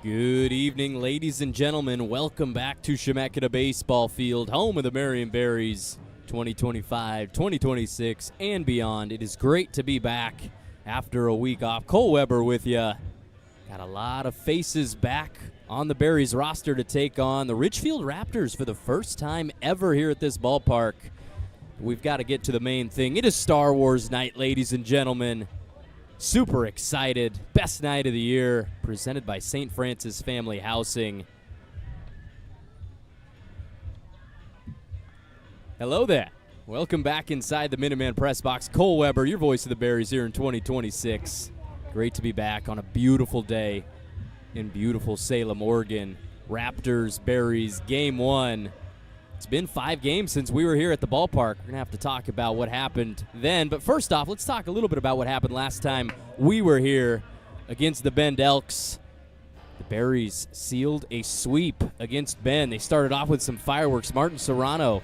Good evening, ladies and gentlemen. Welcome back to Chemeketa Baseball Field, home of the Marion Berries 2025, 2026, and beyond. It is great to be back after a week off. Cole Weber with you. Got a lot of faces back on the Berries roster to take on the Ridgefield Raptors for the first time ever here at this ballpark. We've got to get to the main thing. It is Star Wars night, ladies and gentlemen. Super excited. Best night of the year, presented by St. Francis Family Housing. Hello there. Welcome back inside the Minuteman Press Box. Cole Weber, your voice of the Berries here in 2026. Great to be back on a beautiful day in beautiful Salem, Oregon. Raptors, Berries, Game 1. It's been 5 games since we were here at the ballpark. We're going to have to talk about what happened then. But first off, let's talk a little bit about what happened last time we were here against the Bend Elks. The Berries sealed a sweep against Bend. They started off with some fireworks. Martin Serrano,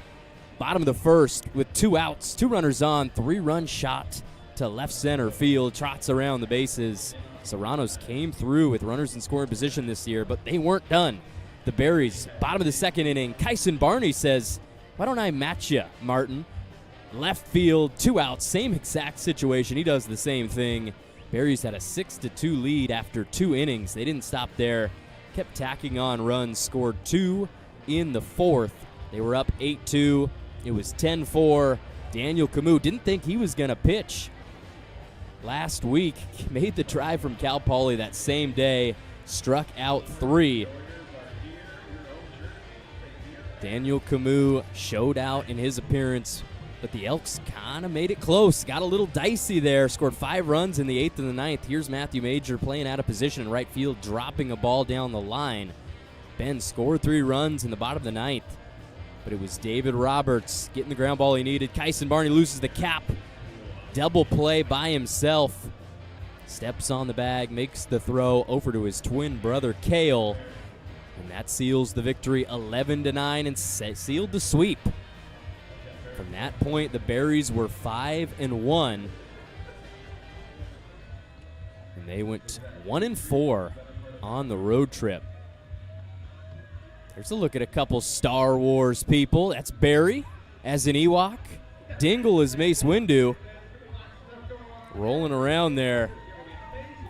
bottom of the first with 2 outs, 2 runners on, 3-run shot to left center field, trots around the bases. Serranos came through with runners in scoring position this year, but they weren't done. The Berries, bottom of the second inning, Kyson Barney says, "Why don't I match you, Martin?" Left field, 2 outs, same exact situation. He does the same thing. Berries had a 6-2 lead after 2 innings. They didn't stop there. Kept tacking on runs, scored 2 in the 4th. They were up 8-2. It was 10-4. Daniel Camus didn't think he was going to pitch last week. Made the try from Cal Poly that same day. Struck out 3. Daniel Camus showed out in his appearance, but the Elks kind of made it close. Got a little dicey there. Scored 5 runs in the 8th and the 9th. Here's Matthew Major playing out of position in right field, dropping a ball down the line. Ben scored 3 runs in the bottom of the 9th, but it was David Roberts getting the ground ball he needed. Kyson Barney loses the cap. Double play by himself. Steps on the bag, makes the throw over to his twin brother, Cale. And that seals the victory 11-9 and sealed the sweep. From that point, the Berries were 5-1. And they went 1-4 on the road trip. Here's a look at a couple Star Wars people. That's Barry as an Ewok. Dingle as Mace Windu. Rolling around there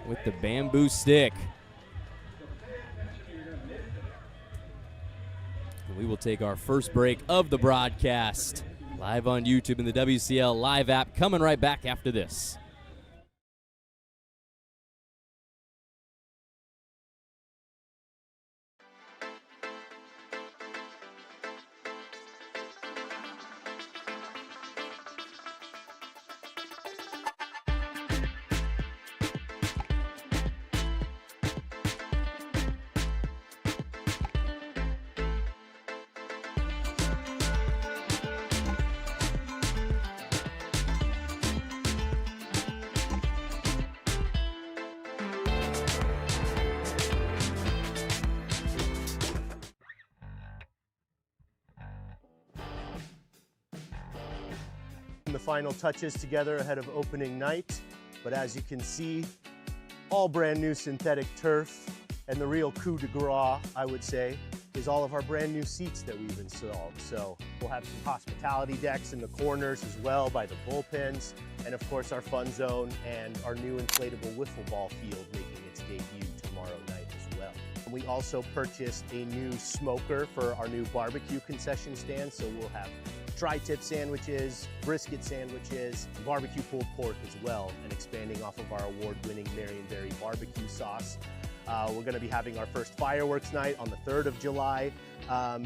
with the bamboo stick. We will take our first break of the broadcast live on YouTube and the WCL Live app. Coming right back after this. The final touches together ahead of opening night, but as you can see, all brand new synthetic turf, and the real coup de grace, I would say, is all of our brand new seats that we've installed. So we'll have some hospitality decks in the corners as well by the bullpens, and of course our fun zone and our new inflatable wiffle ball field making its debut tomorrow night as well. We also purchased a new smoker for our new barbecue concession stand, so we'll have tri-tip sandwiches, brisket sandwiches, barbecue pulled pork as well, and expanding off of our award-winning Marion Berry barbecue sauce. We're going to be having our first fireworks night on the 3rd of July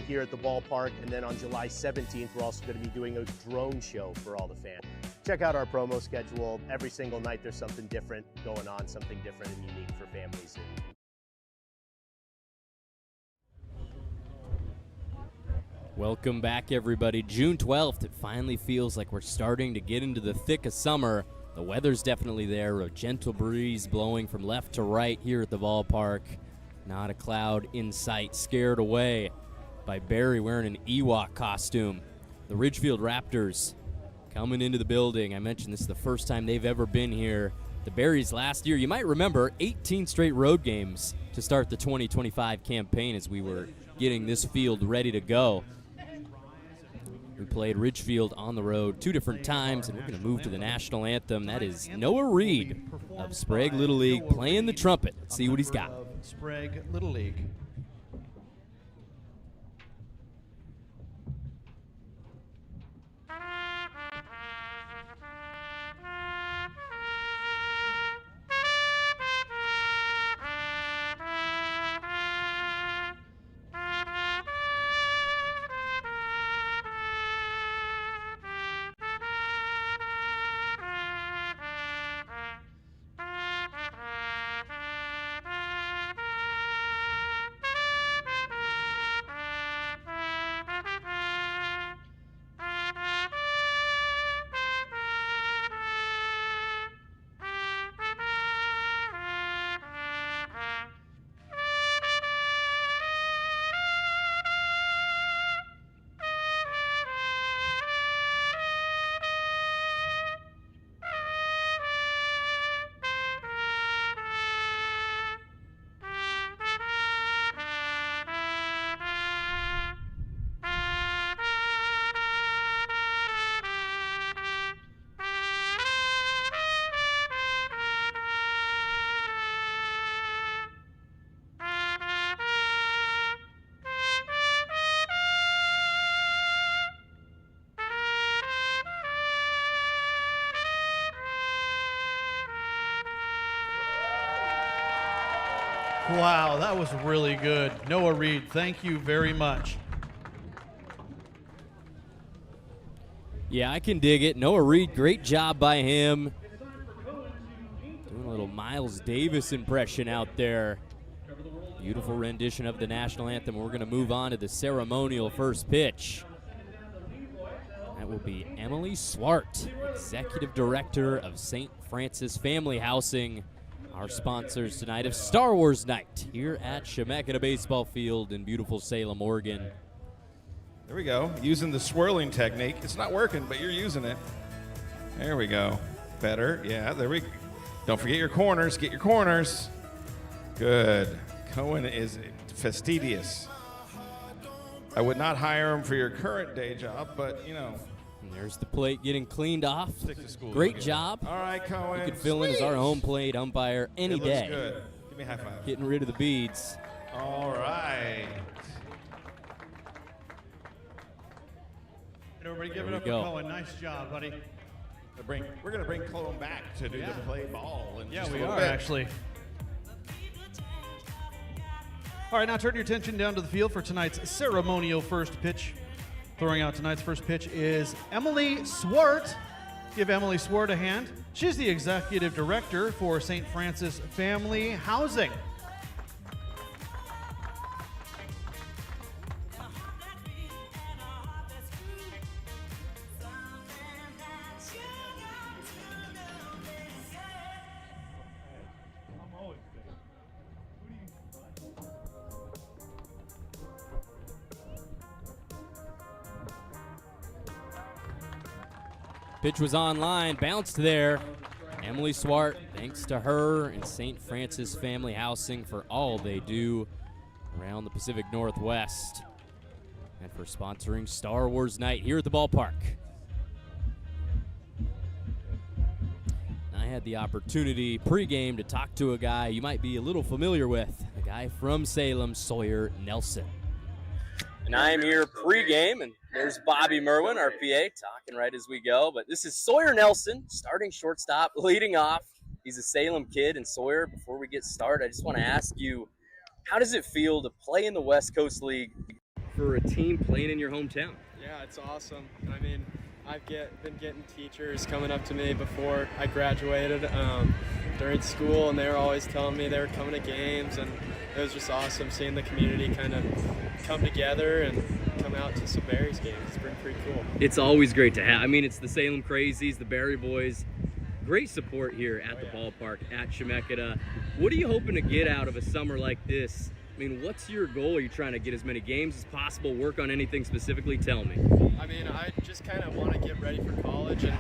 here at the ballpark, and then on July 17th, we're also going to be doing a drone show for all the fans. Check out our promo schedule. Every single night there's something different going on, something different and unique for families. Welcome back, everybody. June 12th, it finally feels like we're starting to get into the thick of summer. The weather's definitely there. A gentle breeze blowing from left to right here at the ballpark. Not a cloud in sight. Scared away by Barry wearing an Ewok costume. The Ridgefield Raptors coming into the building. I mentioned this is the first time they've ever been here The Berries last year, you might remember, 18 straight road games to start the 2025 campaign as we were getting this field ready to go. We played Ridgefield on the road 2 different times, and we're going to move to the national anthem. That is Noah Reed of Sprague Little League playing the trumpet. Let's see what he's got. Sprague Little League. Wow, that was really good. Noah Reed, thank you very much. Yeah, I can dig it. Noah Reed, great job by him. Doing a little Miles Davis impression out there. Beautiful rendition of the national anthem. We're going to move on to the ceremonial first pitch. That will be Emily Swart, Executive Director of St. Francis Family Housing. Our sponsors tonight of Star Wars Night here at Chemeketa Baseball Field in beautiful Salem, Oregon. There we go. Using the swirling technique. It's not working, but you're using it. There we go. Better. Yeah, there we go. Don't forget your corners. Get your corners. Good. Cohen is fastidious. I would not hire him for your current day job, but, you know. And there's the plate getting cleaned off. Stick to school. Great job. All right, Cohen. You could fill in as our home plate umpire any it day. Looks good. Give me a high five. Getting rid of the beads. All right. Everybody give There it up we for go. Cohen. Nice job, buddy. We're going to bring Chloe back to do the play ball. In Yeah, just a we little are bit. actually. All right, now turn your attention down to the field for tonight's ceremonial first pitch. Throwing out tonight's first pitch is Emily Swart. Give Emily Swart a hand. She's the Executive Director for St. Francis Family Housing. Pitch was on line, bounced there. Emily Swart, thanks to her and St. Francis Family Housing for all they do around the Pacific Northwest and for sponsoring Star Wars Night here at the ballpark. I had the opportunity pregame to talk to a guy you might be a little familiar with, a guy from Salem, Sawyer Nelson. And I am here pregame, and there's Bobby Merwin, our PA, talking right as we go. But this is Sawyer Nelson, starting shortstop, leading off. He's a Salem kid. And Sawyer, before we get started, I just want to ask you, how does it feel to play in the West Coast League for a team playing in your hometown? Yeah, it's awesome. I mean, I've been getting teachers coming up to me before I graduated during school, and they were always telling me they were coming to games, and it was just awesome seeing the community kind of come together and come out to some Berries games. It's been pretty cool. It's always great to have. I mean, it's the Salem Crazies, the Berry Boys. Great support here at the ballpark at Chemeketa. What are you hoping to get out of a summer like this? I mean, what's your goal? Are you trying to get as many games as possible, work on anything specifically? Tell me. I mean, I just kind of want to get ready for college and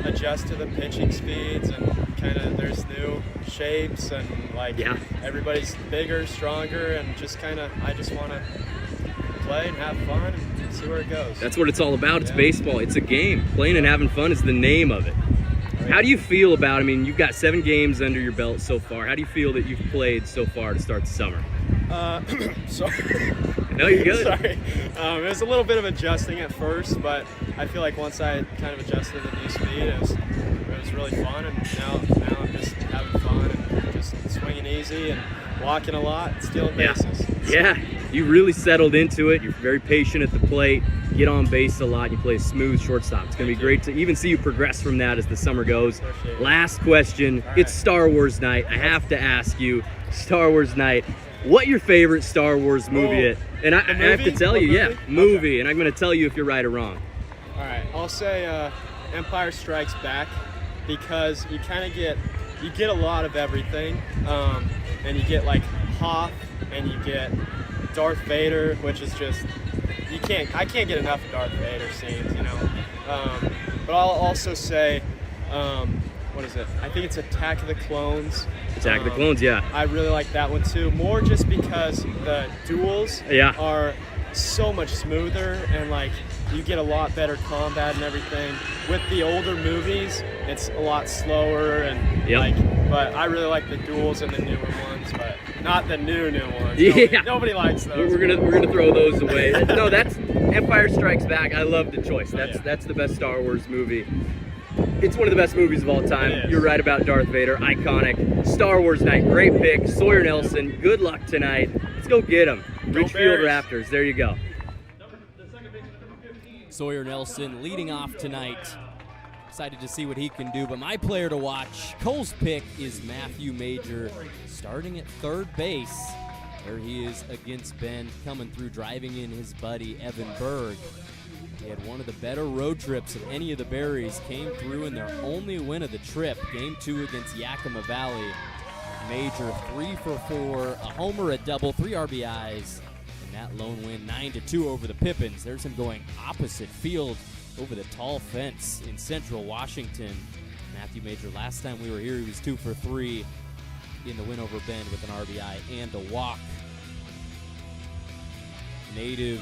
adjust to the pitching speeds and there's new shapes and like everybody's bigger, stronger, and just I just want to play and have fun and see where it goes. That's what it's all about. It's baseball. It's a game. Playing and having fun is the name of it. Right. How do you feel about, you've got 7 games under your belt so far. How do you feel that you've played so far to start the summer? Sorry. No, you're good. Sorry. It was a little bit of adjusting at first, but I feel like once I kind of adjusted to the new speed, it was really fun, and now I'm just having fun and just swinging easy and walking a lot, stealing bases. Yeah, you really settled into it. You're very patient at the plate, get on base a lot, you play a smooth shortstop. It's going to be great to even see you progress from that as the summer goes. Last question. Right. It's Star Wars night. I have to ask you, Star Wars night, what your favorite Star Wars movie is? And I have to tell you, movie. Okay. And I'm going to tell you if you're right or wrong. All right, I'll say Empire Strikes Back, because you kind of get a lot of everything, and you get like Hoth, and you get Darth Vader, which is just I can't get enough of Darth Vader scenes, But I'll also say, what is it? I think it's Attack of the Clones. Attack of the Clones, yeah. I really like that one too, more just because the duels are so much smoother, and like you get a lot better combat and everything. With the older movies, it's a lot slower and but I really like the duels and the newer ones, but not the new ones. Nobody likes those. We're gonna throw those away. No, that's Empire Strikes Back. I love the choice. That's the best Star Wars movie. It's one of the best movies of all time. You're right about Darth Vader. Iconic. Star Wars night. Great pick. Sawyer Nelson, good luck tonight. Let's go get them. Ridgefield Raptors. There you go. Sawyer Nelson leading off tonight. Excited to see what he can do, but my player to watch, Cole's pick, is Matthew Major, starting at third base. There he is against Bend, coming through, driving in his buddy Evan Berg. They had one of the better road trips of any of the Berries, came through in their only win of the trip, Game 2 against Yakima Valley. Major 3 for 4, a homer, a double, 3 RBIs, and that lone win 9-2 over the Pippins. There's him going opposite field over the tall fence in Central Washington. Matthew Major, last time we were here, he was 2 for 3 in the win over Bend with an RBI and a walk. Native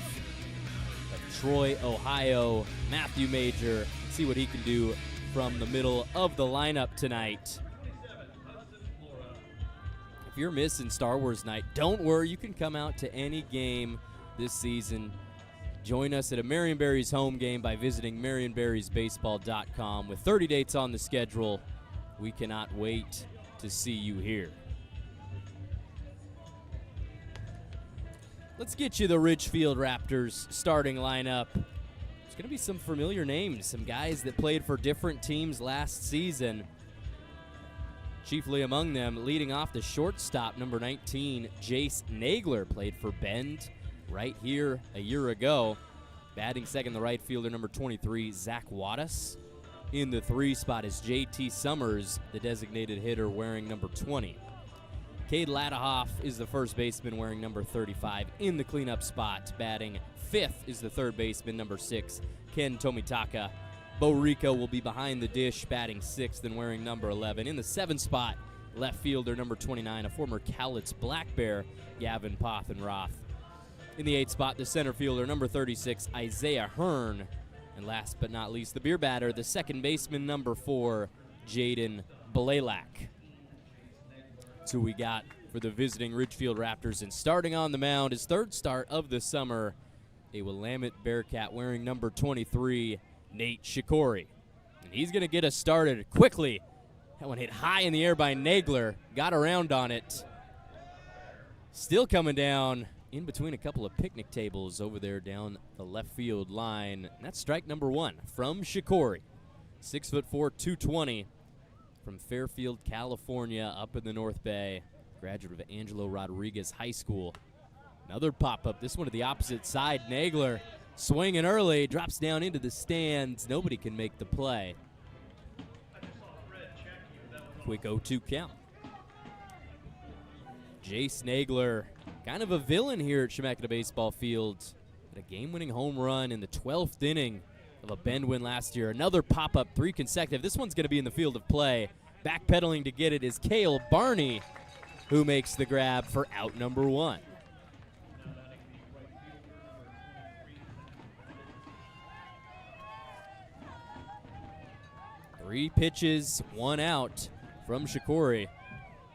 of Troy, Ohio, Matthew Major. See what he can do from the middle of the lineup tonight. If you're missing Star Wars night, don't worry. You can come out to any game this season. Join us at a Marion Berries home game by visiting marionberriesbaseball.com. With 30 dates on the schedule, we cannot wait to see you here. Let's get you the Ridgefield Raptors starting lineup. There's going to be some familiar names, some guys that played for different teams last season. Chiefly among them, leading off the shortstop, number 19, Jace Nagler, played for Bend right here a year ago. Batting second, the right fielder, number 23, Zach Wattis. In the 3 spot is JT Summers, the designated hitter, wearing number 20. Cade Ladahoff is the first baseman, wearing number 35. In the cleanup spot, batting 5th, is the third baseman, number 6, Ken Tomitaka. Bo Rico will be behind the dish, batting 6th and wearing number 11. In the 7 spot, left fielder, number 29, a former Cowlitz Black Bear, Gavin Pothenroth. In the 8th spot, the center fielder, number 36, Isaiah Hearn. And last but not least, the beer batter, the second baseman, number 4, Jaden Blaylock. That's who we got for the visiting Ridgefield Raptors. And starting on the mound, his third start of the summer, a Willamette Bearcat wearing number 23, Nate Shikori. And he's going to get us started quickly. That one hit high in the air by Nagler. Got around on it. Still coming down in between a couple of picnic tables over there down the left field line. And that's strike number 1 from Shikori. 6'4", 220 from Fairfield, California, up in the North Bay. Graduate of Angelo Rodriguez High School. Another pop-up, this one to the opposite side. Nagler swinging early, drops down into the stands. Nobody can make the play. Quick 0-2 count. Jace Nagler, kind of a villain here at Chemeketa Baseball Field. Had a game-winning home run in the 12th inning of a Bend win last year. Another pop-up, 3 consecutive. This one's going to be in the field of play. Backpedaling to get it is Cale Barney, who makes the grab for out number 1. Three pitches, 1 out from Shikori.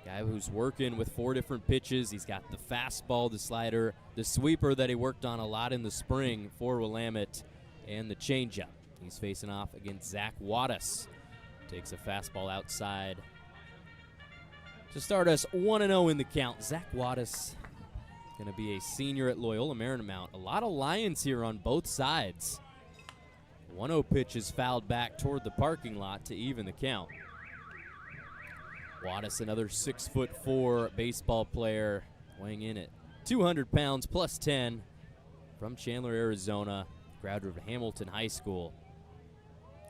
Guy who's working with 4 different pitches. He's got the fastball, the slider, the sweeper that he worked on a lot in the spring for Willamette, and the changeup. He's facing off against Zach Wattis. Takes a fastball outside to start us 1-0 in the count. Zach Wattis going to be a senior at Loyola Marymount. A lot of Lions here on both sides. 1-0 pitch is fouled back toward the parking lot to even the count. Wattis, another 6'4" baseball player, weighing in at 200 pounds plus 10 from Chandler, Arizona, graduate of Hamilton High School.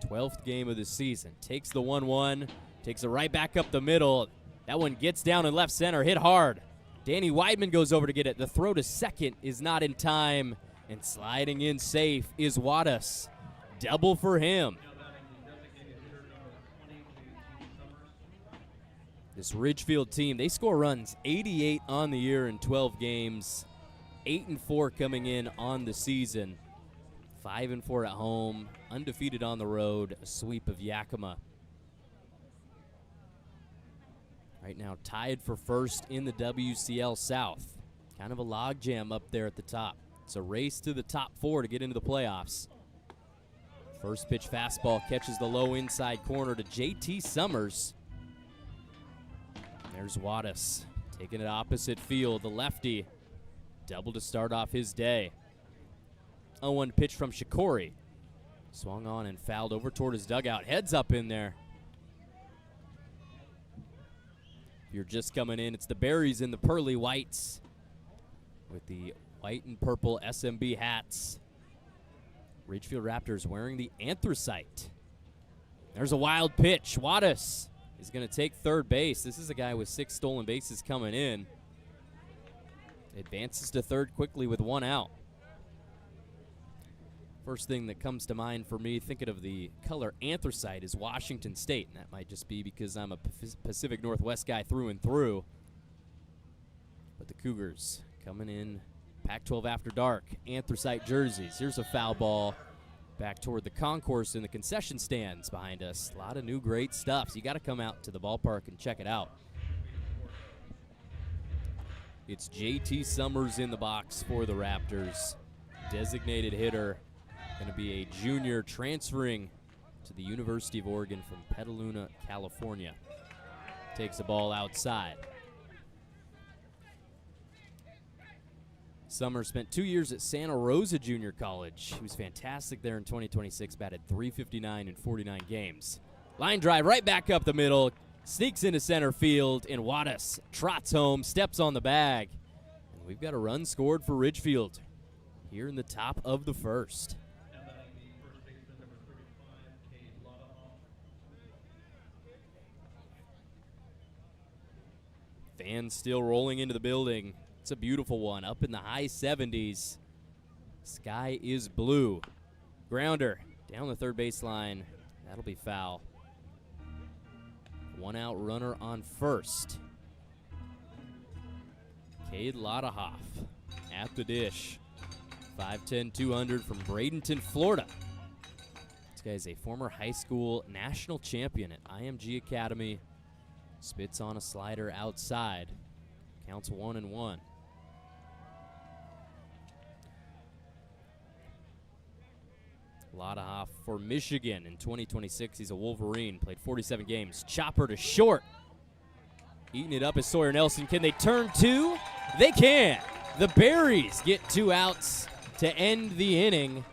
12th game of the season. Takes the 1-1, takes it right back up the middle. That one gets down in left center, hit hard. Danny Weidman goes over to get it. The throw to second is not in time, and sliding in safe is Wattis. Double for him. This Ridgefield team, they score runs 88 on the year in 12 games. 8-4 coming in on the season. 5-4 at home, undefeated on the road, a sweep of Yakima. Right now tied for first in the WCL South. Kind of a logjam up there at the top. It's a race to the top 4 to get into the playoffs. First pitch fastball catches the low inside corner to JT Summers. There's Wattis taking it opposite field. The lefty double to start off his day. 0-1 pitch from Shikori. Swung on and fouled over toward his dugout. Heads up in there. If you're just coming in, it's the Berries in the pearly whites with the white and purple SMB hats. Ridgefield Raptors wearing the anthracite. There's a wild pitch. Wattis is going to take third base. This is a guy with 6 stolen bases coming in. Advances to third quickly with 1 out. First thing that comes to mind for me thinking of the color anthracite is Washington State, and that might just be because I'm a Pacific Northwest guy through and through. But the Cougars coming in Pac-12 after dark, anthracite jerseys. Here's a foul ball back toward the concourse in the concession stands behind us. A lot of new great stuff, so you got to come out to the ballpark and check it out. It's JT Summers in the box for the Raptors. Designated hitter, going to be a junior transferring to the University of Oregon from Petaluma, California. Takes the ball outside. Summers spent 2 years at Santa Rosa Junior College. He was fantastic there in 2026, batted .359 in 49 games. Line drive right back up the middle, sneaks into center field, and Wattis trots home, steps on the bag. And we've got a run scored for Ridgefield here in the top of the first. Fans still rolling into the building. It's a beautiful one, up in the high 70s. Sky is blue. Grounder down the third baseline. That'll be foul. 1 out runner on first. Cade Lodahoff at the dish. 5'10", 200 from Bradenton, Florida. This guy is a former high school national champion at IMG Academy. Spits on a slider outside. Counts 1-1. Lodahoff for Michigan in 2026. He's a Wolverine. Played 47 games. Chopper to short. Eating it up is Sawyer Nelson. Can they turn 2? They can. The Berries get 2 outs to end the inning.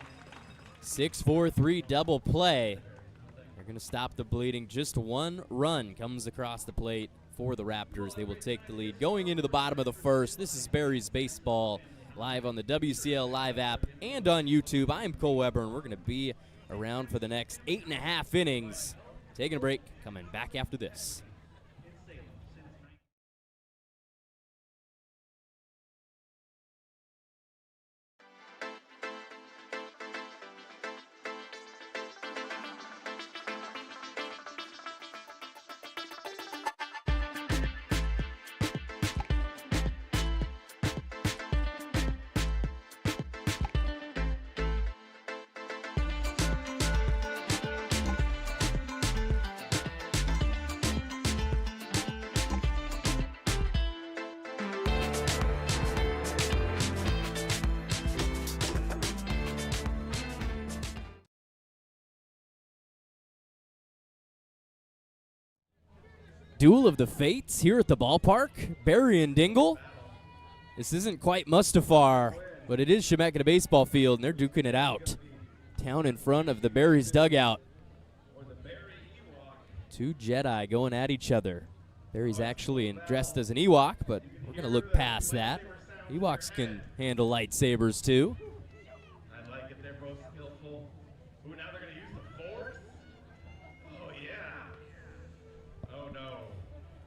6-4-3 double play. They're going to stop the bleeding. Just 1 run comes across the plate for the Raptors. They will take the lead going into the bottom of the first. This is Berries Baseball live on the WCL Live app and on YouTube. I'm Cole Weber, and we're going to be around for the next 8.5 innings. Taking a break, coming back after this. duel of the fates here at the ballpark. Barry and Dingle. This isn't quite Mustafar, but it is Chemeketa baseball field, and they're duking it out. Down in front of the Berries dugout. Two Jedi going at each other. Barry's actually dressed as an Ewok, but we're going to look past that. Ewoks can handle lightsabers too. I like it. They're both skillful. Ooh, now they're going to use the Force. Oh, yeah. Oh, no.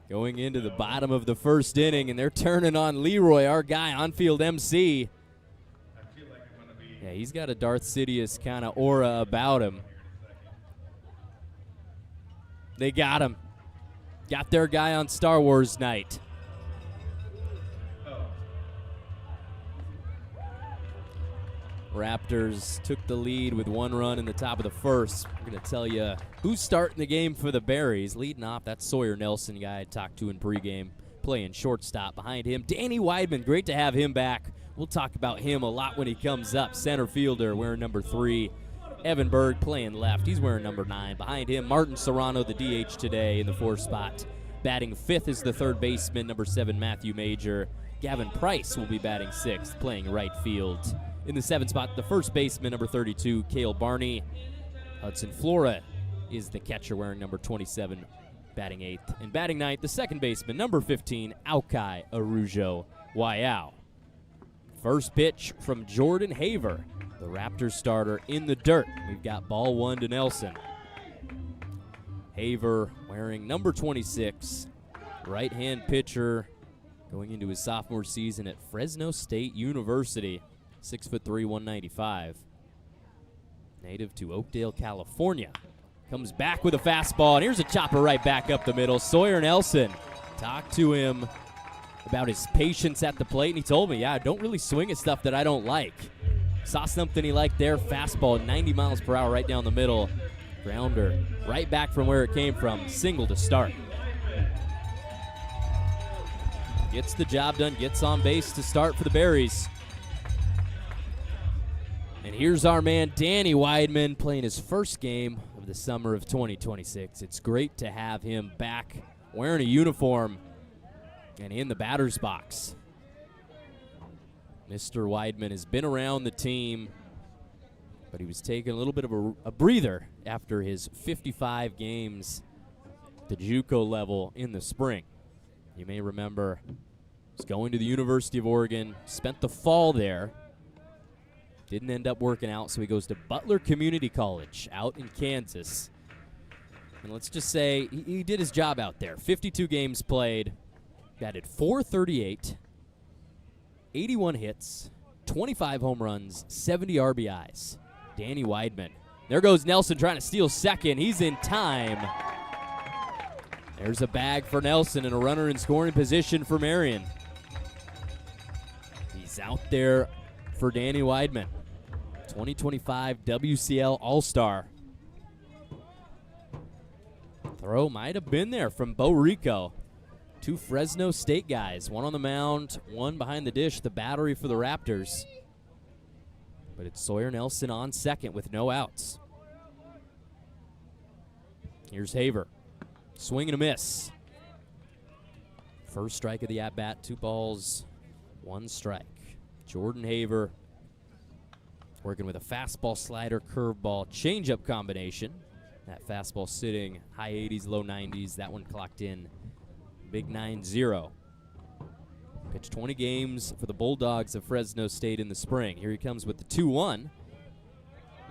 Going into the bottom of the first inning, and they're turning on Leroy, our guy, on-field MC. I feel like I'm going to be... Yeah, he's got a Darth Sidious kind of aura about him. They got him. Got their guy on Star Wars night. Raptors took the lead with 1 run in the top of the first. I'm going to tell you who's starting the game for the Berries. Leading off, that Sawyer Nelson guy I talked to in pregame, playing shortstop. Behind him, Danny Weidman. Great to have him back. We'll talk about him a lot when he comes up. Center fielder wearing number 3. Evan Berg playing left. He's wearing number 9. Behind him, Martin Serrano, the DH today in the 4th spot. Batting 5th is the 3rd baseman, number 7, Matthew Major. Gavin Price will be batting 6th, playing right field. In the 7th spot, the 1st baseman, number 32, Cale Barney. Hudson Flora is the catcher, wearing number 27, batting 8th. And batting 9th, the 2nd baseman, number 15, Aukai Arujo Wayao. First pitch from Jordan Haver, the Raptors starter, in the dirt. We've got ball 1 to Nelson. Haver wearing number 26, right-hand pitcher, going into his sophomore season at Fresno State University. 6'3", 195. Native to Oakdale, California. Comes back with a fastball, and here's a chopper right back up the middle. Sawyer Nelson talked to him about his patience at the plate, and he told me, yeah, I don't really swing at stuff that I don't like. Saw something he liked there, fastball, 90 miles per hour right down the middle. Grounder right back from where it came from, single to start. Gets the job done, gets on base to start for the Berries. And here's our man Danny Weidman playing his first game of the summer of 2026. It's great to have him back wearing a uniform and in the batter's box. Mr. Weidman has been around the team, but he was taking a little bit of a breather after his 55 games at the JUCO level in the spring. You may remember he was going to the University of Oregon, spent the fall there. Didn't end up working out, so he goes to Butler Community College out in Kansas. And let's just say he did his job out there. 52 games played, batted .438, 81 hits, 25 home runs, 70 RBIs. Danny Weidman. There goes Nelson trying to steal second. He's in time. There's a bag for Nelson and a runner in scoring position for Marion. He's out there for Danny Weidman. 2025 WCL All-Star. Throw might have been there from Bo Rico. 2 Fresno State guys, 1 on the mound, 1 behind the dish, the battery for the Raptors. But it's Sawyer Nelson on second with no outs. Here's Haver. Swing and a miss. First strike of the at-bat, 2 balls, 1 strike. Jordan Haver working with a fastball, slider, curveball, changeup combination. That fastball sitting high 80s, low 90s. That one clocked in big 9-0. Pitched 20 games for the Bulldogs of Fresno State in the spring. Here he comes with the 2-1.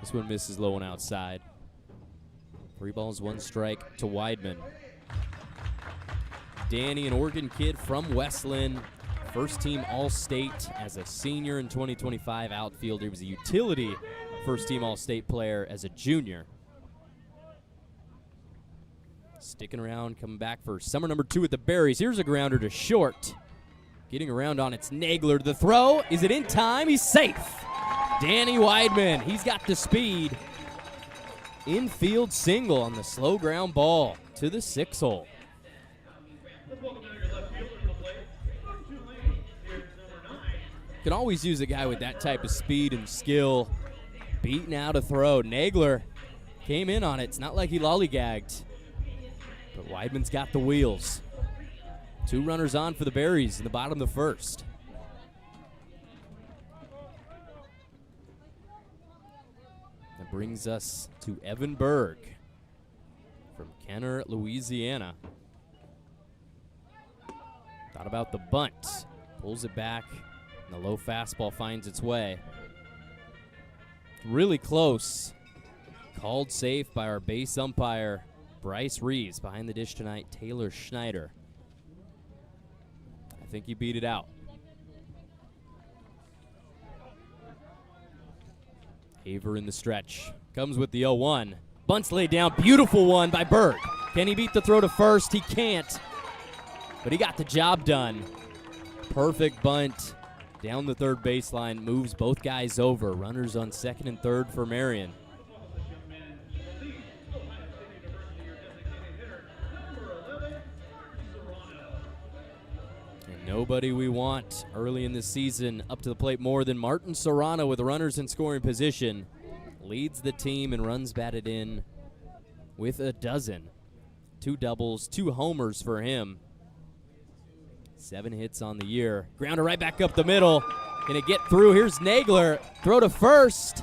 This one misses low and outside. 3 balls, 1 strike to Weidman. Danny, an Oregon kid from Westland. First team All-State as a senior in 2025 outfielder. He was a utility first team All-State player as a junior. Sticking around, coming back for summer number 2 at the Berries. Here's a grounder to short. Getting around on its Nagler. The throw, is it in time? He's safe. Danny Weidman, he's got the speed. Infield single on the slow ground ball to the 6th hole. Can always use a guy with that type of speed and skill. Beating out a throw. Nagler came in on it. It's not like he lollygagged. But Weidman's got the wheels. 2 runners on for the Berries in the bottom of the first. That brings us to Evan Berg from Kenner, Louisiana. Thought about the bunt. Pulls it back, and the low fastball finds its way. Really close. Called safe by our base umpire, Bryce Reeves. Behind the dish tonight, Taylor Schneider. I think he beat it out. Haver in the stretch. Comes with the 0-1. Bunts laid down. Beautiful one by Berg. Can he beat the throw to first? He can't. But he got the job done. Perfect bunt down the third baseline. Moves both guys over. Runners on second and third for Marion. And nobody we want early in the season up to the plate more than Martin Serrano with runners in scoring position. Leads the team and runs batted in with a dozen. 2 doubles, 2 homers for him. 7 hits on the year. Grounder right back up the middle. Can it get through? Here's Nagler. Throw to first.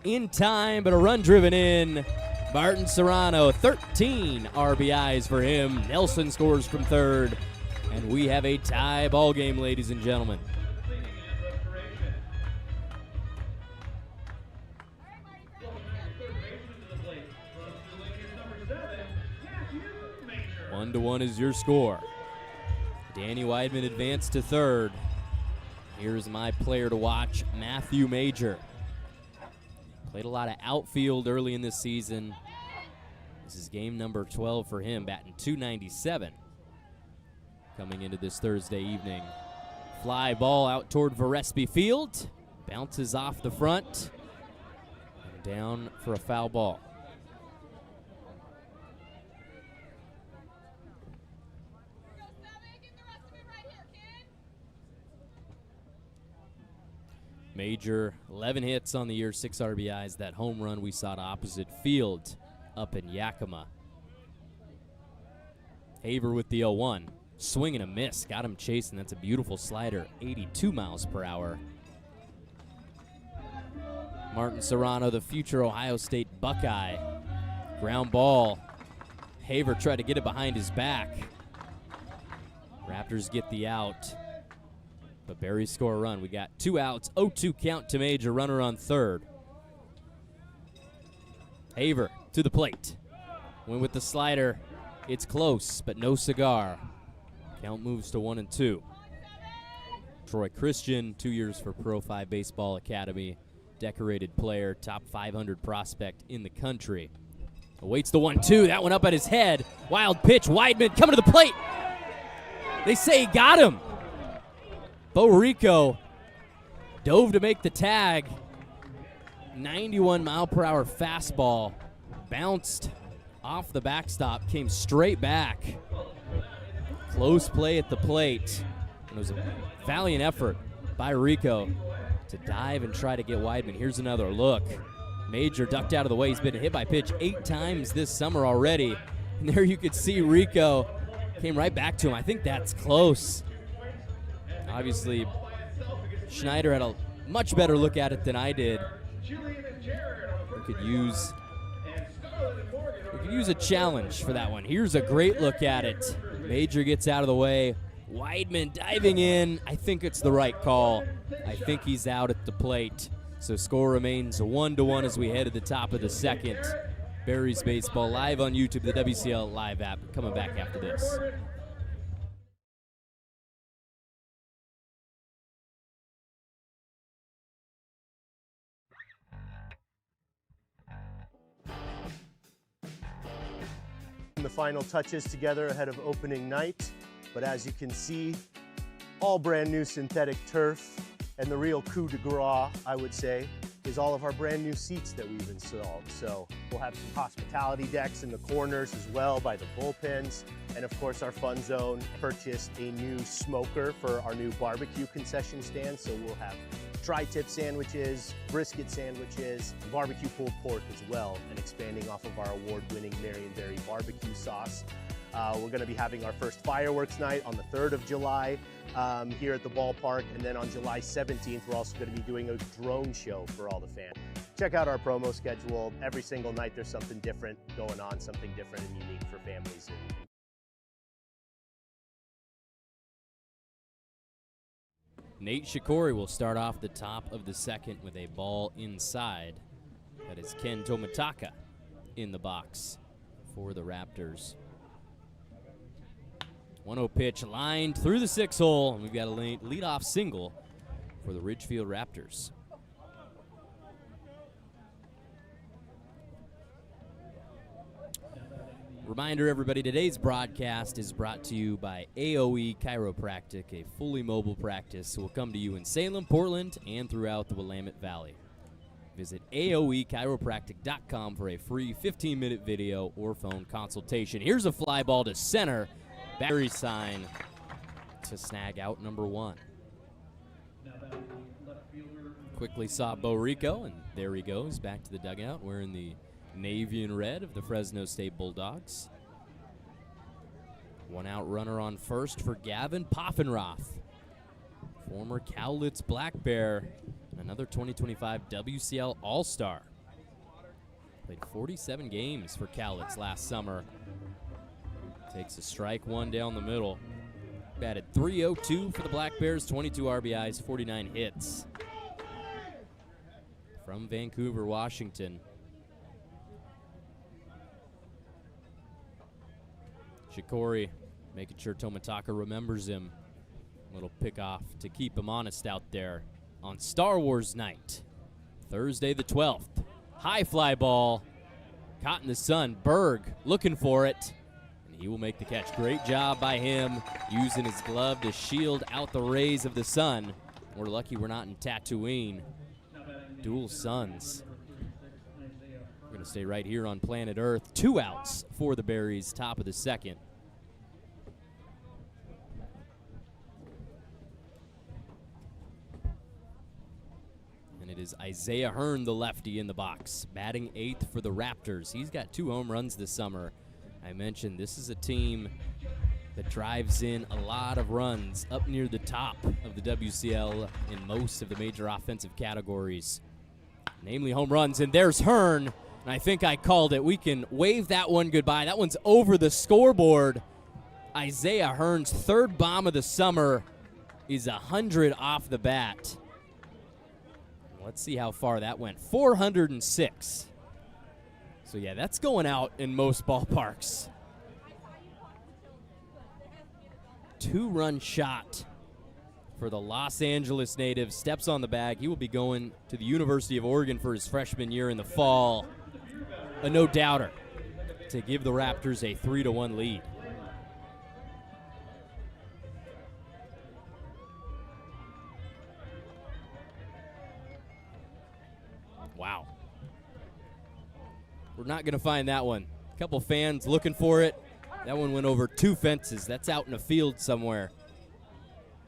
In time, but a run driven in. Martin Serrano, 13 RBIs for him. Nelson scores from third. And we have a tie ball game, ladies and gentlemen. One to one is your score. Danny Weidman advanced to third. Here's my player to watch, Matthew Major. Played a lot of outfield early in this season. This is game number 12 for him, batting .297. Coming into this Thursday evening. Fly ball out toward Varespi Field. Bounces off the front. And down for a foul ball. Major, 11 hits on the year, 6 RBIs. That home run we saw to opposite field up in Yakima. Haver with the 0-1. Swing and a miss. Got him chasing. That's a beautiful slider. 82 miles per hour. Martin Serrano, the future Ohio State Buckeye. Ground ball. Haver tried to get it behind his back. Raptors get the out. But Berries score a run. We got 2 outs, 0-2 count to Major, runner on third. Haver to the plate. Went with the slider. It's close, but no cigar. Count moves to 1-2. Troy Christian, 2 years for Pro 5 Baseball Academy. Decorated player, top 500 prospect in the country. Awaits the 1-2. That one up at his head. Wild pitch. Weidman coming to the plate. They say he got him. Bo Rico dove to make the tag. 91 mile per hour fastball. Bounced off the backstop, came straight back. Close play at the plate. It was a valiant effort by Rico to dive and try to get Weidman. Here's another look. Major ducked out of the way. He's been hit by pitch 8 times this summer already. And there you could see Rico came right back to him. I think that's close. Obviously, Schneider had a much better look at it than I did. We could use a challenge for that one. Here's a great look at it. Major gets out of the way. Weidman diving in. I think it's the right call. I think he's out at the plate. So score remains 1-1 as we head to the top of the second. Berries Baseball live on YouTube, the WCL Live app. Coming back after this. The final touches together ahead of opening night, but as you can see, all brand new synthetic turf, and the real coup de grace, I would say, is all of our brand new seats that we've installed. So we'll have some hospitality decks in the corners as well by the bullpens, and of course our fun zone purchased a new smoker for our new barbecue concession stand, so we'll have tri-tip sandwiches, brisket sandwiches, barbecue pulled pork as well, and expanding off of our award-winning Marion Berries barbecue sauce. We're going to be having our first fireworks night on the 3rd of July here at the ballpark, and then on July 17th, we're also going to be doing a drone show for all the fans. Check out our promo schedule. Every single night there's something different going on, something different and unique for families. Nate Shikori will start off the top of the second with a ball inside. That is Ken Tomataka in the box for the Raptors. 1-0 pitch lined through the 6-hole, and we've got a leadoff single for the Ridgefield Raptors. Reminder, everybody, today's broadcast is brought to you by AOE Chiropractic, a fully mobile practice that will come to you in Salem, Portland, and throughout the Willamette Valley. Visit AOEchiropractic.com for a free 15-minute video or phone consultation. Here's a fly ball to center. Battery sign to snag out number 1. Quickly saw Bo Rico, and there he goes back to the dugout wearing the navy and red of the Fresno State Bulldogs. 1 out runner on first for Gavin Poffenroth, former Cowlitz Black Bear, and another 2025 WCL All-Star. Played 47 games for Cowlitz last summer. Takes a strike 1 down the middle. Batted .302 for the Black Bears, 22 RBIs, 49 hits. From Vancouver, Washington. Shikori making sure Tomataka remembers him. Little pick-off to keep him honest out there on Star Wars night. Thursday the 12th. High fly ball. Caught in the sun. Berg looking for it. And he will make the catch. Great job by him using his glove to shield out the rays of the sun. We're lucky we're not in Tatooine. Dual suns. We're going to stay right here on planet Earth. 2 outs for the Berries, top of the second. And it is Isaiah Hearn, the lefty, in the box, batting 8th for the Raptors. He's got 2 home runs this summer. I mentioned this is a team that drives in a lot of runs up near the top of the WCL in most of the major offensive categories, namely home runs. And there's Hearn, and I think I called it. We can wave that one goodbye. That one's over the scoreboard. Isaiah Hearn's 3rd bomb of the summer is 100 off the bat. Let's see how far that went. 406. So, yeah, that's going out in most ballparks. 2-run shot for the Los Angeles native. Steps on the bag. He will be going to the University of Oregon for his freshman year in the fall. A no-doubter to give the Raptors a 3-1 lead. Wow. We're not going to find that one. A couple fans looking for it. That one went over 2 fences. That's out in a field somewhere.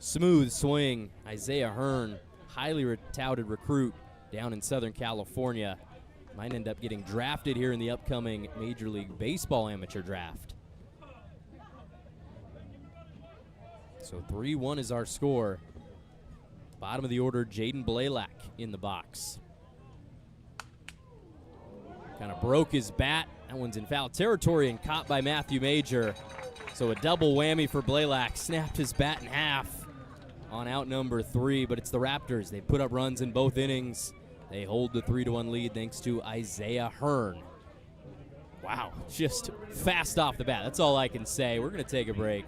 Smooth swing. Isaiah Hearn, highly touted recruit down in Southern California. Might end up getting drafted here in the upcoming Major League Baseball amateur draft. So 3-1 is our score. Bottom of the order, Jaden Blaylock in the box. Kind of broke his bat. That one's in foul territory and caught by Matthew Major. So a double whammy for Blaylock. Snapped his bat in half on out number 3, but it's the Raptors. They put up runs in both innings. They hold the 3-1 lead thanks to Isaiah Hearn. Wow, just fast off the bat. That's all I can say. We're going to take a break.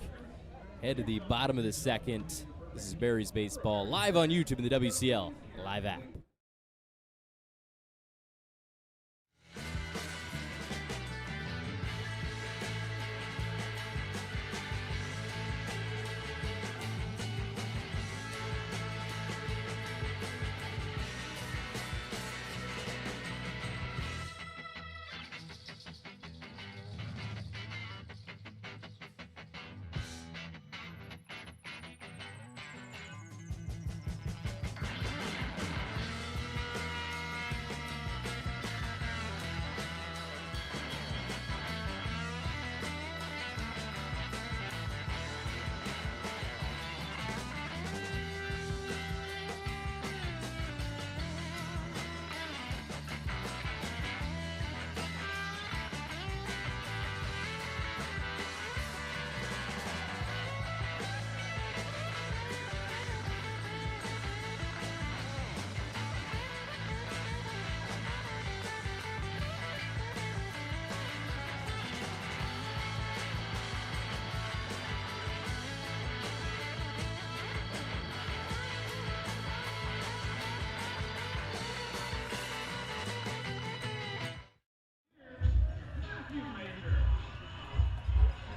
Head to the bottom of the second. This is Berries Baseball live on YouTube in the WCL Live app.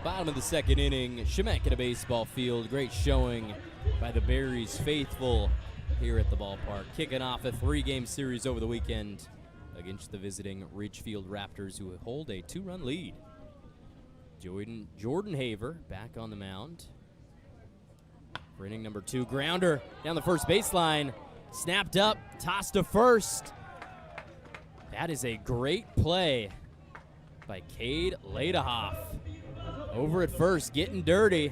Bottom of the second inning, Shemek at a baseball field. Great showing by the Berries faithful here at the ballpark. Kicking off a 3-game series over the weekend against the visiting Ridgefield Raptors, who hold a 2-run lead. Jordan Haver back on the mound for inning number 2. Grounder down the first baseline. Snapped up, tossed to first. That is a great play by Cade Ladehoff. Over at first, getting dirty.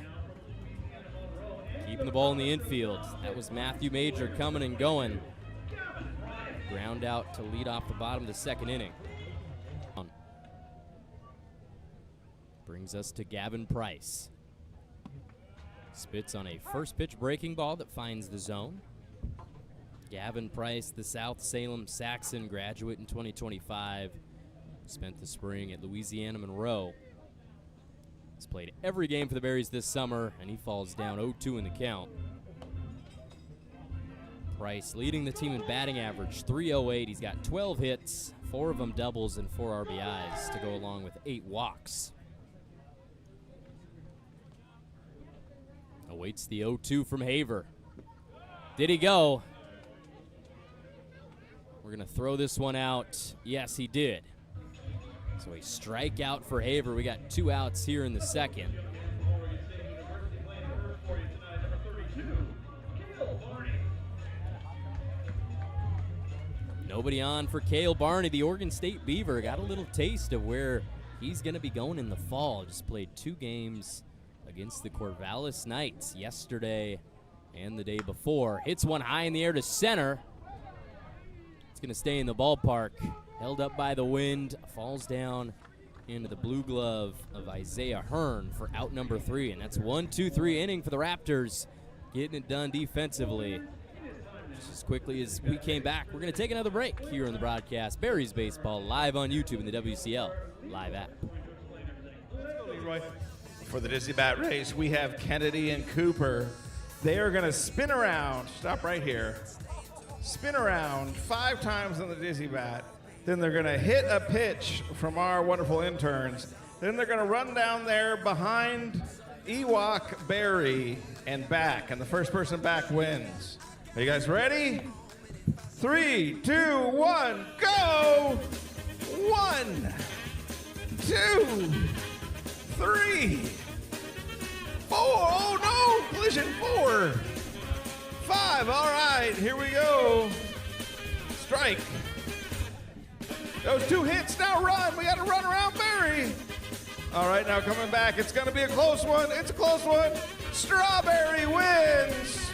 Keeping the ball in the infield. That was Matthew Major coming and going. Ground out to lead off the bottom of the second inning. Brings us to Gavin Price. Spits on a first pitch breaking ball that finds the zone. Gavin Price, the South Salem Saxon graduate in 2025. Spent the spring at Louisiana Monroe. He's played every game for the Berries this summer, and he falls down 0-2 in the count. Price leading the team in batting average, .308. He's got 12 hits, 4 of them doubles, and 4 RBIs to go along with 8 walks. Awaits the 0-2 from Haver. Did he go? We're going to throw this one out. Yes, he did. So a strikeout for Haver. We got 2 outs here in the second. Nobody on for Cale Barney. The Oregon State Beaver got a little taste of where he's going to be going in the fall. Just played 2 games against the Corvallis Knights yesterday and the day before. Hits one high in the air to center. It's going to stay in the ballpark. Held up by the wind, falls down into the blue glove of Isaiah Hearn for out number 3. And that's 1-2-3 inning for the Raptors, getting it done defensively. Just as quickly as we came back, we're going to take another break here on the broadcast. Berries Baseball live on YouTube and the WCL live app. For the Dizzy Bat race, we have Kennedy and Cooper. They are going to spin around. Stop right here. Spin around 5 times on the Dizzy Bat. Then they're going to hit a pitch from our wonderful interns. Then they're going to run down there behind Ewok Berry and back. And the first person back wins. Are you guys ready? 3, 2, 1, go! 1, 2, 3, 4. Oh no! Collision 4. 5. All right, here we go. Strike. Those 2 hits, now run. We got to run around Berry. All right, now coming back. It's going to be a close one. It's a close one. Strawberry wins.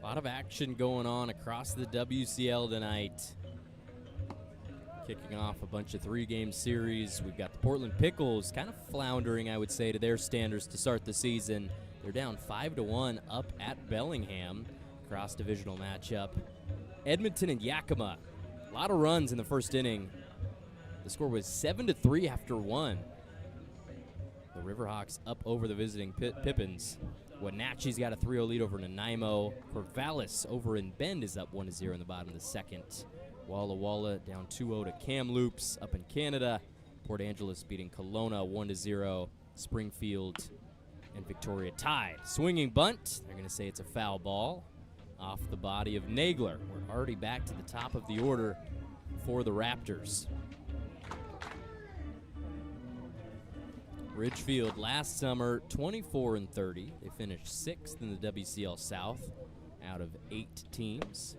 A lot of action going on across the WCL tonight. Kicking off a bunch of 3-game series. We've got the Portland Pickles kind of floundering, I would say, to their standards to start the season. They're down 5-1 up at Bellingham. Cross-divisional matchup. Edmonton and Yakima. A lot of runs in the first inning. The score was 7-3 after 1. The Riverhawks up over the visiting Pippins. Wenatchee's got a 3-0 lead over Nanaimo. Corvallis over in Bend is up 1-0 in the bottom of the second. Walla Walla down 2-0 to Kamloops up in Canada. Port Angeles beating Kelowna 1-0. Springfield and Victoria tied. Swinging bunt. They're going to say it's a foul ball off the body of Nagler. We're already back to the top of the order for the Raptors. Ridgefield last summer 24-30. They finished 6th in the WCL South out of 8 teams.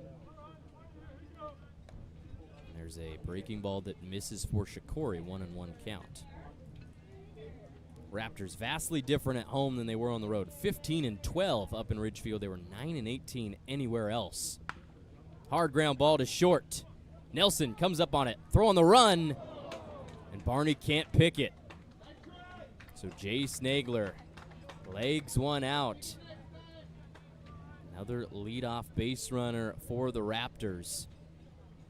And there's a breaking ball that misses for Shikori, 1-1 count. Raptors vastly different at home than they were on the road. 15-12 up in Ridgefield. They were 9-18 anywhere else. Hard ground ball to short. Nelson comes up on it, throw on the run, and Barney can't pick it. So Jay Snagler legs one out. Another leadoff base runner for the Raptors.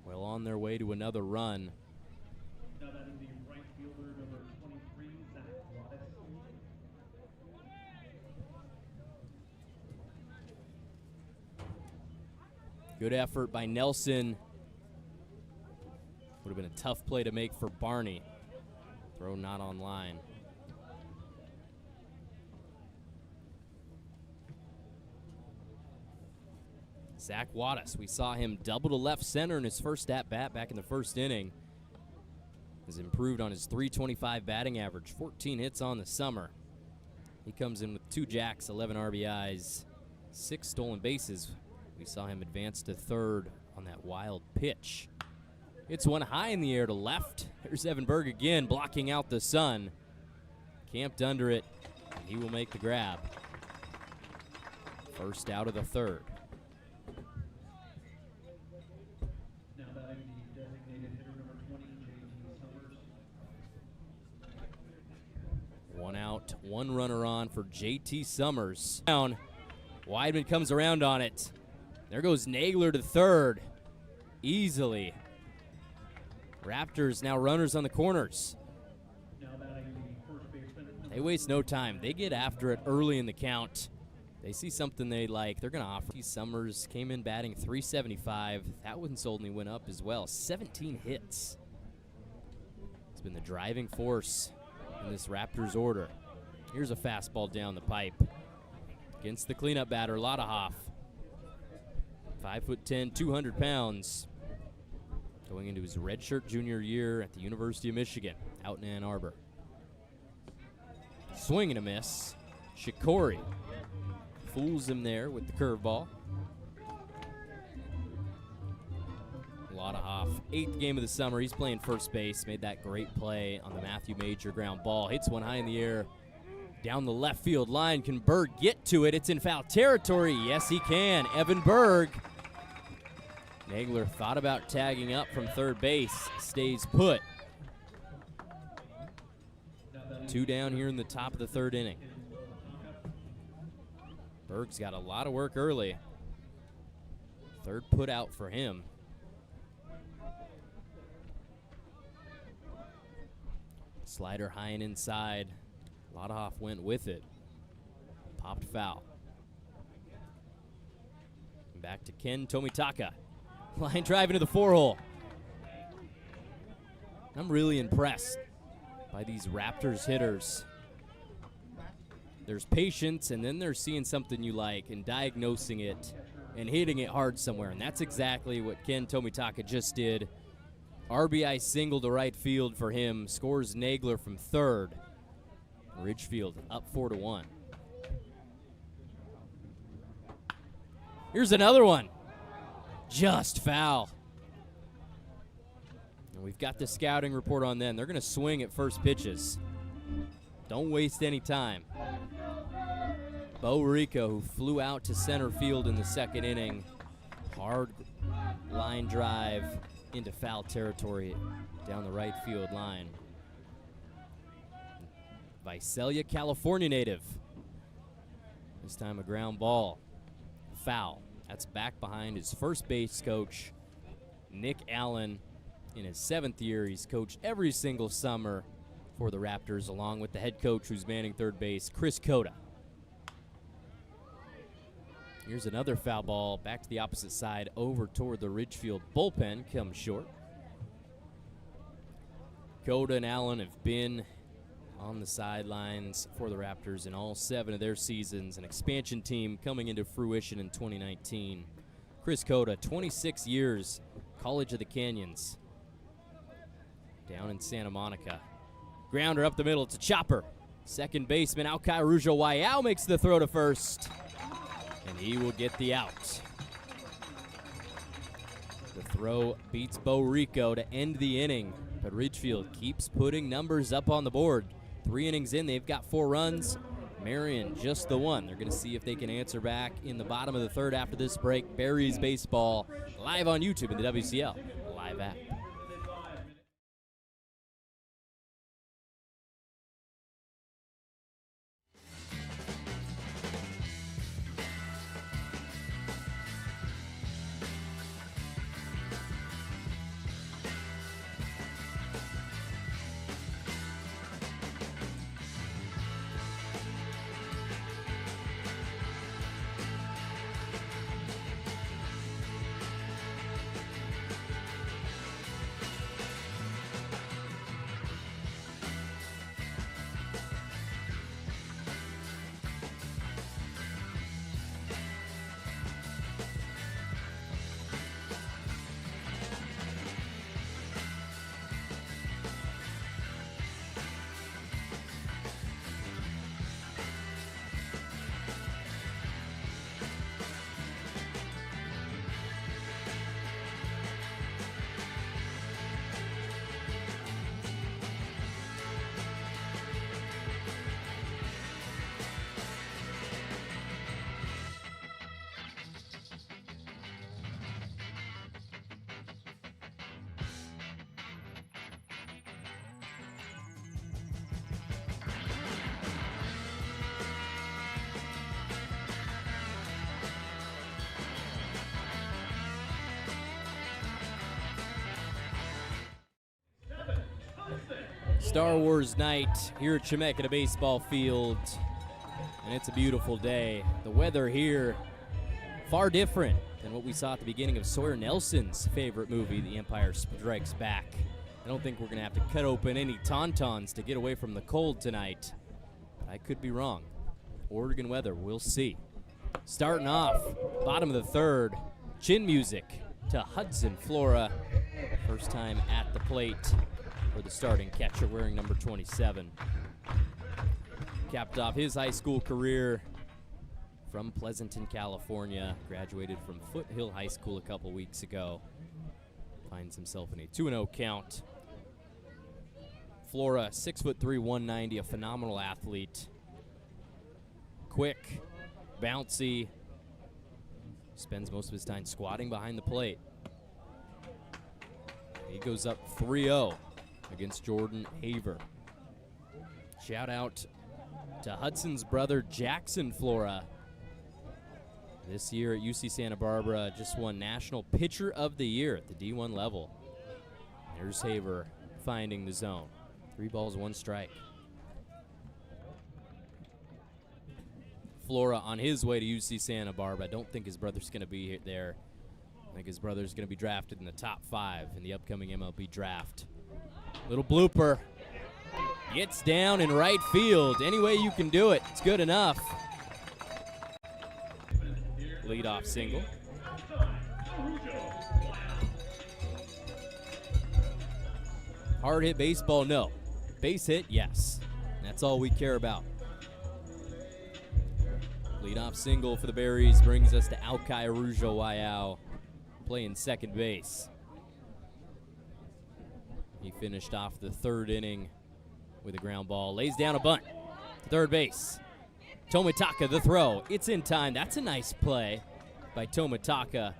Well on their way to another run. Now that is the right fielder, number 23, Zach Wattis. Good effort by Nelson. Would have been a tough play to make for Barney. Throw not on line. Zach Wattis, we saw him double to left center in his first at-bat back in the first inning. Has improved on his .325 batting average, 14 hits on the summer. He comes in with 2 jacks, 11 RBIs, 6 stolen bases. We saw him advance to third on that wild pitch. It's one high in the air to left. There's Evan Berg again, blocking out the sun. Camped under it, and he will make the grab. First out of the third. Now batting the designated hitter number 20, J.T. Summers. One out, one runner on for J.T. Summers. Down. Weidman comes around on it. There goes Nagler to third. Easily. Raptors now runners on the corners. Now batting the first baseman. They waste no time. They get after it early in the count. They see something they like. They're going to offer. Summers came in batting .375. That one only went up as well. 17 hits. It's been the driving force in this Raptors order. Here's a fastball down the pipe. Against the cleanup batter, Lodahoff. 5'10", 200 pounds. Going into his redshirt junior year at the University of Michigan, out in Ann Arbor. Swing and a miss. Shikori fools him there with the curveball. Lodahoff, 8th game of the summer. He's playing first base. Made that great play on the Matthew Major ground ball. Hits one high in the air. Down the left field line. Can Berg get to it? It's in foul territory. Yes, he can. Evan Berg. Nagler thought about tagging up from third base. Stays put. 2 down here in the top of the third inning. Berg's got a lot of work early. Third put out for him. Slider high and inside. Lodahoff went with it. Popped foul. Back to Ken Tomitaka. Line drive into the 4-hole. I'm really impressed by these Raptors hitters. There's patience, and then they're seeing something you like and diagnosing it and hitting it hard somewhere. And that's exactly what Ken Tomitaka just did. RBI single to right field for him. Scores Nagler from third. Ridgefield up 4-1. Here's another one. Just foul. And we've got the scouting report on them. They're going to swing at first pitches. Don't waste any time. Bo Rico, who flew out to center field in the second inning. Hard line drive into foul territory down the right field line. Visalia, California native. This time a ground ball. Foul. That's back behind his first base coach, Nick Allen. In his 7th year, he's coached every single summer for the Raptors, along with the head coach who's manning third base, Chris Cota. Here's another foul ball back to the opposite side over toward the Ridgefield bullpen. Comes short. Cota and Allen have been on the sidelines for the Raptors in all 7 of their seasons. An expansion team coming into fruition in 2019. Chris Cota, 26 years, College of the Canyons, down in Santa Monica. Grounder up the middle, it's a chopper. Second baseman Alkai Rujo Wayao makes the throw to first, and he will get the out. The throw beats Bo Rico to end the inning, but Ridgefield keeps putting numbers up on the board. 3 innings in, they've got 4 runs. Marion just the 1. They're going to see if they can answer back in the bottom of the third after this break. Berries baseball live on YouTube in the WCL live app. Star Wars night here at Chemeketa Baseball Field, and it's a beautiful day. The weather here far different than what we saw at the beginning of Sawyer Nelson's favorite movie, The Empire Strikes Back. I don't think we're going to have to cut open any tauntauns to get away from the cold tonight. I could be wrong. Oregon weather, we'll see. Starting off, bottom of the third, chin music to Hudson Flora. First time at the plate for the starting catcher wearing number 27. Capped off his high school career from Pleasanton, California. Graduated from Foothill High School a couple weeks ago. Finds himself in a 2-0 count. Flora, 6'3", 190, a phenomenal athlete. Quick, bouncy. Spends most of his time squatting behind the plate. He goes up 3-0 against Jordan Haver. Shout out to Hudson's brother, Jackson Flora. This year at UC Santa Barbara, just won National Pitcher of the Year at the D1 level. There's Haver finding the zone. 3 balls, 1 strike. Flora on his way to UC Santa Barbara. I don't think his brother's going to be there. I think his brother's going to be drafted in the top 5 in the upcoming MLB draft. Little blooper. Gets down in right field. Any way you can do it, it's good enough. Leadoff single. Hard hit baseball, no. Base hit, yes. That's all we care about. Leadoff single for the Berries brings us to Alkai Arujo Wayao playing second base. He finished off the third inning with a ground ball. Lays down a bunt to third base. Tomitaka, the throw. It's in time. That's a nice play by Tomitaka.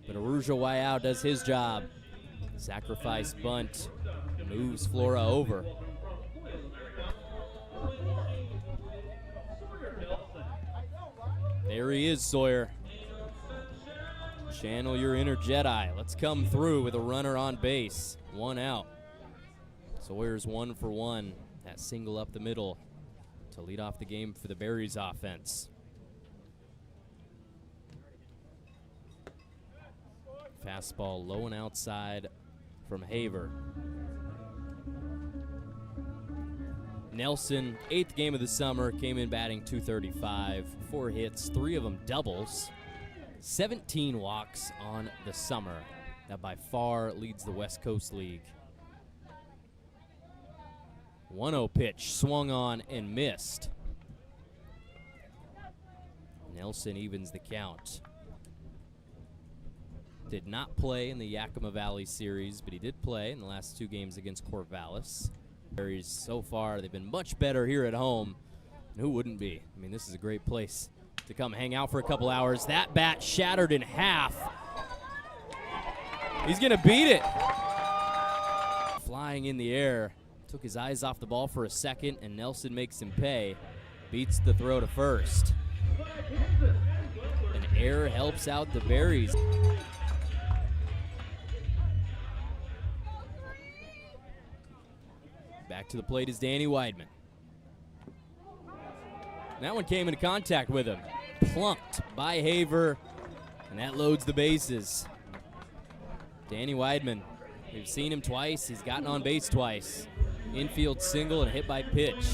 But Arujo Wayao does his job. Sacrifice bunt. Moves Flora over. There he is, Sawyer. Channel your inner Jedi. Let's come through with a runner on base. 1 out. Sawyer's 1 for 1. That single up the middle to lead off the game for the Berries offense. Fastball low and outside from Haver. Nelson, 8th game of the summer, came in batting .235, 4 hits, 3 of them doubles, 17 walks on the summer. That by far leads the West Coast League. 1-0 pitch, swung on and missed. Nelson evens the count. Did not play in the Yakima Valley series, but he did play in the last 2 games against Corvallis. Berries so far, they've been much better here at home. And who wouldn't be? I mean, this is a great place to come hang out for a couple hours. That bat shattered in half. He's gonna beat it. Flying in the air. Took his eyes off the ball for a second, and Nelson makes him pay. Beats the throw to first. An error helps out the Berries. Back to the plate is Danny Weidman. That one came into contact with him. Plunked by Haver, and that loads the bases. Danny Weidman, we've seen him twice. He's gotten on base twice. Infield single and hit by pitch.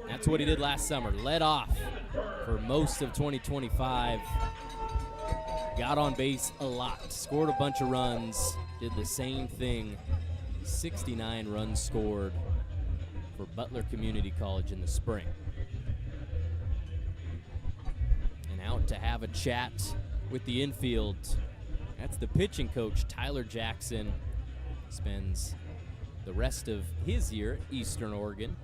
That's what he did last summer. Led off for most of 2025. Got on base a lot. Scored a bunch of runs. Did the same thing. 69 runs scored for Butler Community College in the spring. And out to have a chat with the infield. That's the pitching coach, Tyler Jackson. Spends the rest of his year at Eastern Oregon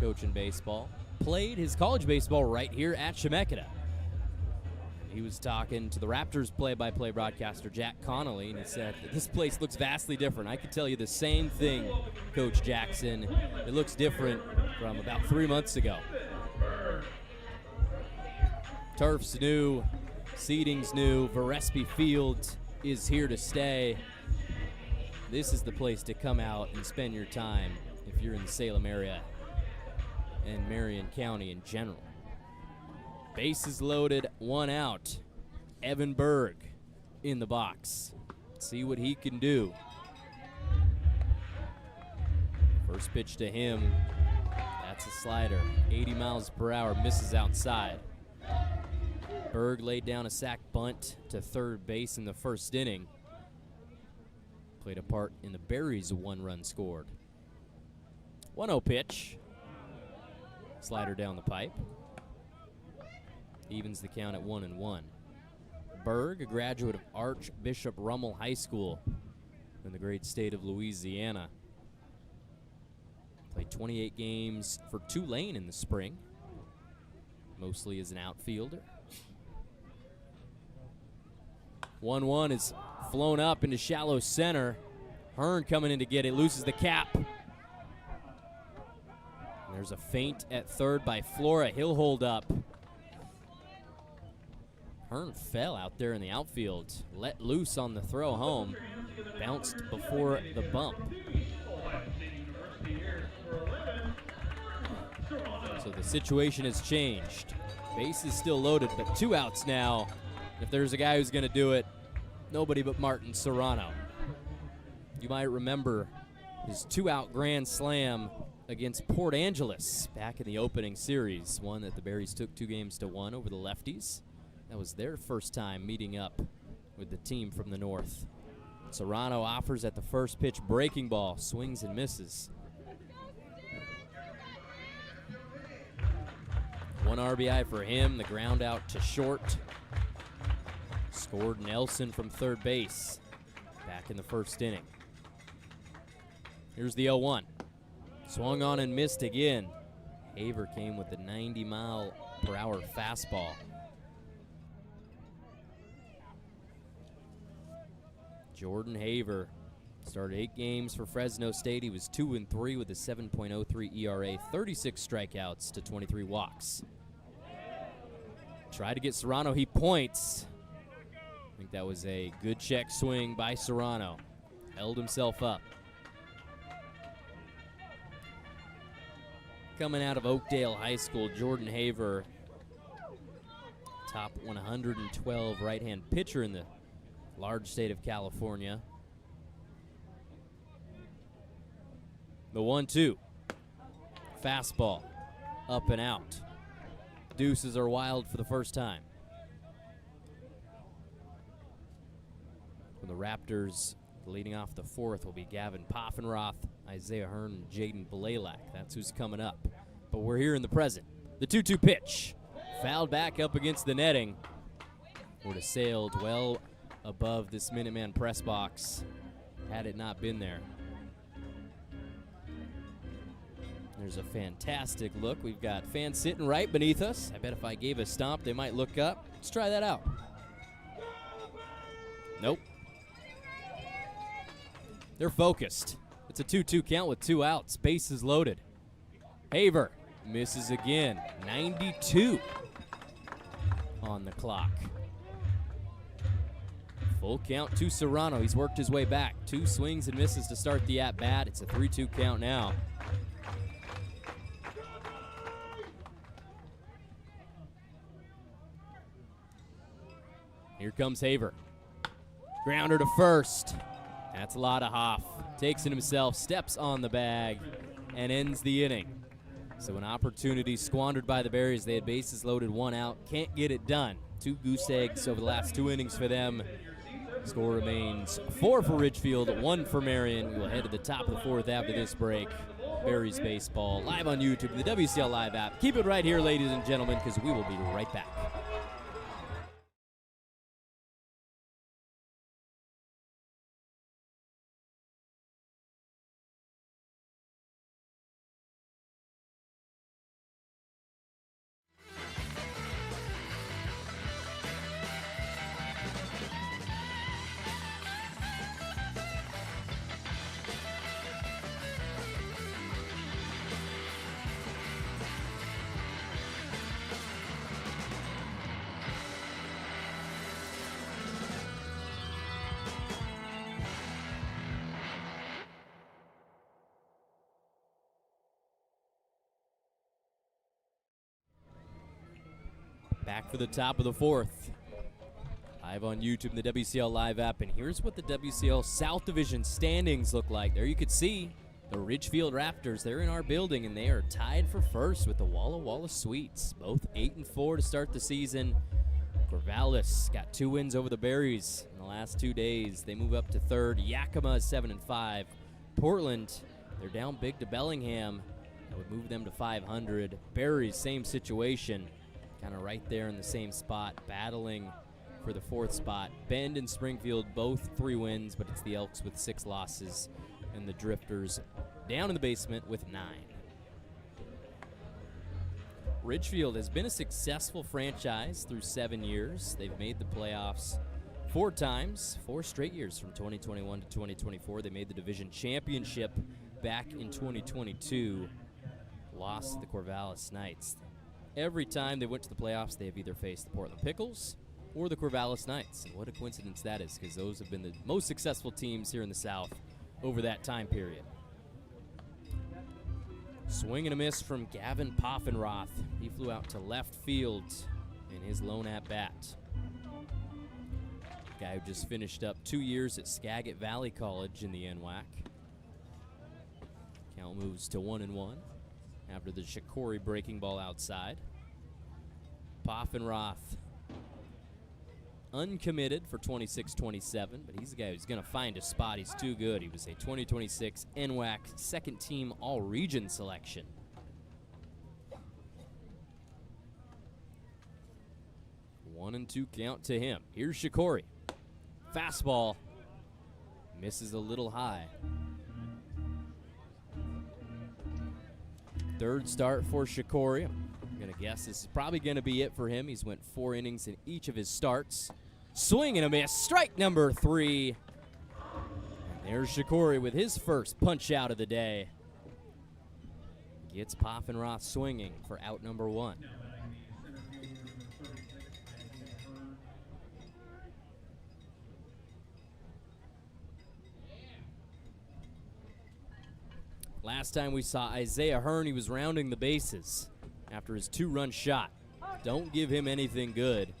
coaching baseball. Played his college baseball right here at Chemeketa. He was talking to the Raptors play-by-play broadcaster, Jack Connolly, and he said, this place looks vastly different. I could tell you the same thing, Coach Jackson. It looks different from about 3 months ago. Turf's new, seating's new, Varespi Field is here to stay. This is the place to come out and spend your time if you're in the Salem area and Marion County in general. Bases loaded, 1 out. Evan Berg in the box. See what he can do. First pitch to him. That's a slider. 80 miles per hour, misses outside. Berg laid down a sac bunt to third base in the first inning. Played a part in the Berries' 1 run scored. 1-0 pitch. Slider down the pipe. Evens the count at 1-1. Berg, a graduate of Archbishop Rummel High School in the great state of Louisiana. Played 28 games for Tulane in the spring, mostly as an outfielder. 1-1 is flown up into shallow center. Hearn coming in to get it, loses the cap. And there's a feint at third by Flora. He'll hold up. Hearn fell out there in the outfield, let loose on the throw home, bounced before the bump. So the situation has changed. Base is still loaded, but 2 outs now. If there's a guy who's going to do it, nobody but Martin Serrano. You might remember his 2-out grand slam against Port Angeles back in the opening series, one that the Berries took 2-1 over the Lefties. That was their first time meeting up with the team from the north. Serrano offers at the first pitch, breaking ball, swings and misses. 1 RBI for him, the ground out to short. Scored Nelson from third base back in the first inning. Here's the 0-1. Swung on and missed again. Haver came with the 90-mile-per-hour fastball. Jordan Haver started 8 games for Fresno State. He was 2-3 with a 7.03 ERA, 36 strikeouts to 23 walks. Tried to get Serrano, he points. I think that was a good check swing by Serrano. Held himself up. Coming out of Oakdale High School, Jordan Haver, top 112 right-hand pitcher in the large state of California. The 1-2. Fastball. Up and out. Deuces are wild for the first time. For the Raptors, leading off the 4th will be Gavin Poffenroth, Isaiah Hearn, and Jaden Blaylock. That's who's coming up. But we're here in the present. The 2-2 pitch. Fouled back up against the netting. Would have sailed well above this Minuteman press box had it not been there. There's a fantastic look. We've got fans sitting right beneath us. I bet if I gave a stomp, they might look up. Let's try that out. Nope. They're focused. It's a 2-2 count with 2 outs. Bases loaded. Haver misses again. 92 on the clock. Full count to Serrano. He's worked his way back. 2 swings and misses to start the at-bat. It's a 3-2 count now. Here comes Haver. Grounder to first. That's a lot of Hoff. Takes it himself, steps on the bag, and ends the inning. So an opportunity squandered by the Berries. They had bases loaded, 1 out. Can't get it done. 2 goose eggs over the last 2 innings for them. Score remains 4 for Ridgefield, 1 for Marion. We will head to the top of the 4th after this break. Berries baseball live on YouTube, the WCL Live app. Keep it right here, ladies and gentlemen, because we will be right back. Back for the top of the fourth. Live on YouTube and the WCL Live app, and here's what the WCL South Division standings look like. There you can see the Ridgefield Raptors. They're in our building, and they are tied for first with the Walla Walla Sweets. Both 8-4 to start the season. Corvallis got 2 wins over the Berries in the last 2 days. They move up to third. Yakima is 7-5. Portland, they're down big to Bellingham. That would move them to 500. Berries, same situation, kind of right there in the same spot, battling for the 4th spot. Bend and Springfield, both 3 wins, but it's the Elks with 6 losses, and the Drifters down in the basement with 9. Ridgefield has been a successful franchise through 7 years. They've made the playoffs 4 times, 4 straight years from 2021 to 2024. They made the division championship back in 2022, lost to the Corvallis Knights. Every time they went to the playoffs, they have either faced the Portland Pickles or the Corvallis Knights. And what a coincidence that is, because those have been the most successful teams here in the South over that time period. Swing and a miss from Gavin Poffenroth. He flew out to left field in his lone at-bat. Guy who just finished up 2 years at Skagit Valley College in the NWAC. Count moves to 1-1 after the Shikori breaking ball outside. Poffenroth uncommitted for 26-27, but he's the guy who's going to find a spot. He's too good. He was a 2026 NWAC second-team all-region selection. One and 2 count to him. Here's Shikori. Fastball. Misses a little high. Third start for Shikori. I'm going to guess this is probably going to be it for him. He's went 4 innings in each of his starts. Swing and a miss. Strike number 3. And there's Shikori with his first punch out of the day. Gets Poffenroth swinging for out number 1. Last time we saw Isaiah Hearn, he was rounding the bases after his 2-run shot. Don't give him anything good,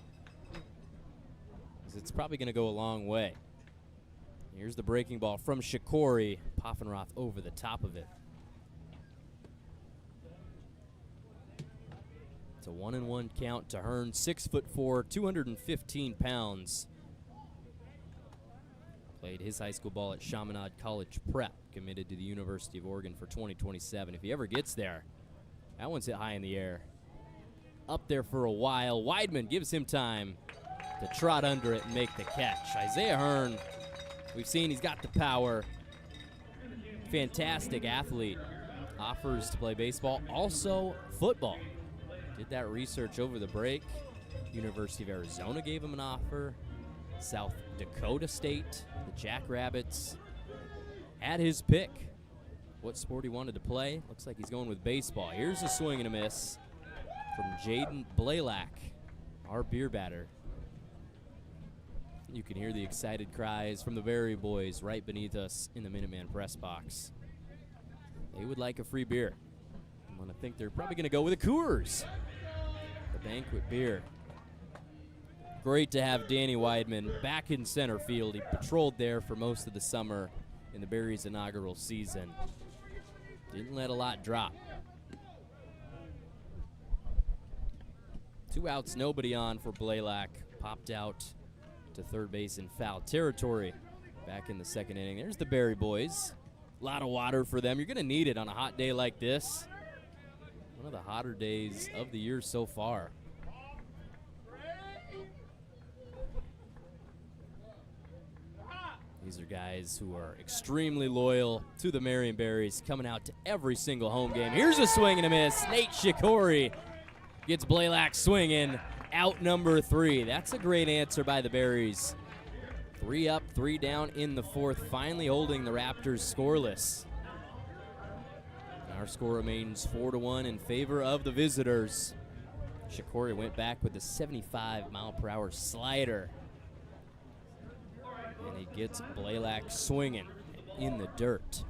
because it's probably going to go a long way. Here's the breaking ball from Shikori. Poffenroth over the top of it. It's a 1-1 count to Hearn. 6'4", 215 pounds. Played his high school ball at Chaminade College Prep, committed to the University of Oregon for 2027. If he ever gets there, that one's hit high in the air. Up there for a while. Weidman gives him time to trot under it and make the catch. Isaiah Hearn, we've seen he's got the power. Fantastic athlete. Offers to play baseball, also football. Did that research over the break. University of Arizona gave him an offer. South Dakota State, the Jackrabbits, had his pick. What sport he wanted to play. Looks like he's going with baseball. Here's a swing and a miss from Jaden Blaylock, our beer batter. You can hear the excited cries from the Berry boys right beneath us in the Minuteman press box. They would like a free beer. I'm going to think they're probably going to go with a Coors, the banquet beer. Great to have Danny Weidman back in center field. He patrolled there for most of the summer in the Berries' inaugural season. Didn't let a lot drop. 2 outs, nobody on for Blaylock. Popped out to third base in foul territory back in the 2nd inning. There's the Berry boys. A lot of water for them. You're going to need it on a hot day like this. One of the hotter days of the year so far. These are guys who are extremely loyal to the Marion Berries, coming out to every single home game. Here's a swing and a miss. Nate Shikori gets Blaylock swinging. Out number 3. That's a great answer by the Berries. 3 up, 3 down in the 4th, finally holding the Raptors scoreless. Our score remains 4-1 in favor of the visitors. Shikori went back with a 75-mile-per-hour slider. And he gets Blaylock swinging in the dirt.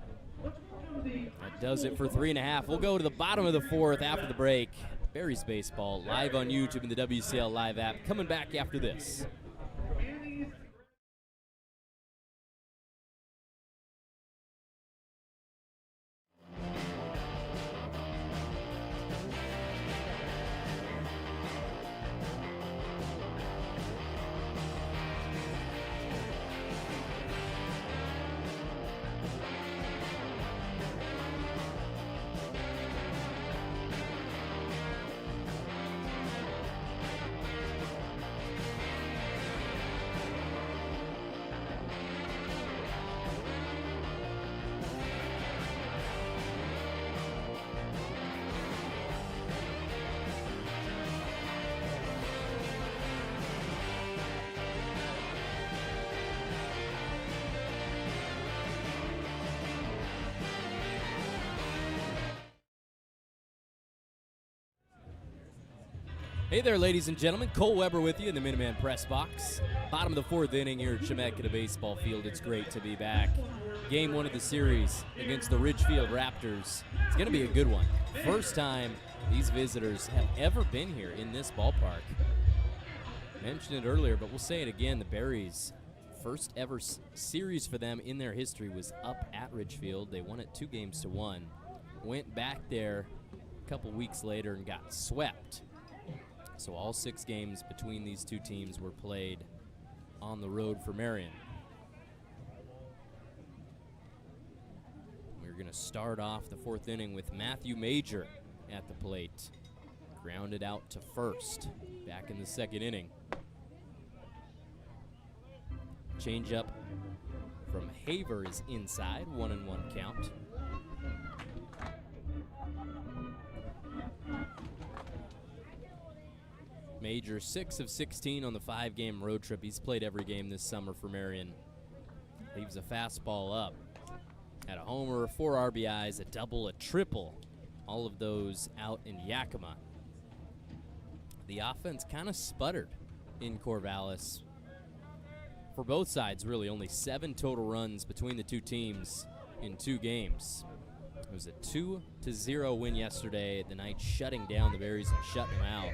That does it for 3.5. We'll go to the bottom of the 4th after the break. Berries Baseball, live on YouTube and the WCL Live app. Coming back after this. Hey there, ladies and gentlemen. Cole Weber with you in the Minuteman Press Box. Bottom of the fourth inning here at Chemeketa Baseball Field. It's great to be back. Game one of the series against the Ridgefield Raptors. It's going to be a good one. First time these visitors have ever been here in this ballpark. Mentioned it earlier, but we'll say it again. The Berries, first ever series for them in their history was up at Ridgefield. They won it 2-1. Went back there a couple weeks later and got swept. So all 6 games between these two teams were played on the road for Marion. We're going to start off the fourth inning with Matthew Major at the plate. Grounded out to first, back in the second inning. Changeup from Haver is inside, 1-1 count. Major 6 of 16 on the 5-game road trip. He's played every game this summer for Marion. Leaves a fastball up. Had a homer, 4 RBIs, a double, a triple. All of those out in Yakima. The offense kind of sputtered in Corvallis. For both sides, really, only 7 total runs between the two teams in 2 games. It was a 2-0 win yesterday. The Knights shutting down the Berries and shutting them out.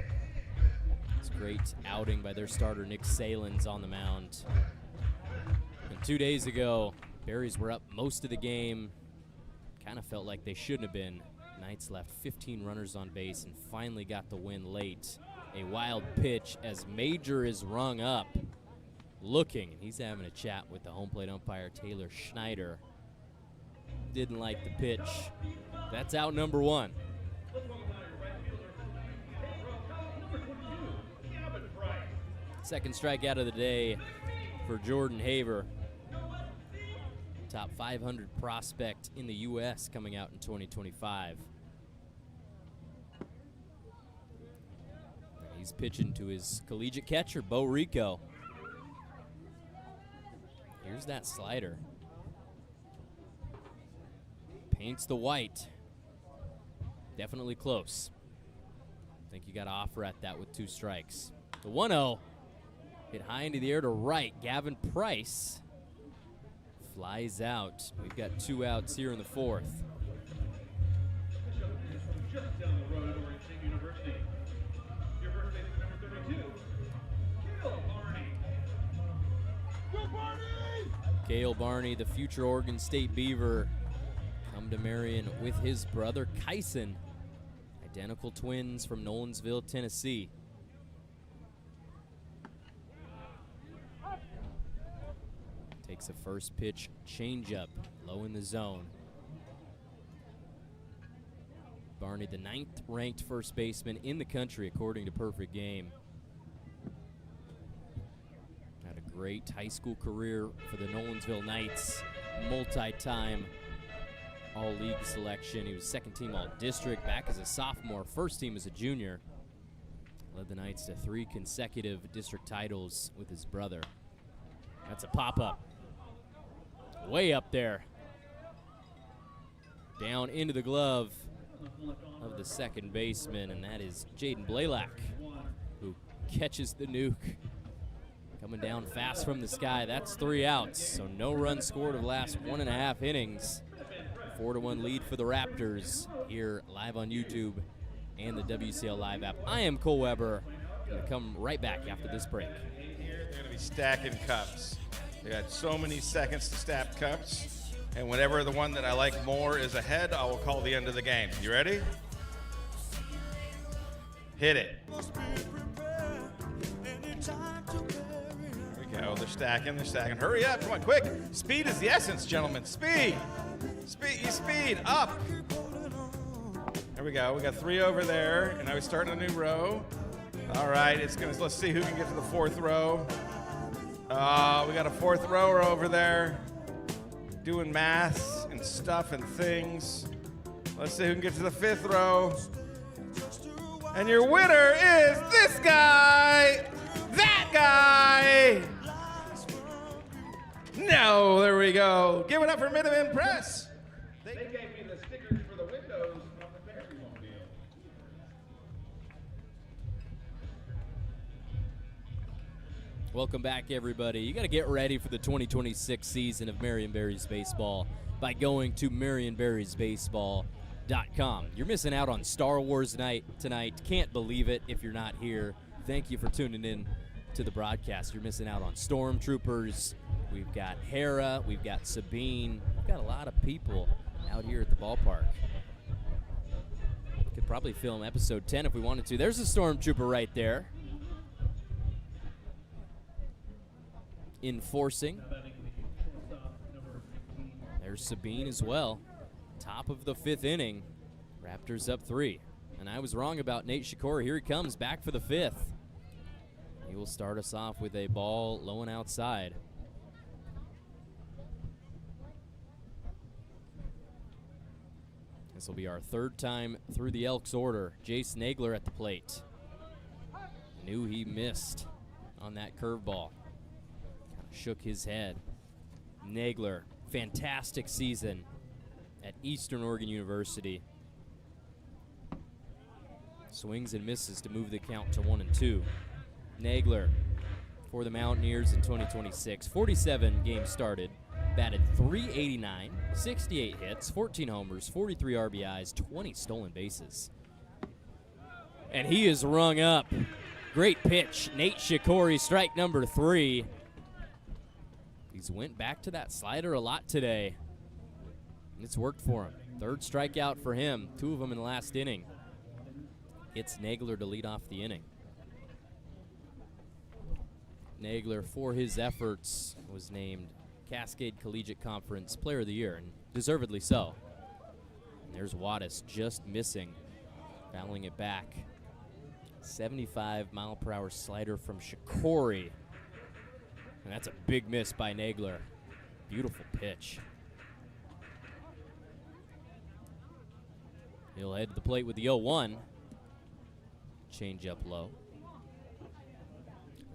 Great outing by their starter, Nick Salens, on the mound. And 2 days ago, Berries were up most of the game. Kind of felt like they shouldn't have been. Knights left 15 runners on base and finally got the win late. A wild pitch as Major is rung up. Looking, and he's having a chat with the home plate umpire, Taylor Schneider. Didn't like the pitch. That's out number 1. Second strikeout of the day for Jordan Haver. Top 500 prospect in the U.S. coming out in 2025. He's pitching to his collegiate catcher, Bo Rico. Here's that slider. Paints the white. Definitely close. I think you got to offer at that with 2 strikes. The 1-0. Hit high into the air to right. Gavin Price flies out. We've got 2 outs here in the 4th. Just down the road at Oregon State University. Your first baseman, number 32, Cale Barney. Cale Barney, the future Oregon State Beaver, come to Marion with his brother Kyson. Identical twins from Nolensville, Tennessee. Takes a first pitch changeup, low in the zone. Barney, the 9th ranked first baseman in the country, according to Perfect Game. Had a great high school career for the Nolensville Knights. Multi-time all-league selection. He was second team all-district back as a sophomore, first team as a junior. Led the Knights to 3 consecutive district titles with his brother. That's a pop-up. Way up there. Down into the glove of the second baseman, and that is Jaden Blaylock, who catches the nuke. Coming down fast from the sky. That's 3 outs, so no runs scored of the last 1.5 innings. 4-1 lead for the Raptors here live on YouTube and the WCL Live app. I am Cole Weber. Going to come right back after this break. Here they're going to be stacking cups. They got so many seconds to stack cups, and whenever the one that I like more is ahead, I will call the end of the game. You ready? Hit it. There we go. They're stacking. They're stacking. Hurry up. Come on, quick. Speed is the essence, gentlemen. Speed. Speed up. There we go. We got 3 over there, and now we start in a new row. All right. Let's see who can get to the 4th row. We got a 4th rower over there doing maths and stuff and things. Let's see who can get to the 5th row. And your winner is this guy, that guy. No, there we go. Give it up for Minuteman Press. They gave me the stickers for the windows on the Pregame Show. Welcome back, everybody. You got to get ready for the 2026 season of Marion Berries Baseball by going to MarionBerriesBaseball.com. You're missing out on Star Wars night tonight. Can't believe it if you're not here. Thank you for tuning in to the broadcast. You're missing out on Stormtroopers. We've got Hera. We've got Sabine. We've got a lot of people out here at the ballpark. Could probably film episode 10 if we wanted to. There's a Stormtrooper right there. Enforcing. There's Sabine as well. Top of the 5th inning. Raptors up 3. And I was wrong about Nate Shikori. Here he comes back for the 5th. He will start us off with a ball low and outside. This will be our 3rd time through the Elks order. Jace Nagler at the plate. Knew he missed on that curveball. Kind of shook his head. Nagler, fantastic season at Eastern Oregon University. Swings and misses to move the count to 1-2. Nagler for the Mountaineers in 2026. 47 games started, batted .389, 68 hits, 14 homers, 43 RBIs, 20 stolen bases. And he is rung up. Great pitch. Nate Shikori, strike number 3. He's went back to that slider a lot today. It's worked for him. 3rd strikeout for him, 2 of them in the last inning. It's Nagler to lead off the inning. Nagler, for his efforts, was named Cascade Collegiate Conference Player of the Year, and deservedly so. And there's Wattis just missing, fouling it back. 75-mile-per-hour slider from Shikori. And that's a big miss by Nagler. Beautiful pitch. He'll head to the plate with the 0-1. Change up low.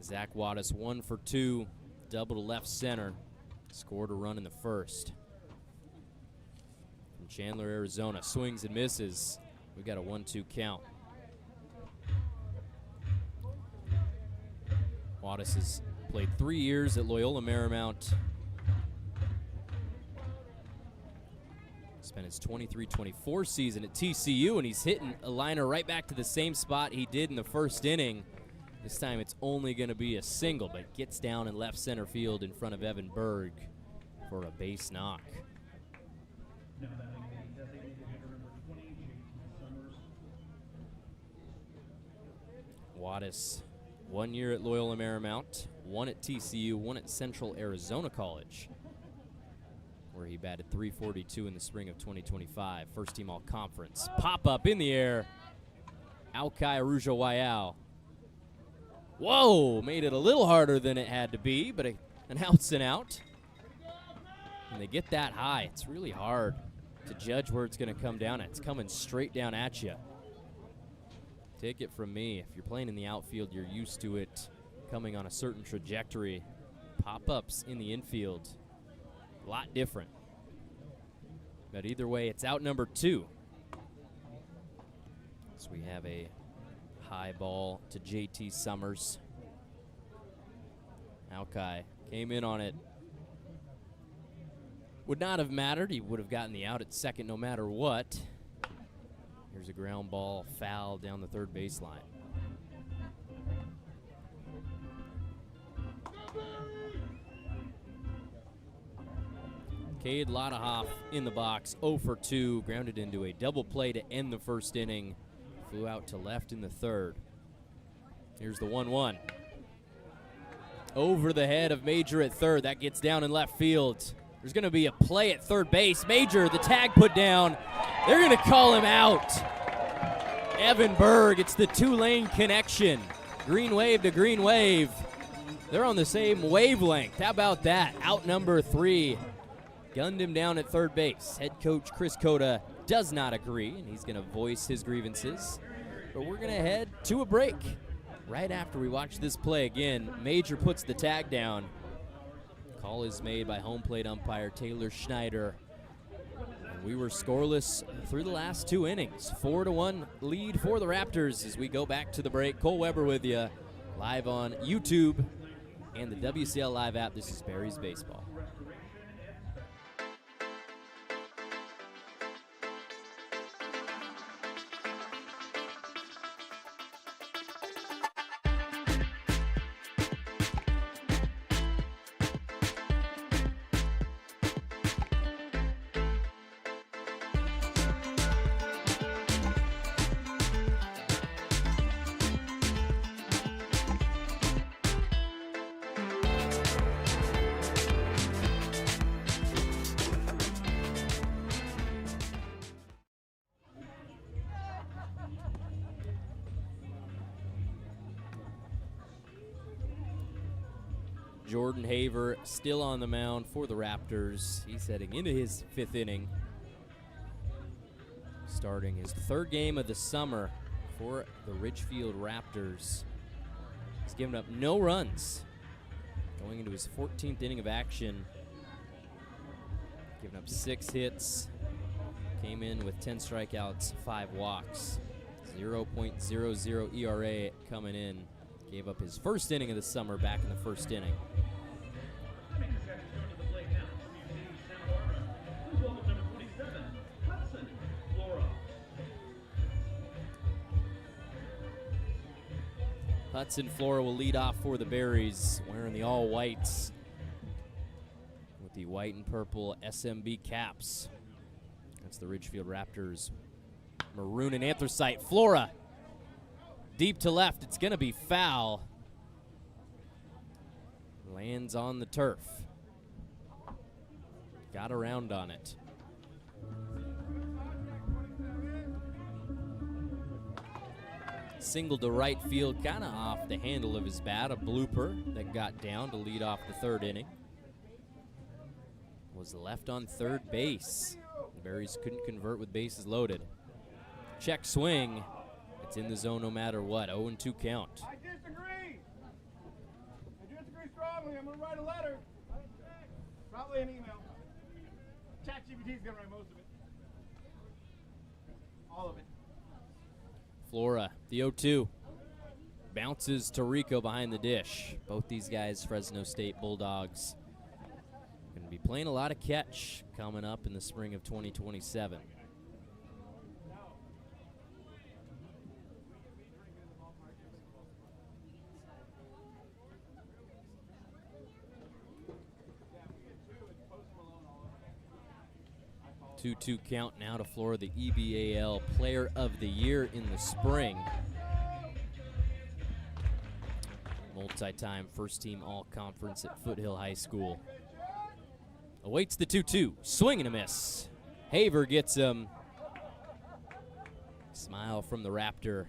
Zach Wattis 1 for 2, double to left center. Scored a run in the 1st. From Chandler, Arizona, swings and misses. We got a 1-2 count. Wattis has played 3 years at Loyola Marymount. Spent his 23-24 season at TCU, and he's hitting a liner right back to the same spot he did in the 1st inning. This time it's only going to be a single, but gets down in left center field in front of Evan Berg for a base knock. Now batting the designated hitter number 20, JT Summers. Wattis, 1 year at Loyola Marymount, 1 at TCU, 1 at Central Arizona College, where he batted .342 in the spring of 2025. First team all conference. Pop up in the air. Alkai Arujo-Wayao. Whoa, made it a little harder than it had to be, but an outs and out. And they get that high. It's really hard to judge where it's going to come down at. It's coming straight down at you. Take it from me. If you're playing in the outfield, you're used to it coming on a certain trajectory. Pop-ups in the infield, a lot different. But either way, it's out number 2. So we have a high ball to JT Summers. Alkai came in on it. Would not have mattered. He would have gotten the out at second no matter what. There's a ground ball foul down the third baseline. Cade Lottahoff in the box, 0 for 2, grounded into a double play to end the first inning. Flew out to left in the third. Here's the 1-1. Over the head of Major at third. That gets down in left field. There's going to be a play at third base. Major, the tag put down. They're going to call him out. Evan Berg, it's the two-lane connection. Green wave to green wave. They're on the same wavelength. How about that? Out number 3. Gunned him down at third base. Head coach Chris Cota does not agree, and he's going to voice his grievances. But we're going to head to a break. Right after we watch this play again, Major puts the tag down. Call is made by home plate umpire Taylor Schneider. And we were scoreless through the last 2 innings. 4-1 lead for the Raptors as we go back to the break. Cole Weber with you live on YouTube and the WCL Live app. This is Berries Baseball. Jordan Haver still on the mound for the Raptors. He's heading into his 5th inning. Starting his 3rd game of the summer for the Ridgefield Raptors. He's given up no runs. Going into his 14th inning of action. Giving up 6 hits. Came in with 10 strikeouts, 5 walks. 0.00 ERA coming in. Gave up his 1st inning of the summer back in the 1st inning. Hudson Flora will lead off for the Berries, wearing the all-whites with the white and purple SMB caps. That's the Ridgefield Raptors. Maroon and anthracite. Flora deep to left. It's going to be foul. Lands on the turf. Got around on it. Single to right field, kind of off the handle of his bat. A blooper that got down to lead off the 3rd inning. Was left on third base. The Berries couldn't convert with bases loaded. Check swing. It's in the zone no matter what. 0-2 count. I disagree. I disagree strongly. I'm going to write a letter. Probably an email. ChatGPT is going to write most of it. All of it. Flora, the 0-2. Bounces to Rico behind the dish. Both these guys, Fresno State Bulldogs. Going to be playing a lot of catch coming up in the spring of 2027. Two count now to Flora, the EBAL Player of the Year in the spring. Multi-time first-team all-conference at Foothill High School. Awaits the 2-2. Swing and a miss. Haver gets him. Smile from the Raptor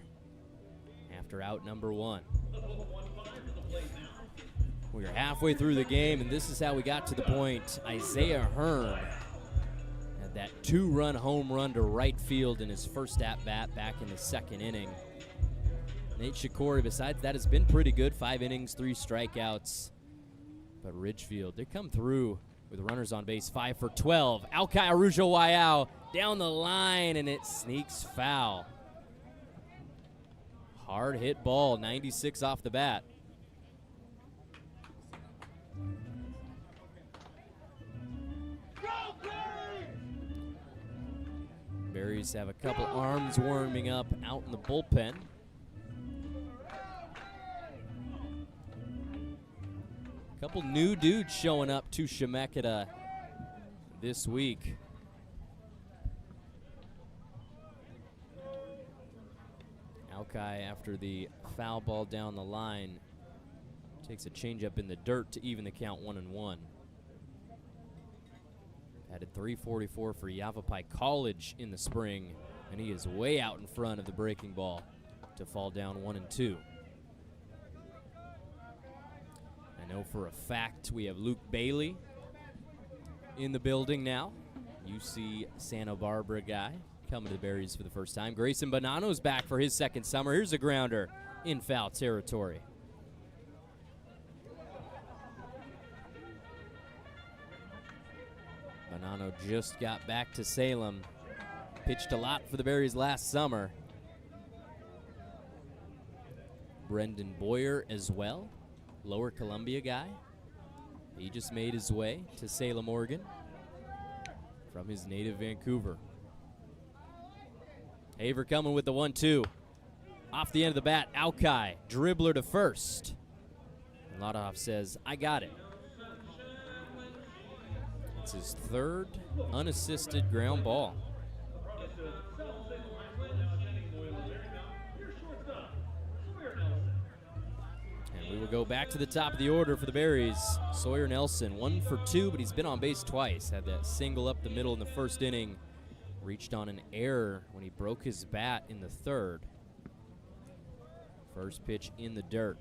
after out number 1. We are halfway through the game, and this is how we got to the point. Isaiah Hearn had that 2-run home run to right field in his first at-bat back in the 2nd inning. Nate Shikori, besides that, has been pretty good. 5 innings, 3 strikeouts. But Ridgefield, they come through with runners on base. 5 for 12. Alkai Arujo Wayao down the line, and it sneaks foul. Hard hit ball, 96 off the bat. Berries Berries have a couple arms warming up out in the bullpen. A couple new dudes showing up to Chemeketa this week. Alki, after the foul ball down the line, takes a changeup in the dirt to even the count 1-1. Added 344 for Yavapai College in the spring, and he is way out in front of the breaking ball to fall down 1-2. I know for a fact we have Luke Bailey in the building now. UC Santa Barbara guy coming to the Berries for the first time. Grayson Bonanno's back for his second summer. Here's a grounder in foul territory. Bonanno just got back to Salem. Pitched a lot for the Berries last summer. Brendan Boyer as well, Lower Columbia guy. He just made his way to Salem, Oregon from his native Vancouver. Haver coming with the 1-2. Off the end of the bat, Alki, dribbler to first. And Ladoff says, I got it. It's his third unassisted ground ball. And we will go back to the top of the order for the Berries. Sawyer Nelson, 1 for 2, but he's been on base twice. Had that single up the middle in the first inning. Reached on an error when he broke his bat in the third. First pitch in the dirt.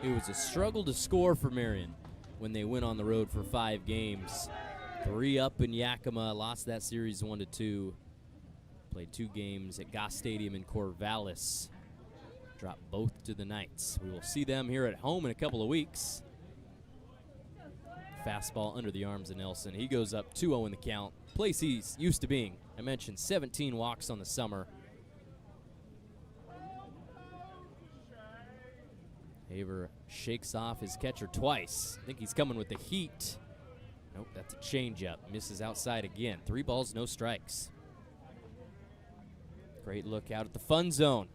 It was a struggle to score for Marion when they went on the road for 5 games. 3 up in Yakima, lost that series 1-2. Played 2 games at Goss Stadium in Corvallis. Dropped both to the Knights. We will see them here at home in a couple of weeks. Fastball under the arms of Nelson. He goes up 2-0 in the count. Place he's used to being. I mentioned 17 walks on the summer. Haver shakes off his catcher twice. I think he's coming with the heat. Nope, that's a changeup. Misses outside again. 3 balls, no strikes. Great look out at the fun zone.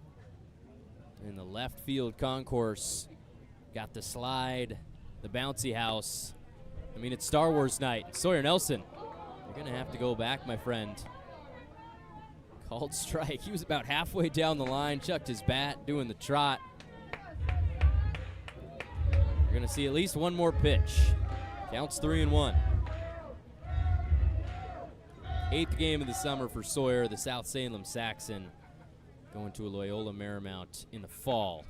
In the left field concourse. Got the slide, the bouncy house. I mean, it's Star Wars night. Sawyer Nelson, you're going to have to go back, my friend. Called strike. He was about halfway down the line, chucked his bat, doing the trot. You're going to see at least one more pitch. Counts 3-1. 8th game of the summer for Sawyer, the South Salem Saxon, going to a Loyola Marymount in the fall.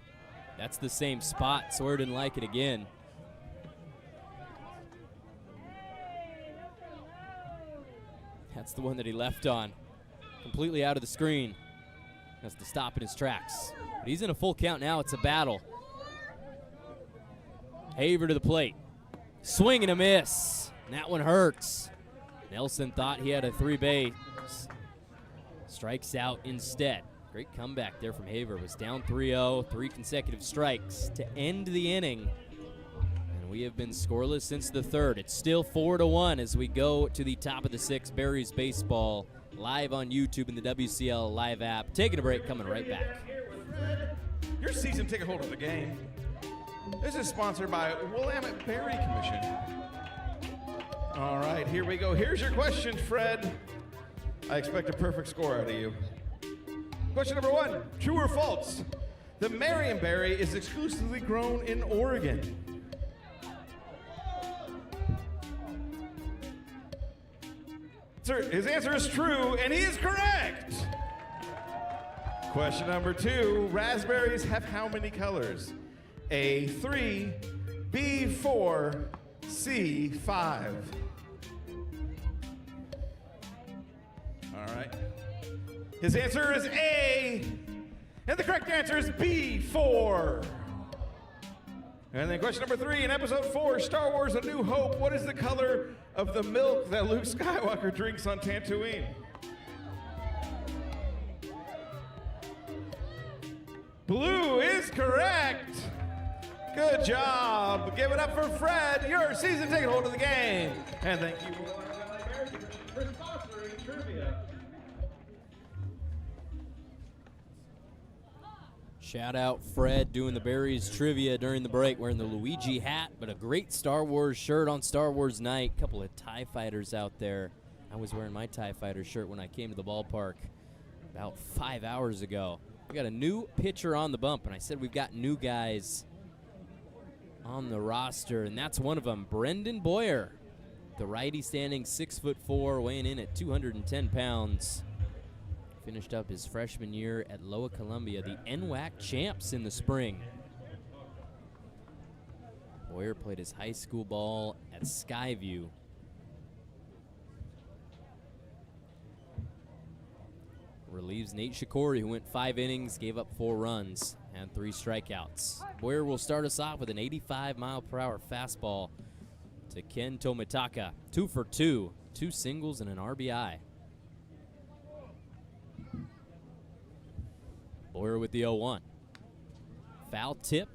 That's the same spot. Sawyer didn't like it again. That's the one that he left on. Completely out of the screen. Has to stop in his tracks. But he's in a full count now. It's a battle. Haver to the plate. Swing and a miss. And that one hurts. Nelson thought he had a 3-base. Strikes out instead. Great comeback there from Haver. Was down 3-0. 3 consecutive strikes to end the inning. We have been scoreless since the third. It's still 4-1 as we go to the top of the 6th. Berries baseball live on YouTube and the WCL live app. Taking a break, coming right back. Your season ticket holder of the game. This is sponsored by Willamette Berry Commission. All right, here we go. Here's your question, Fred. I expect a perfect score out of you. Question number 1, true or false? The Marion Berry is exclusively grown in Oregon. Sir, his answer is true, and he is correct. Question number 2, raspberries have how many colors? A, 3, B, 4, C, 5. All right. His answer is A, and the correct answer is B, 4. And then question number 3, in episode 4, Star Wars: A New Hope, what is the color of the milk that Luke Skywalker drinks on Tatooine? Blue is correct. Good job. Give it up for Fred, your season ticket holder of the game. And thank you For sponsoring trivia. Shout out Fred doing the Berries trivia during the break, wearing the Luigi hat, but a great Star Wars shirt on Star Wars night. Couple of TIE fighters out there. I was wearing my TIE fighter shirt when I came to the ballpark about 5 hours ago. We got a new pitcher on the bump, and I said we've got new guys on the roster, and that's one of them, Brendan Boyer, the righty, standing 6'4", weighing in at 210 pounds. Finished up his freshman year at Loa Columbia, the NWAC champs in the spring. Boyer played his high school ball at Skyview. Relieves Nate Shikori, who went 5 innings, gave up 4 runs, had 3 strikeouts. Boyer will start us off with an 85-mile-per-hour fastball to Ken Tomitaka. 2 for 2, 2 singles and an RBI. Boyer with the 0-1. Foul tip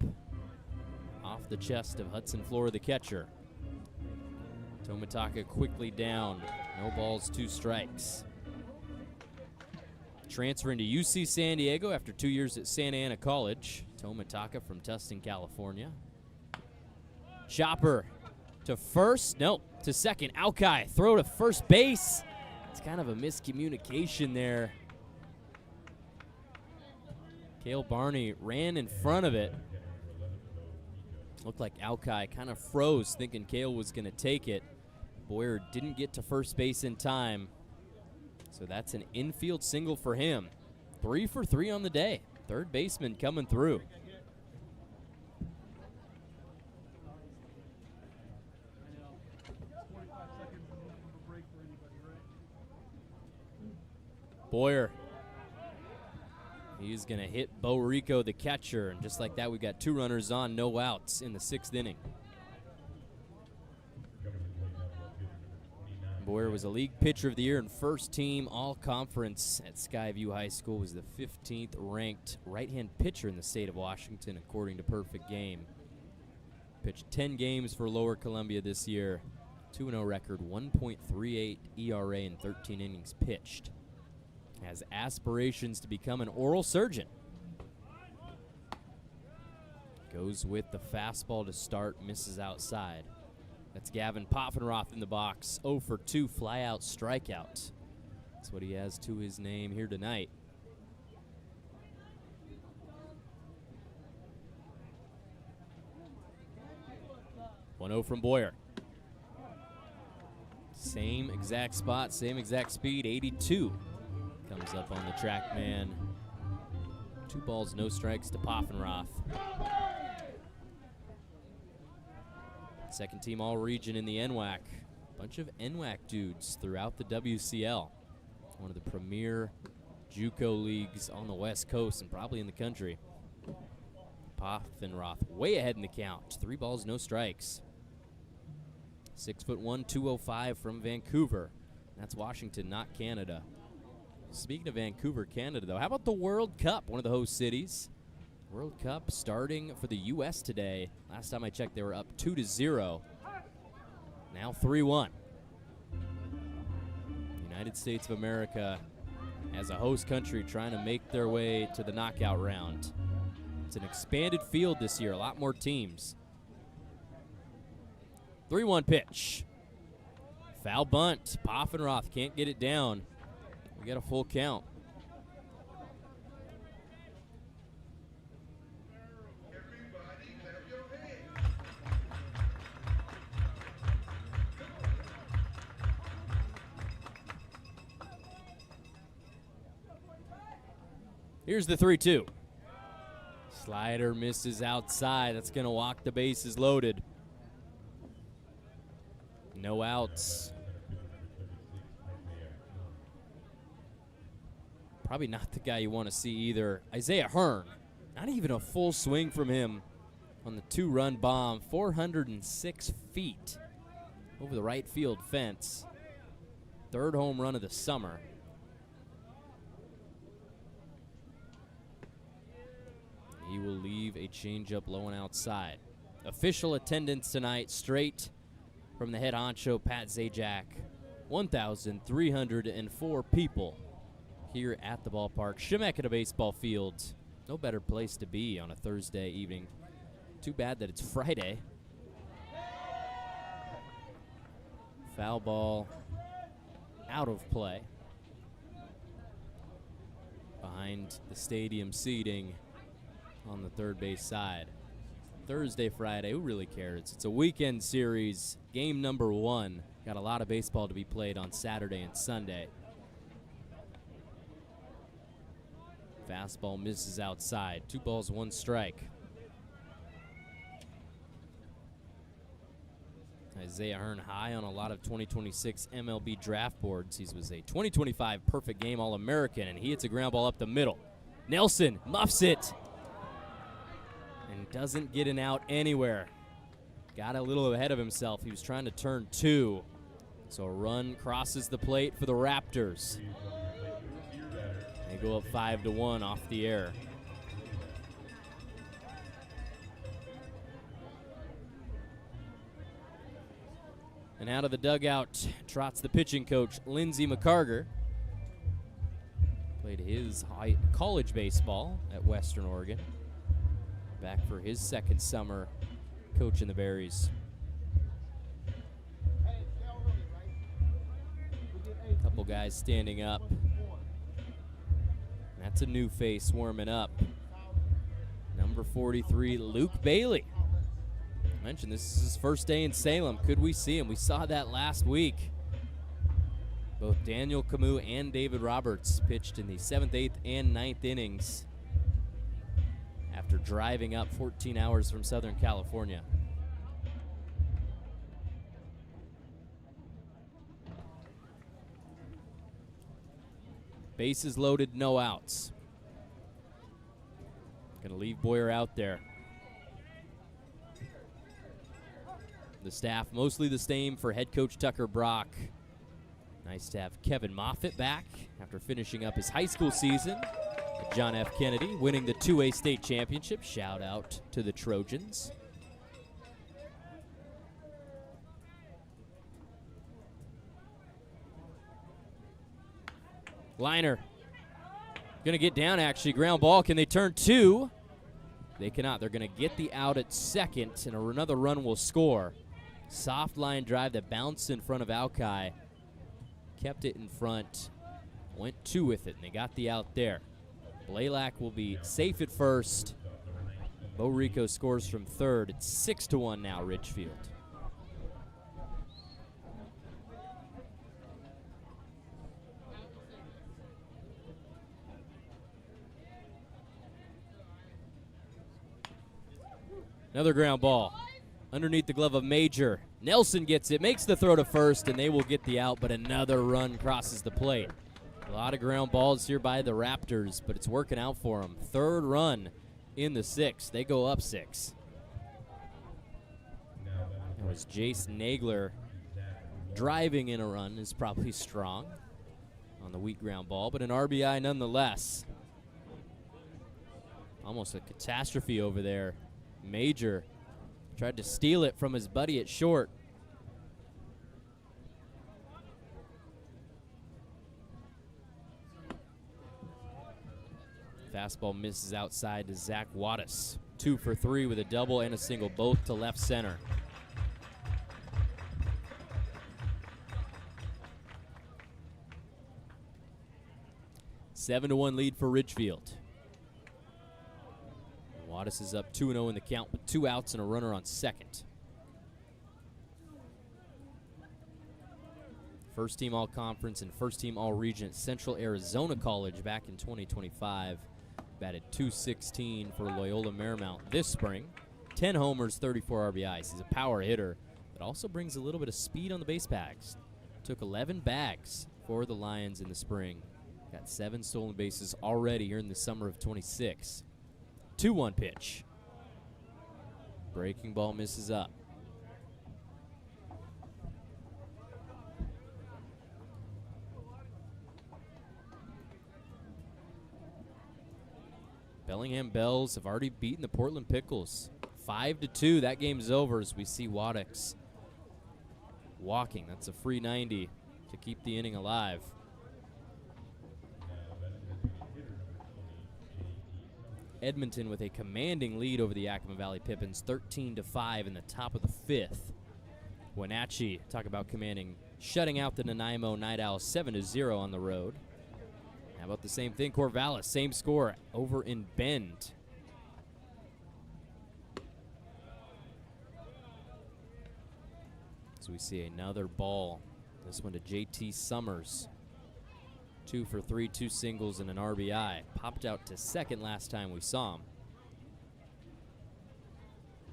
off the chest of Hudson Flora, the catcher. Tomitaka quickly down. No balls, 2 strikes. Transferring to UC San Diego after 2 years at Santa Ana College. Tomitaka from Tustin, California. Chopper to first. No, to second. Alki throw to first base. It's kind of a miscommunication there. Cale Barney ran in front of it. Looked like Alki kind of froze, thinking Cale was going to take it. Boyer didn't get to first base in time. So that's an infield single for him. 3 for 3 on the day. Third baseman coming through. Boyer. He's going to hit Bo Rico, the catcher. And just like that, we've got 2 runners on, no outs in the 6th inning. Boyer was a league pitcher of the year and first team all-conference at Skyview High School. Was the 15th ranked right-hand pitcher in the state of Washington, according to Perfect Game. Pitched 10 games for Lower Columbia this year. 2-0 record, 1.38 ERA in 13 innings pitched. Has aspirations to become an oral surgeon. Goes with the fastball to start, misses outside. That's Gavin Poffenroth in the box. 0 for 2 fly-out strikeout. That's what he has to his name here tonight. One 0 from Boyer. Same exact spot, same exact speed, 82. Comes up on the track man. 2 balls, no strikes to Poffenroth. Second team all-region in the NWAC. Bunch of NWAC dudes throughout the WCL. One of the premier JUCO leagues on the West Coast and probably in the country. Poffenroth way ahead in the count. 3 balls, no strikes. 6'1", 205 from Vancouver. That's Washington, not Canada. Speaking of Vancouver, Canada, though, how about the World Cup, one of the host cities? World Cup starting for the U.S. today. Last time I checked, they were up 2-0. Now 3-1. United States of America, as a host country, trying to make their way to the knockout round. It's an expanded field this year, a lot more teams. 3-1 pitch. Foul bunt. Poffenroth can't get it down. We got a full count. Here's the 3-2. Slider misses outside. That's going to walk the bases loaded. No outs. Probably not the guy you want to see either. Isaiah Hearn. Not even a full swing from him on the 2-run bomb. 406 feet over the right field fence. 3rd home run of the summer. He will leave a changeup low and outside. Official attendance tonight, straight from the head honcho, Pat Zajac. 1,304 people here at the ballpark. Chemeketa baseball field. No better place to be on a Thursday evening. Too bad that it's Friday. Foul ball out of play. Behind the stadium seating on the third base side. Thursday, Friday, who really cares? It's a weekend series, game number 1. Got a lot of baseball to be played on Saturday and Sunday. Fastball misses outside. 2 balls, 1 strike. Isaiah Hearn high on a lot of 2026 MLB draft boards. He was a 2025 perfect game All-American, and he hits a ground ball up the middle. Nelson muffs it and doesn't get an out anywhere. Got a little ahead of himself. He was trying to turn 2. So a run crosses the plate for the Raptors. They go up 5-1 off the air. And out of the dugout trots the pitching coach, Lindsey McCarger. Played his college baseball at Western Oregon. Back for his second summer coaching the Berries. Couple guys standing up. That's a new face warming up. Number 43, Luke Bailey. I mentioned this is his first day in Salem. Could we see him? We saw that last week. Both Daniel Camus and David Roberts pitched in the 7th, 8th, and 9th innings after driving up 14 hours from Southern California. Bases loaded, no outs. Gonna leave Boyer out there. The staff mostly the same for head coach Tucker Brock. Nice to have Kevin Moffitt back after finishing up his high school season at John F. Kennedy, winning the 2A state championship. Shout out to the Trojans. Liner gonna get down, actually. Ground ball. Can they turn 2? They cannot. They're gonna get the out at second, and another run will score. Soft line drive that bounced in front of Alki. Kept it in front. Went 2 with it, and they got the out there. Blaylock will be safe at first. Bo Rico scores from third. It's 6-1 now, Ridgefield. Another ground ball underneath the glove of Major. Nelson gets it, makes the throw to first, and they will get the out, but another run crosses the plate. A lot of ground balls here by the Raptors, but it's working out for them. 3rd run in the 6th. They go up 6. It was Jace Nagler driving in a run is probably strong on the weak ground ball, but an RBI nonetheless. Almost a catastrophe over there. Major tried to steal it from his buddy at short. Fastball misses outside to Zach Wattis. 2 for 3 with a double and a single, both to left center. Seven to 1 lead for Ridgefield. Wattis is up 2-0 in the count with 2 outs and a runner on second. First team All-Conference and first team All-Region at Central Arizona College back in 2025. Batted .216 for Loyola Marymount this spring. 10 homers, 34 RBIs. He's a power hitter, but also brings a little bit of speed on the base paths. Took 11 bags for the Lions in the spring. Got 7 stolen bases already here in the summer of 26. 2-1 pitch. Breaking ball misses up. Bellingham Bells have already beaten the Portland Pickles 5-2, that game's over as we see Waddix walking. That's a free 90 to keep the inning alive. Edmonton with a commanding lead over the Yakima Valley Pippins, 13-5 in the top of the 5th. Wenatchee, talk about commanding, shutting out the Nanaimo Night Owls 7-0 on the road. How about the same thing, Corvallis, same score over in Bend. So we see another ball, this one to JT Summers. 2 for 3, 2 singles and an RBI. Popped out to second last time we saw him.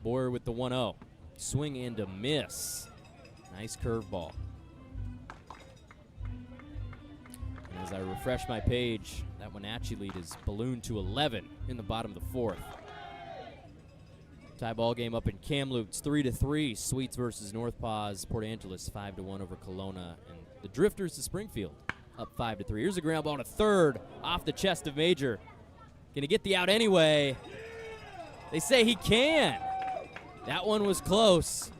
Boyer with the 1-0. Swing and a miss. Nice curveball. And as I refresh my page, that Wenatchee lead is ballooned to 11 in the bottom of the 4th. Tie ball game up in Kamloops, 3-3. Sweets versus North Paws. Port Angeles 5-1 over Kelowna. And the Drifters to Springfield, up 5-3. Here's a ground ball to third, off the chest of Major. Gonna get the out anyway. They say he can. That one was close.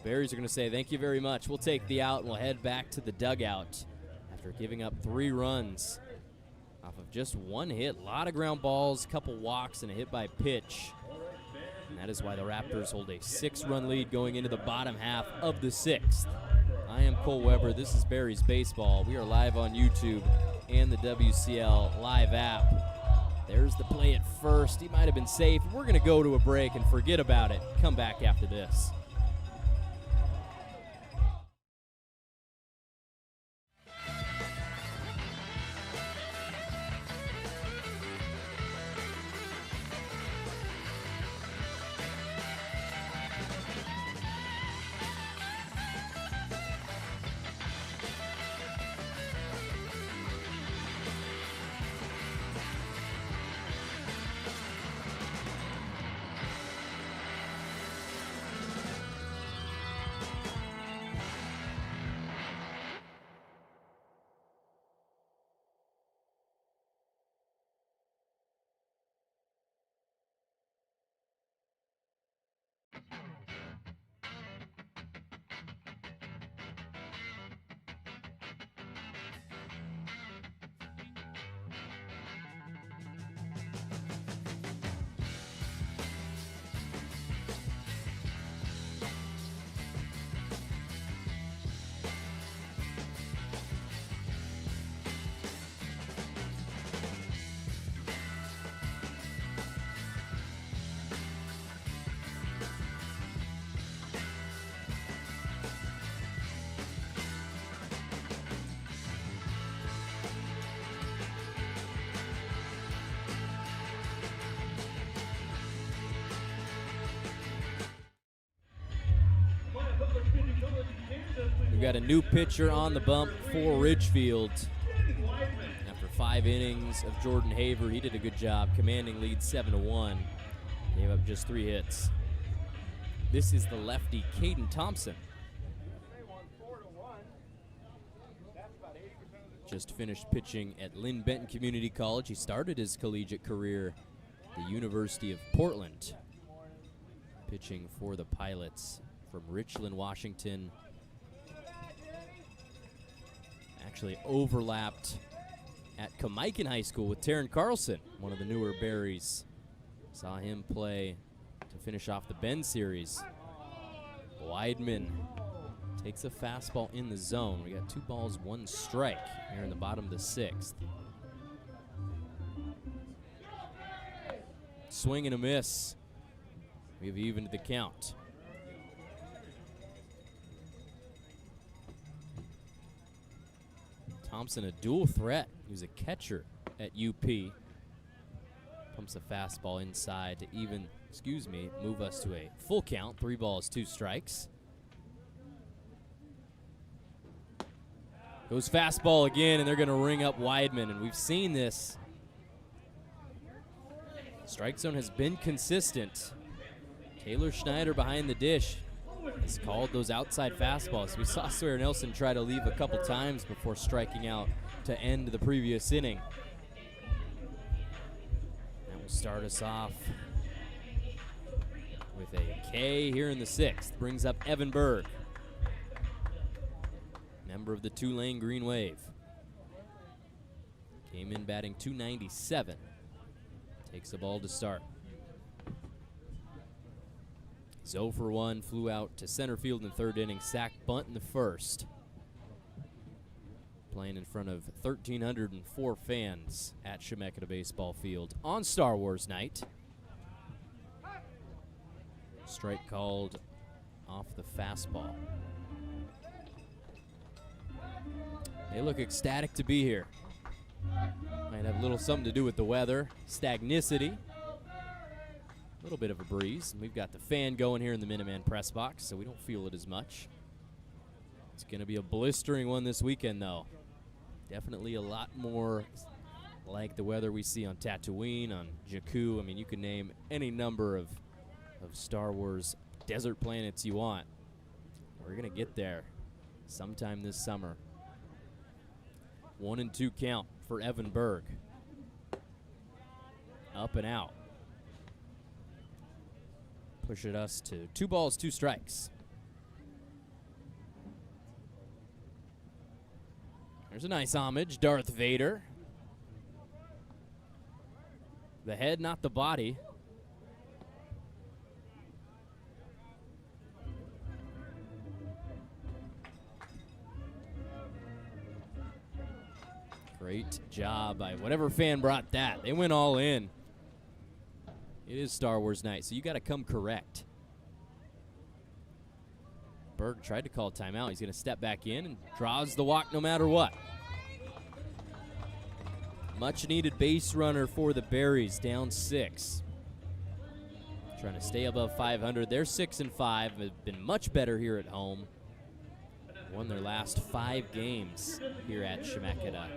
Berries are gonna say thank you very much. We'll take the out and we'll head back to the dugout after giving up 3 runs off of just 1 hit. A lot of ground balls, couple walks, and a hit by pitch. And that is why the Raptors hold a 6-run lead going into the bottom half of the 6th. I am Cole Weber. This is Berries Baseball. We are live on YouTube and the WCL Live app. There's the play at first. He might have been safe. We're going to go to a break and forget about it. Come back after this. We've got a new pitcher on the bump for Ridgefield. After 5 innings of Jordan Haver, he did a good job, commanding lead 7-1. Gave up just 3 hits. This is the lefty, Caden Thompson. Just finished pitching at Lynn Benton Community College. He started his collegiate career at the University of Portland, pitching for the Pilots from Richland, Washington. Actually overlapped at Kamaikan High School with Taryn Carlson, one of the newer Berries. Saw him play to finish off the Bend series. Weidman takes a fastball in the zone. We got 2 balls, 1 strike here in the bottom of the 6th. Swing and a miss. We've evened the count. Thompson, a dual threat. He was a catcher at UP. Pumps a fastball inside to move us to a full count. 3 balls, 2 strikes. Goes fastball again, and they're going to ring up Weidman, and we've seen this. Strike zone has been consistent. Taylor Schneider behind the dish has called those outside fastballs. We saw Sawyer Nelson try to leave a couple times before striking out to end the previous inning. That will start us off with a K here in the 6th. Brings up Evan Berg, member of the Tulane Green Wave. Came in batting .297. Takes the ball to start. 0 for 1, flew out to center field in the 3rd inning, sacked bunt in the 1st. Playing in front of 1,304 fans at Chemeketa Baseball Field on Star Wars night. Strike called off the fastball. They look ecstatic to be here. Might have a little something to do with the weather, stagnicity, a little bit of a breeze. And we've got the fan going here in the Minuteman press box, so we don't feel it as much. It's going to be a blistering one this weekend, though. Definitely a lot more like the weather we see on Tatooine, on Jakku. I mean, you can name any number of Star Wars desert planets you want. We're going to get there sometime this summer. 1-2 count for Evan Berg. Up and out. Pushing us to 2 balls, 2 strikes. There's a nice homage, Darth Vader. The head, not the body. Great job by whatever fan brought that. They went all in. It is Star Wars night, so you got to come correct. Berg tried to call timeout. He's going to step back in and draws the walk no matter what. Much needed base runner for the Berries, down 6. Trying to stay above 500. They're 6-5, have been much better here at home. Won their last 5 games here at Chemeketa.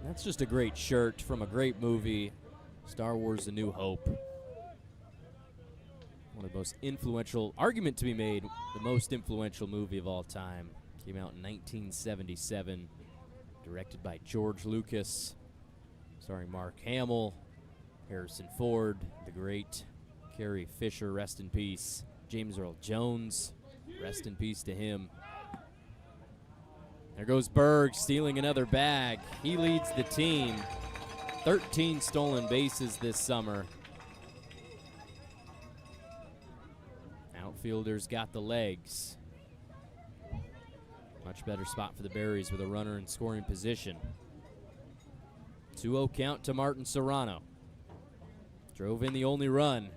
That's just a great shirt from a great movie, Star Wars: A New Hope. One of the most influential, argument to be made, the most influential movie of all time. Came out in 1977, directed by George Lucas, starring Mark Hamill, Harrison Ford, the great Carrie Fisher, rest in peace. James Earl Jones, rest in peace to him. There goes Berg, stealing another bag. He leads the team. 13 stolen bases this summer. Outfielders got the legs. Much better spot for the Berries with a runner in scoring position. 2-0 count to Martin Serrano. Drove in the only run.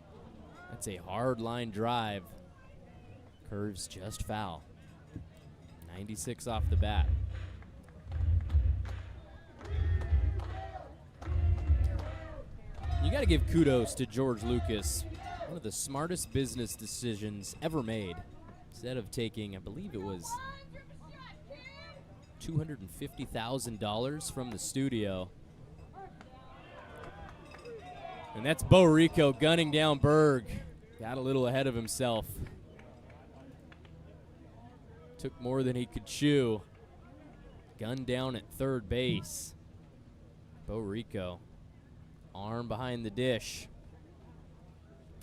That's a hard line drive. Curves just foul. 96 off the bat. You got to give kudos to George Lucas. One of the smartest business decisions ever made. Instead of taking, I believe it was $250,000 from the studio. And that's Bo Rico gunning down Berg. Got a little ahead of himself. Took more than he could chew. Gunned down at third base. Bo Rico. Arm behind the dish.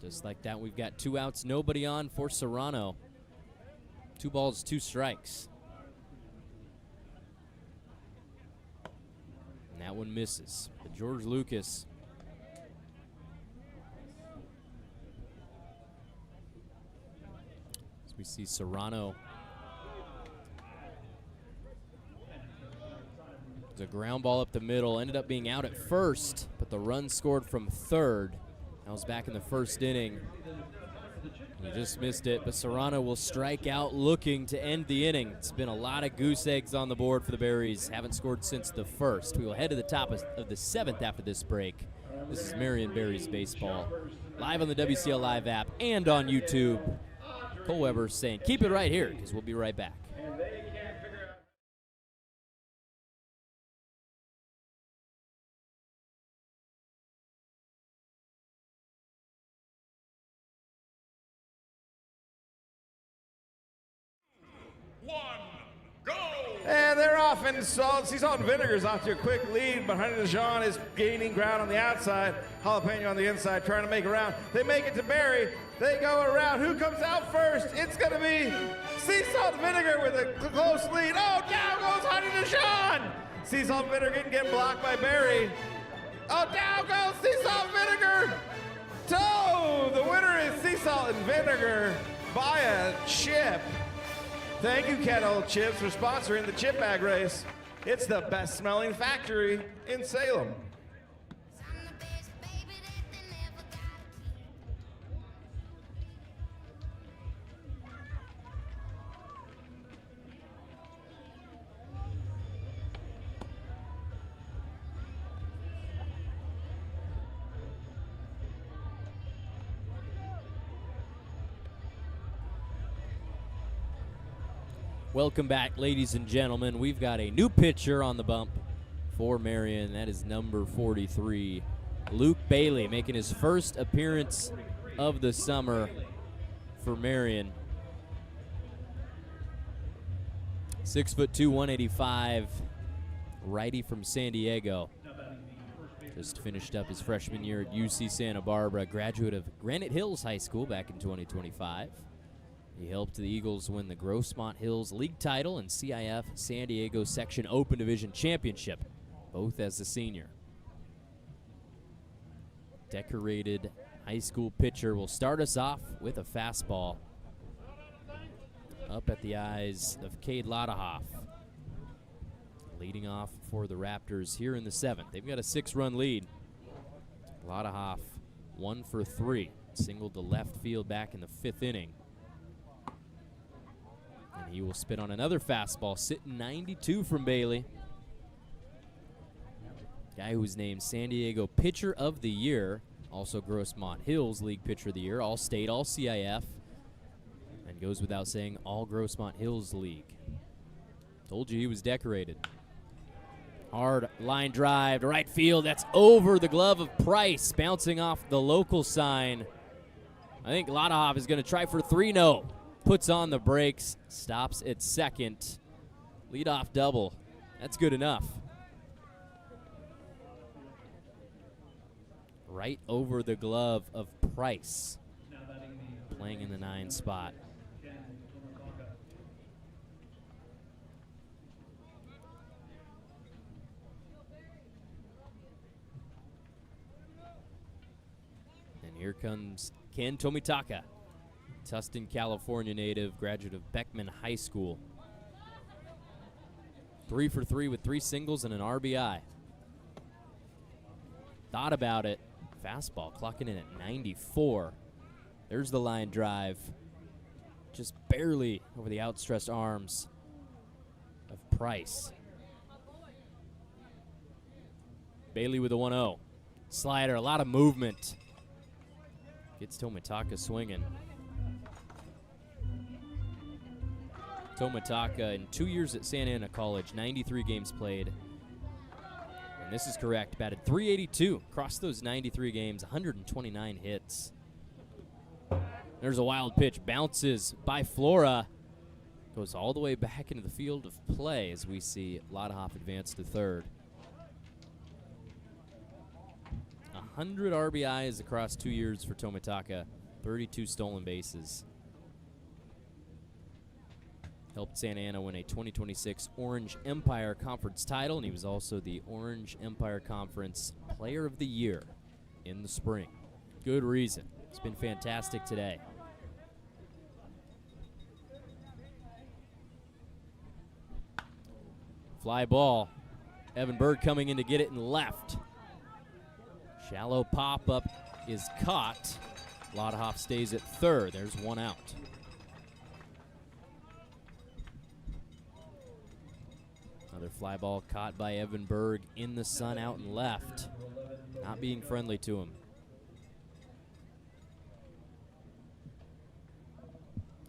Just like that, we've got 2 outs, nobody on for Serrano. 2 balls, 2 strikes. And that one misses. But George Lucas. As we see Serrano. It's a ground ball up the middle. Ended up being out at first, but the run scored from third. That was back in the 1st inning. He just missed it, but Serrano will strike out looking to end the inning. It's been a lot of goose eggs on the board for the Berries. Haven't scored since the 1st. We will head to the top of the 7th after this break. This is Marion Berries Baseball. Live on the WCL Live app and on YouTube. Cole Weber saying, keep it right here, because we'll be right back. And they're off. off, and sea salt and vinegar is off to a quick lead, but Honey Dijon is gaining ground on the outside. Jalapeno on the inside, trying to make a round. They make it to Berry. They go around. Who comes out first? It's going to be sea salt and vinegar with a close lead. Oh, down goes Honey Dijon. Sea salt and vinegar getting blocked by Berry. Oh, down goes sea salt and vinegar. The winner is sea salt and vinegar by a chip. Thank you, Kettle Chips, for sponsoring the chip bag race. It's the best smelling factory in Salem. Welcome back, ladies and gentlemen. We've got a new pitcher on the bump for Marion. That is number 43, Luke Bailey, making his first appearance of the summer for Marion. 6'2", 185, righty from San Diego. Just finished up his freshman year at UC Santa Barbara, graduate of Granite Hills High School back in 2025. He helped the Eagles win the Grossmont Hills League title and CIF San Diego Section Open Division Championship, both as a senior. Decorated high school pitcher will start us off with a fastball up at the eyes of Cade Lodahoff. Leading off for the Raptors here in the 7th. They've got a 6-run lead. Lodahoff 1 for 3. Singled to left field back in the 5th inning. And he will spit on another fastball, sitting 92 from Bailey. Guy who was named San Diego Pitcher of the Year, also Grossmont Hills League Pitcher of the Year, All-State, All-CIF, and goes without saying All Grossmont Hills League. Told you he was decorated. Hard line drive to right field. That's over the glove of Price, bouncing off the local sign. I think Lodahoff is going to try for 3-0. Puts on the brakes, stops at second. Leadoff double. That's good enough. Right over the glove of Price. Playing in the 9 spot. And here comes Ken Tomitaka. Tustin, California native, graduate of Beckman High School. 3 for 3 with 3 singles and an RBI. Thought about it. Fastball clocking in at 94. There's the line drive. Just barely over the outstretched arms of Price. Bailey with a 1-0. Slider, a lot of movement. Gets Tomitaka swinging. Tomitaka in 2 years at Santa Ana College, 93 games played. And this is correct, batted .382 across those 93 games, 129 hits. There's a wild pitch, bounces by Flora. Goes all the way back into the field of play as we see Lodahoff advance to third. 100 RBIs across 2 years for Tomitaka, 32 stolen bases. Helped Santa Ana win a 2026 Orange Empire Conference title, and he was also the Orange Empire Conference Player of the Year in the spring. Good reason. It's been fantastic today. Fly ball. Evan Berg coming in to get it in left. Shallow pop-up is caught. Lodahoff stays at third. There's one out. Another fly ball caught by Evan Berg in the sun out and left. Not being friendly to him.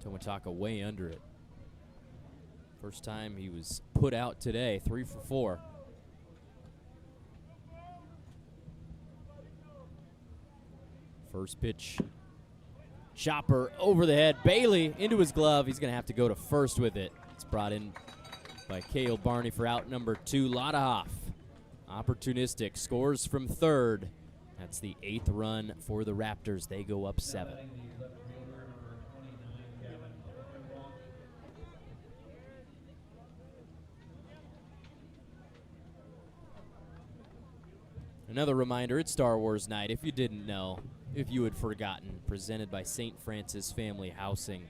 Tomitaka way under it. First time he was put out today, 3 for 4. First pitch. Chopper over the head. Bailey into his glove. He's going to have to go to first with it. It's brought in by Cale Barney for out number 2. Lodahoff, opportunistic, scores from third. That's the 8th run for the Raptors. They go up 7. Another reminder, it's Star Wars night, if you didn't know, if you had forgotten, presented by St. Francis Family Housing.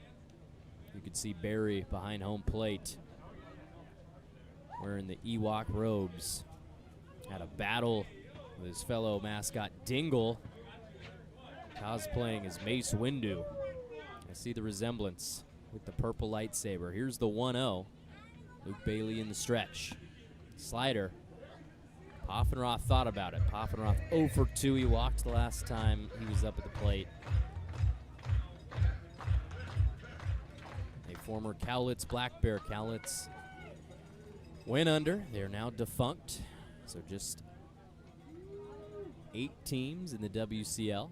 You can see Barry behind home plate wearing the Ewok robes. Had a battle with his fellow mascot Dingle, cosplaying as Mace Windu. I see the resemblance with the purple lightsaber. Here's the 1-0. Luke Bailey in the stretch. Slider. Poffenroth thought about it. Poffenroth 0 for 2. He walked the last time he was up at the plate. A former Cowlitz Black Bear. Cowlitz went under. They are now defunct. So just 8 teams in the WCL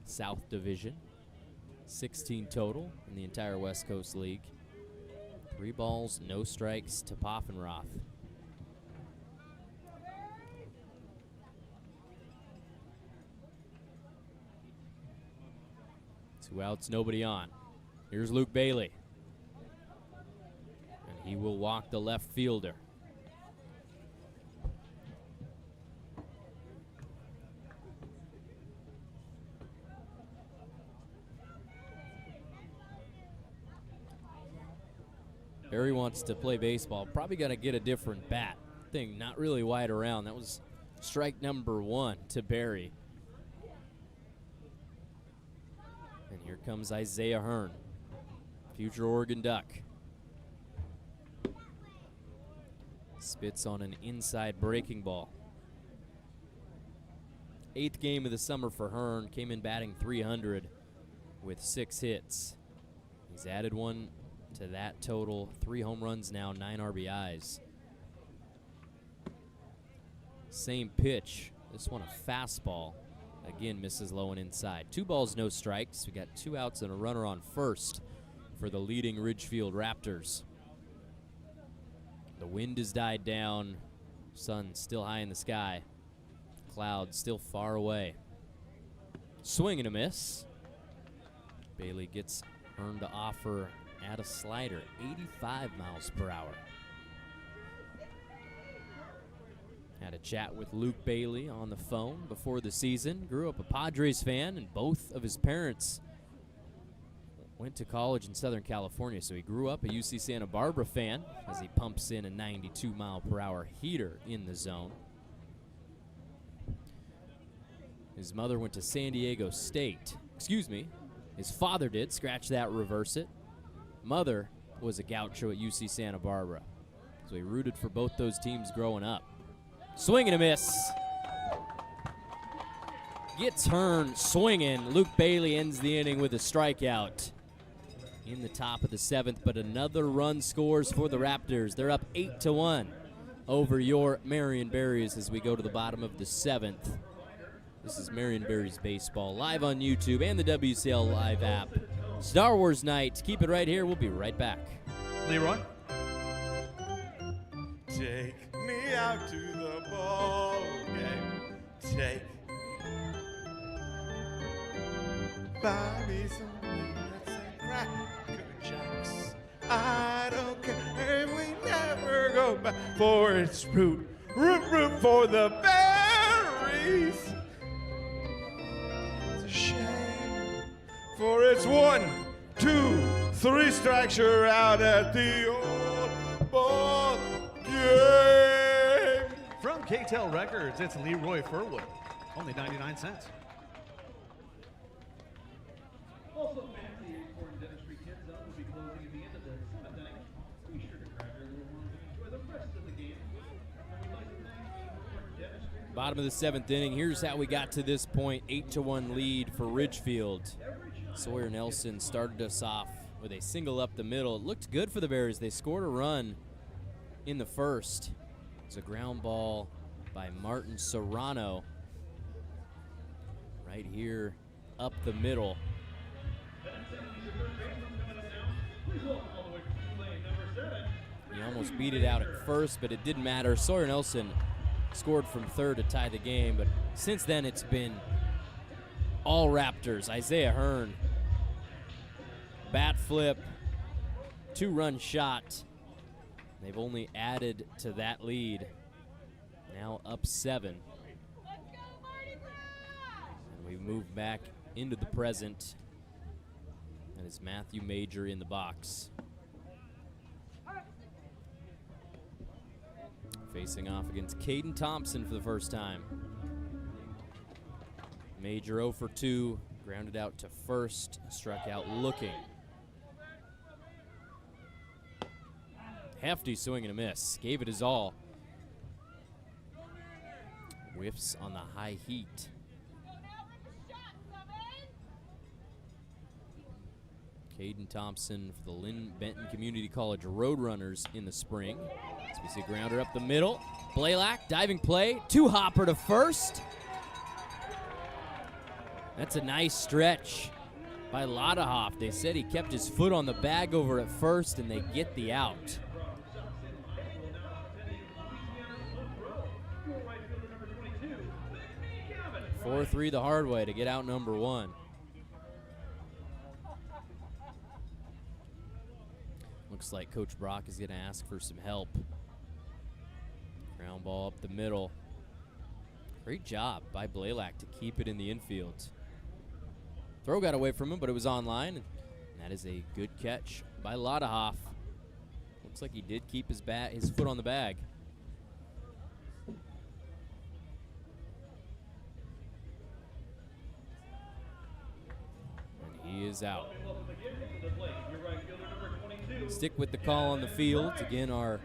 South Division. 16 total in the entire West Coast League. 3 balls, no strikes to Poffenroth. Two outs, nobody on. Here's Luke Bailey. And he will walk the left fielder. Barry wants to play baseball. Probably got to get a different bat. Thing not really wide around. That was strike number 1 to Barry. And here comes Isaiah Hearn, future Oregon Duck. Spits on an inside breaking ball. 8th game of the summer for Hearn. Came in batting .300 with 6 hits. He's added 1 to that total. 3 home runs now, 9 RBIs. Same pitch. This one a fastball. Again, misses low and inside. 2 balls, no strikes. We got 2 outs and a runner on first for the leading Ridgefield Raptors. The wind has died down. Sun still high in the sky. Clouds still far away. Swing and a miss. Bailey gets Hearn to offer at a slider, 85 miles per hour. Had a chat with Luke Bailey on the phone before the season. Grew up a Padres fan, and both of his parents went to college in Southern California, so he grew up a UC Santa Barbara fan as he pumps in a 92 mile per hour heater in the zone. His mother went to San Diego State. Excuse me, his father did. Scratch that, reverse it. Mother was a gaucho at UC Santa Barbara, so he rooted for both those teams growing up. Swing and a miss. Gets Hearn swinging. Luke Bailey ends the inning with a strikeout in the top of the 7th, but another run scores for the Raptors. They're up 8-1 over your Marion Berries as we go to the bottom of the 7th. This is Marion Berries Baseball, live on YouTube and the WCL Live app. Star Wars night. Keep it right here. We'll be right back. Leroy. Take me out to the ball game. Take. Buy me some peanuts and Cracker Jacks. I don't care if we never go back, for it's root for the berries. It's a shame, for it's 1, 2, 3 strikes, you're out at the old ball game. From K-Tel Records, it's Leroy Furwood. Only 99 cents. Also, Fancy Acorn Dentistry Kids Zone will be closing at the end of the 7th inning. Be sure to grab your little ones and enjoy the rest of the game. And we'd like to thank Acorn Dentistry. Bottom of the 7th inning. Here's how we got to this point. 8-1 lead for Ridgefield. Sawyer Nelson started us off with a single up the middle. It looked good for the Bears. They scored a run in the first. It's a ground ball by Martin Serrano. Right here up the middle. He almost beat it out at first, but it didn't matter. Sawyer Nelson scored from third to tie the game, but since then it's been all Raptors. Isaiah Hearn, bat flip, 2-run shot. They've only added to that lead. Now up 7. And we move back into the present. And it's Matthew Major in the box. Facing off against Caden Thompson for the first time. Major 0 for 2, grounded out to first, struck out looking. Hefty swing and a miss, gave it his all. Whiffs on the high heat. Caden Thompson for the Lynn Benton Community College Roadrunners in the spring. As we see a grounder up the middle. Blaylock, diving play, 2-hopper to first. That's a nice stretch by Lodahoff. They said he kept his foot on the bag over at first, and they get the out. 4-3 the hard way to get out number 1. Looks like Coach Brock is going to ask for some help. Ground ball up the middle. Great job by Blaylock to keep it in the infield. Throw got away from him, but it was on line. And that is a good catch by Lodahoff. Looks like he did keep his foot on the bag. And he is out. Stick with the call on the field. Again, our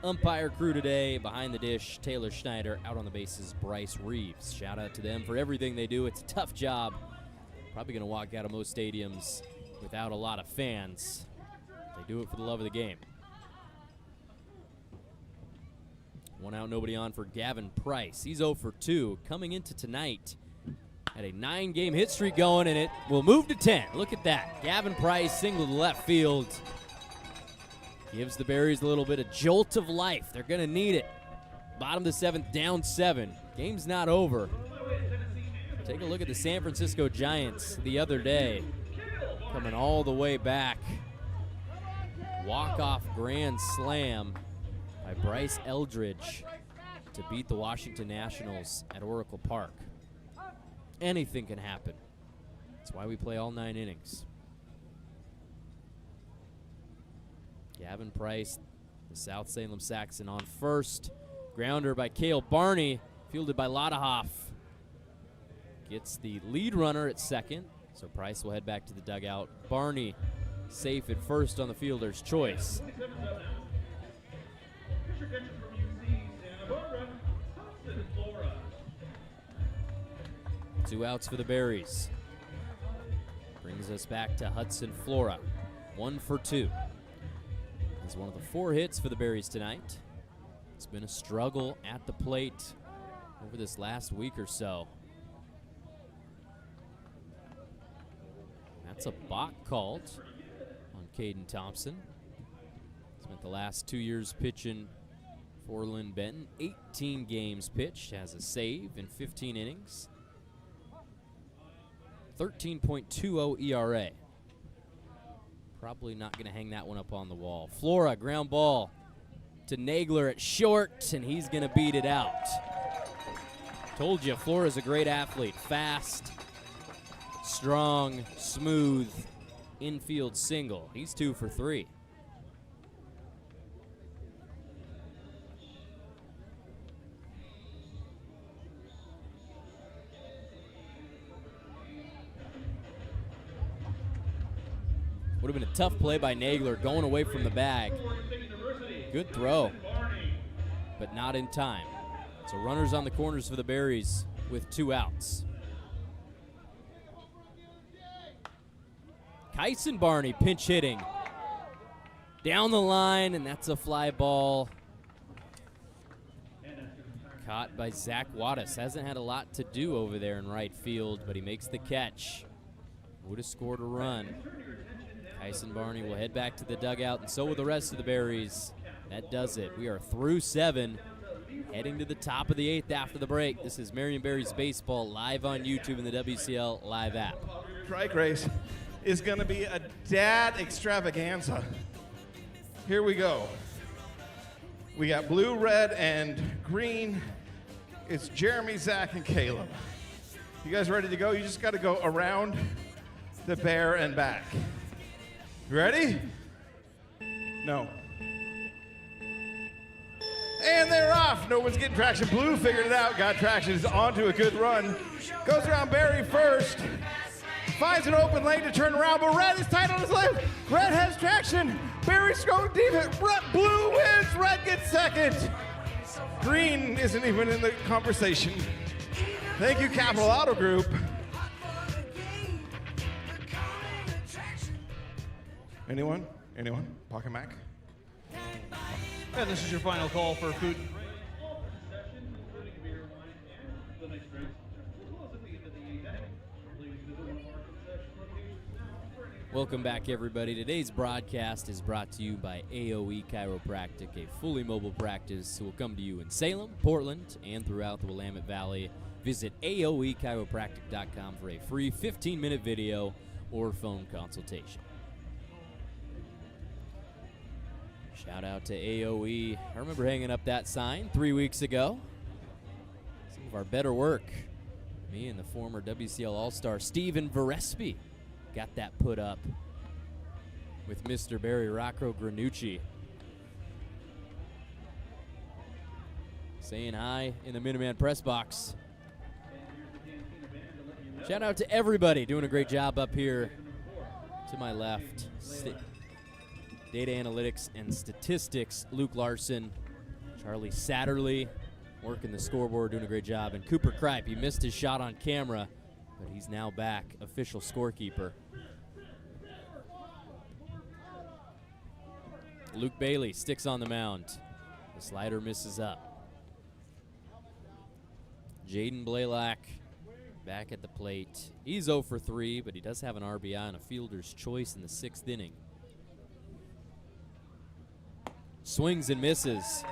umpire crew today, behind the dish, Taylor Schneider, out on the bases, Bryce Reeves. Shout out to them for everything they do. It's a tough job. Probably going to walk out of most stadiums without a lot of fans. They do it for the love of the game. 1 out, nobody on for Gavin Price. He's 0 for 2. Coming into tonight, had a 9-game hit streak going, and it will move to 10. Look at that. Gavin Price single to left field. Gives the Berries a little bit of jolt of life. They're going to need it. Bottom of the 7th, down 7. Game's not over. Take a look at the San Francisco Giants the other day. Coming all the way back. Walk-off grand slam by Bryce Eldridge to beat the Washington Nationals at Oracle Park. Anything can happen. That's why we play all 9 innings. Gavin Price, the South Salem Saxon on first. Grounder by Cale Barney, fielded by Lodahoff. Gets the lead runner at second, so Price will head back to the dugout. Barney safe at first on the fielder's choice. 2 outs for the Berries. Brings us back to Hudson Flora. 1 for 2. He's one of the 4 hits for the Berries tonight. It's been a struggle at the plate over this last week or so. That's a balk called on Caden Thompson. Spent the last 2 years pitching for Lynn Benton. 18 games pitched, has a save in 15 innings. 13.20 ERA. Probably not going to hang that one up on the wall. Flora, ground ball to Nagler at short, and he's going to beat it out. Told you, Flora's a great athlete. Fast, strong, smooth, infield single. He's 2 for 3. Would have been a tough play by Nagler going away from the bag. Good throw, but not in time. So runners on the corners for the Berries with 2 outs. Kyson Barney pinch hitting. Down the line, and that's a fly ball. Caught by Zach Wattis. Hasn't had a lot to do over there in right field, but he makes the catch. Would have scored a run. Kyson Barney will head back to the dugout, and so will the rest of the Berries. That does it. We are through 7, heading to the top of the 8th after the break. This is Marion Berries Baseball live on YouTube and the WCL Live app. Trike race is going to be a dad extravaganza. Here we go. We got blue, red, and green. It's Jeremy, Zach, and Caleb. You guys ready to go? You just got to go around the bear and back. You ready? No. And they're off. No one's getting traction. Blue figured it out. Got traction. Is onto a good run. Goes around Barry first. Finds an open lane to turn around, but Red is tight on his left. Red has traction. Barry's going deep. Blue wins. Red gets second. Green isn't even in the conversation. Thank you, Capital Auto Group. Anyone? Anyone? Pocket Mac? And this is your final call for food. Session, including beer, wine, and the next drinks. We'll close at the end of the evening. Please visit one of our concession locations now for any Welcome back, everybody. Today's broadcast is brought to you by AOE Chiropractic, a fully mobile practice who will come to you in Salem, Portland, and throughout the Willamette Valley. Visit aoechiropractic.com for a free 15-minute video or phone consultation. Shout out to AOE. I remember hanging up that sign 3 weeks ago. Some of our better work. Me and the former WCL All-Star Steven Verespi got that put up with Mr. Barry Rocco Granucci. Saying hi in the Minuteman press box. Shout out to everybody doing a great job up here to my left. Data analytics and statistics, Luke Larson, Charlie Satterley, working the scoreboard, doing a great job. And Cooper Kripe, he missed his shot on camera, but he's now back, official scorekeeper. Luke Bailey sticks on the mound. The slider misses up. Jaden Blaylock back at the plate. He's 0 for 3, but he does have an RBI and a fielder's choice in the 6th inning. Swings and misses.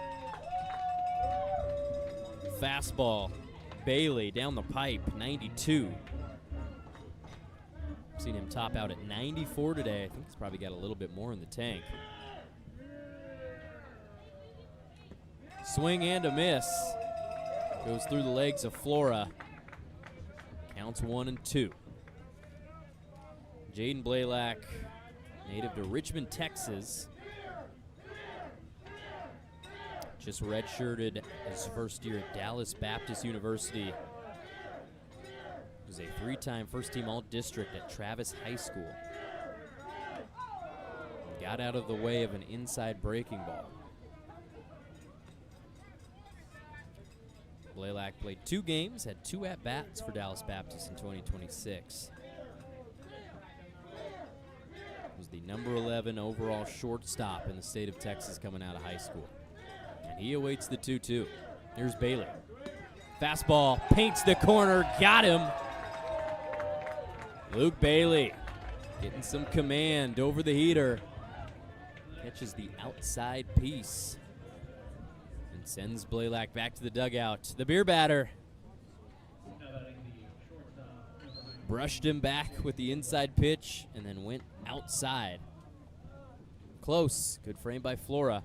Fastball. Bailey down the pipe, 92. Seen him top out at 94 today. I think he's probably got a little bit more in the tank. Swing and a miss. Goes through the legs of Flora. Counts 1-2. Jaden Blaylock, native to Richmond, Texas. Just redshirted his first year at Dallas Baptist University. Was a 3-time first-team All-District at Travis High School. Got out of the way of an inside breaking ball. Blaylock played 2 games, had 2 at-bats for Dallas Baptist in 2026. Was the number 11 overall shortstop in the state of Texas coming out of high school. And he awaits the 2-2. Here's Bailey. Fastball, paints the corner, got him. Luke Bailey getting some command over the heater. Catches the outside piece and sends Blaylock back to the dugout. The beer batter brushed him back with the inside pitch and then went outside. Close, good frame by Flora.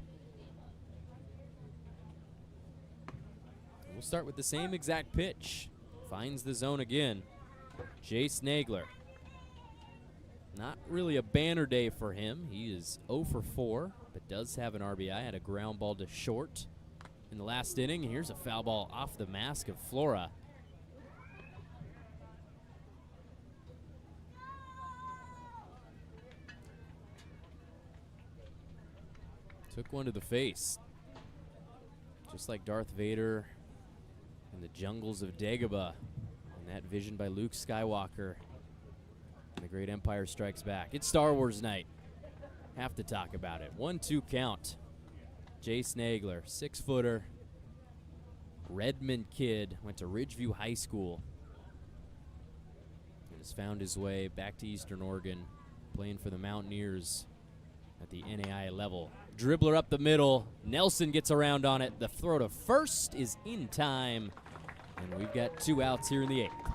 We'll start with the same exact pitch. Finds the zone again. Jace Nagler. Not really a banner day for him. He is 0 for 4, but does have an RBI. Had a ground ball to short in the last inning. Here's a foul ball off the mask of Flora. Took one to the face. Just like Darth Vader in the jungles of Dagobah. And that vision by Luke Skywalker. And the great Empire Strikes Back. It's Star Wars night. Have to talk about it. 1-2 count. Jace Nagler, 6-footer. Redmond kid, went to Ridgeview High School. And has found his way back to Eastern Oregon, playing for the Mountaineers at the NAIA level. dribbler up the middle. Nelson gets around on it. The throw to first is in time, and we've got 2 outs here in the 8th.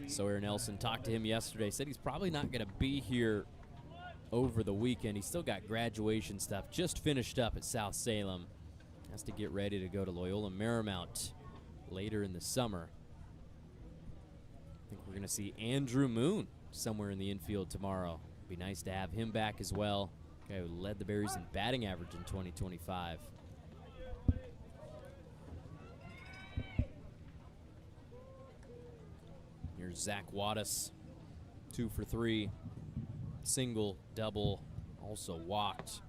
Sawyer Nelson, talked to him yesterday, said he's probably not going to be here over the weekend. He's still got graduation stuff, just finished up at South Salem. Has to get ready to go to Loyola Marymount later in the summer. I think we're going to see Andrew Moon somewhere in the infield tomorrow. Be nice to have him back as well. Guy who led the Berries in batting average in 2025. Here's Zach Wattis, 2 for 3, single, double, also walked.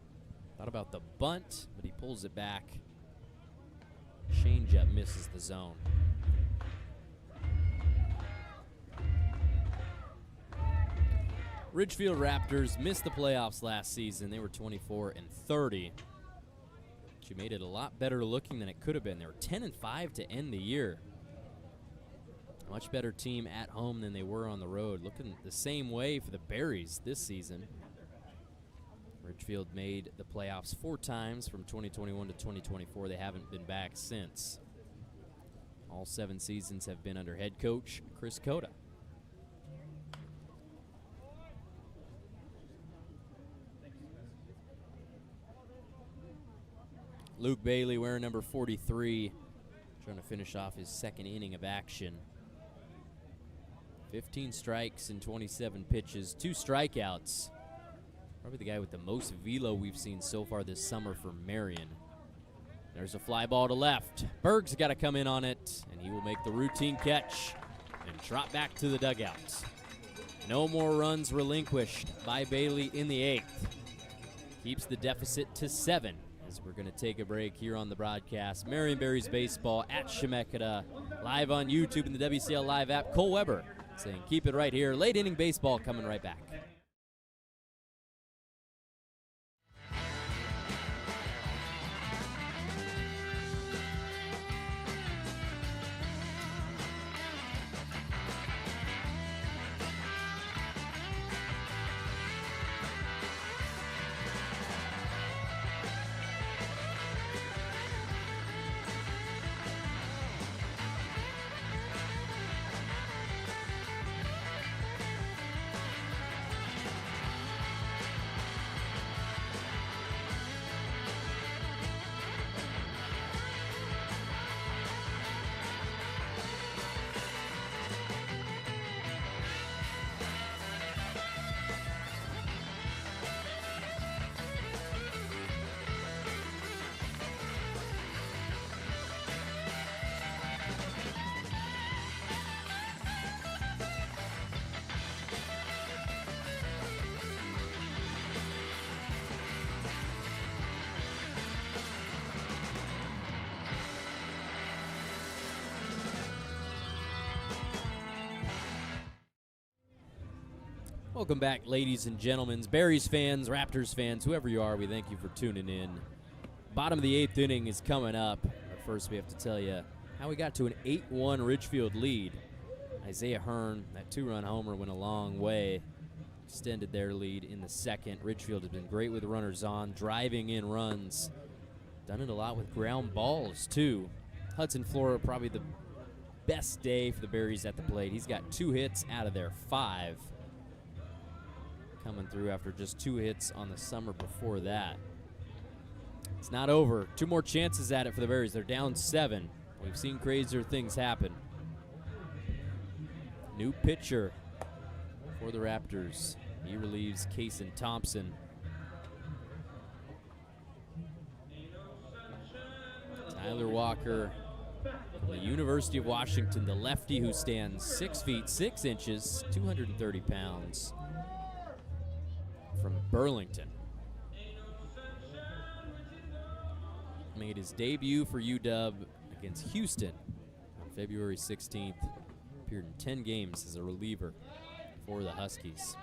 Thought about the bunt, but he pulls it back. Changeup misses the zone. Ridgefield Raptors missed the playoffs last season. They were 24-30. She made it a lot better looking than it could have been. They were 10-5 to end the year. Much better team at home than they were on the road. Looking the same way for the Berries this season. Ridgefield made the playoffs 4 times from 2021 to 2024. They haven't been back since. All 7 seasons have been under head coach Chris Cota. Luke Bailey wearing number 43, trying to finish off his 2nd inning of action. 15 strikes in 27 pitches, 2 strikeouts. Probably the guy with the most velo we've seen so far this summer for Marion. There's a fly ball to left. Berg's got to come in on it, and he will make the routine catch and trot back to the dugouts. No more runs relinquished by Bailey in the 8th. Keeps the deficit to 7 as we're going to take a break here on the broadcast. Marion Berries baseball at Chemeketa, live on YouTube and the WCL Live app. Cole Weber saying keep it right here. Late inning baseball coming right back. Welcome back, ladies and gentlemen, Berries fans, Raptors fans, whoever you are, we thank you for tuning in. Bottom of the 8th inning is coming up. But first, we have to tell you how we got to an 8-1 Ridgefield lead. Isaiah Hearn, that 2-run homer went a long way. Extended their lead in the 2nd. Ridgefield has been great with runners on, driving in runs. Done it a lot with ground balls, too. Hudson Flora, probably the best day for the Berries at the plate. He's got 2 hits out of their 5. Coming through after just 2 hits on the summer before that. It's not over. 2 more chances at it for the Berries. They're down 7. We've seen crazier things happen. New pitcher for the Raptors. He relieves Kason Thompson. Tyler Walker from the University of Washington, the lefty who stands 6 feet 6 inches, 230 pounds. From Burlington. Made his debut for UW against Houston on February 16th. Appeared in 10 games as a reliever for the Huskies.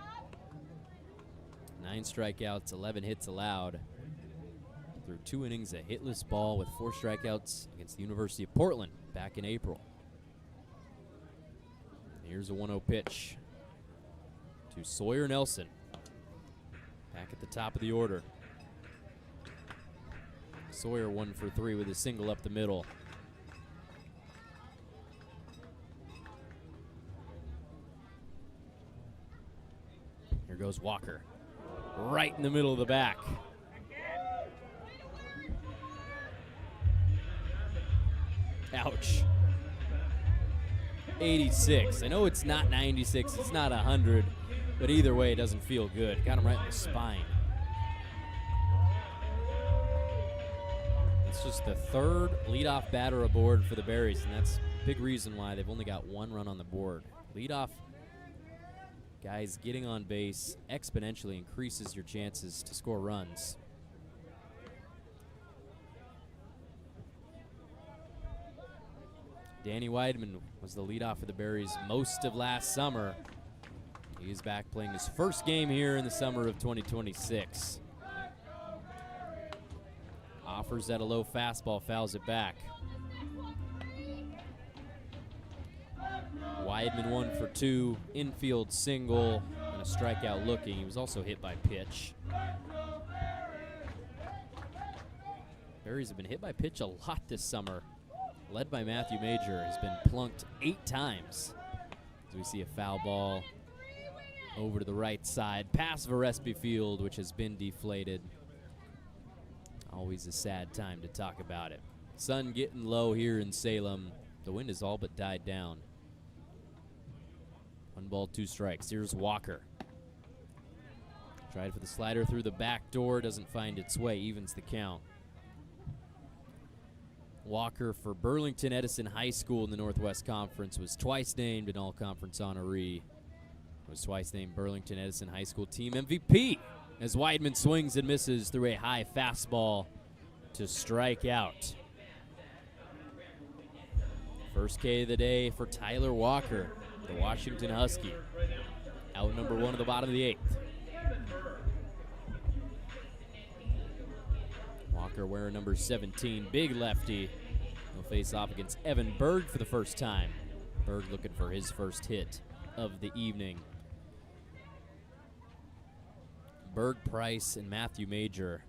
9 strikeouts, 11 hits allowed. Through 2 innings, a hitless ball with 4 strikeouts against the University of Portland back in April. Here's a 1-0 pitch to Sawyer Nelson. Back at the top of the order. Sawyer 1 for 3 with a single up the middle. Here goes Walker. Right in the middle of the back. Ouch. 86. I know it's not 96, it's not 100, but either way, it doesn't feel good. Got him right in the spine. It's just the third leadoff batter aboard for the Berries, and that's a big reason why they've only got 1 run on the board. Leadoff guys getting on base exponentially increases your chances to score runs. Danny Weidman was the leadoff for the Berries most of last summer. He's back playing his first game here in the summer of 2026. Offers at a low fastball, fouls it back. Weidman 1 for 2, infield single, and a strikeout looking. He was also hit by pitch. Berries have been hit by pitch a lot this summer. Led by Matthew Major, has been plunked 8 times. As we see a foul ball over to the right side, past Varespi Field, which has been deflated. Always a sad time to talk about it. Sun getting low here in Salem. The wind has all but died down. 1 ball, 2 strikes. Here's Walker. Tried for the slider through the back door, doesn't find its way, evens the count. Walker for Burlington Edison High School in the Northwest Conference, was twice named an all-conference honoree. Was twice named Burlington Edison High School team MVP as Weidman swings and misses through a high fastball to strike out. First K of the day for Tyler Walker, the Washington Husky. Out number 1 of the bottom of the 8th. Walker wearing number 17, big lefty. He'll face off against Evan Berg for the first time. Berg looking for his first hit of the evening. Berg, Price, and Matthew Major,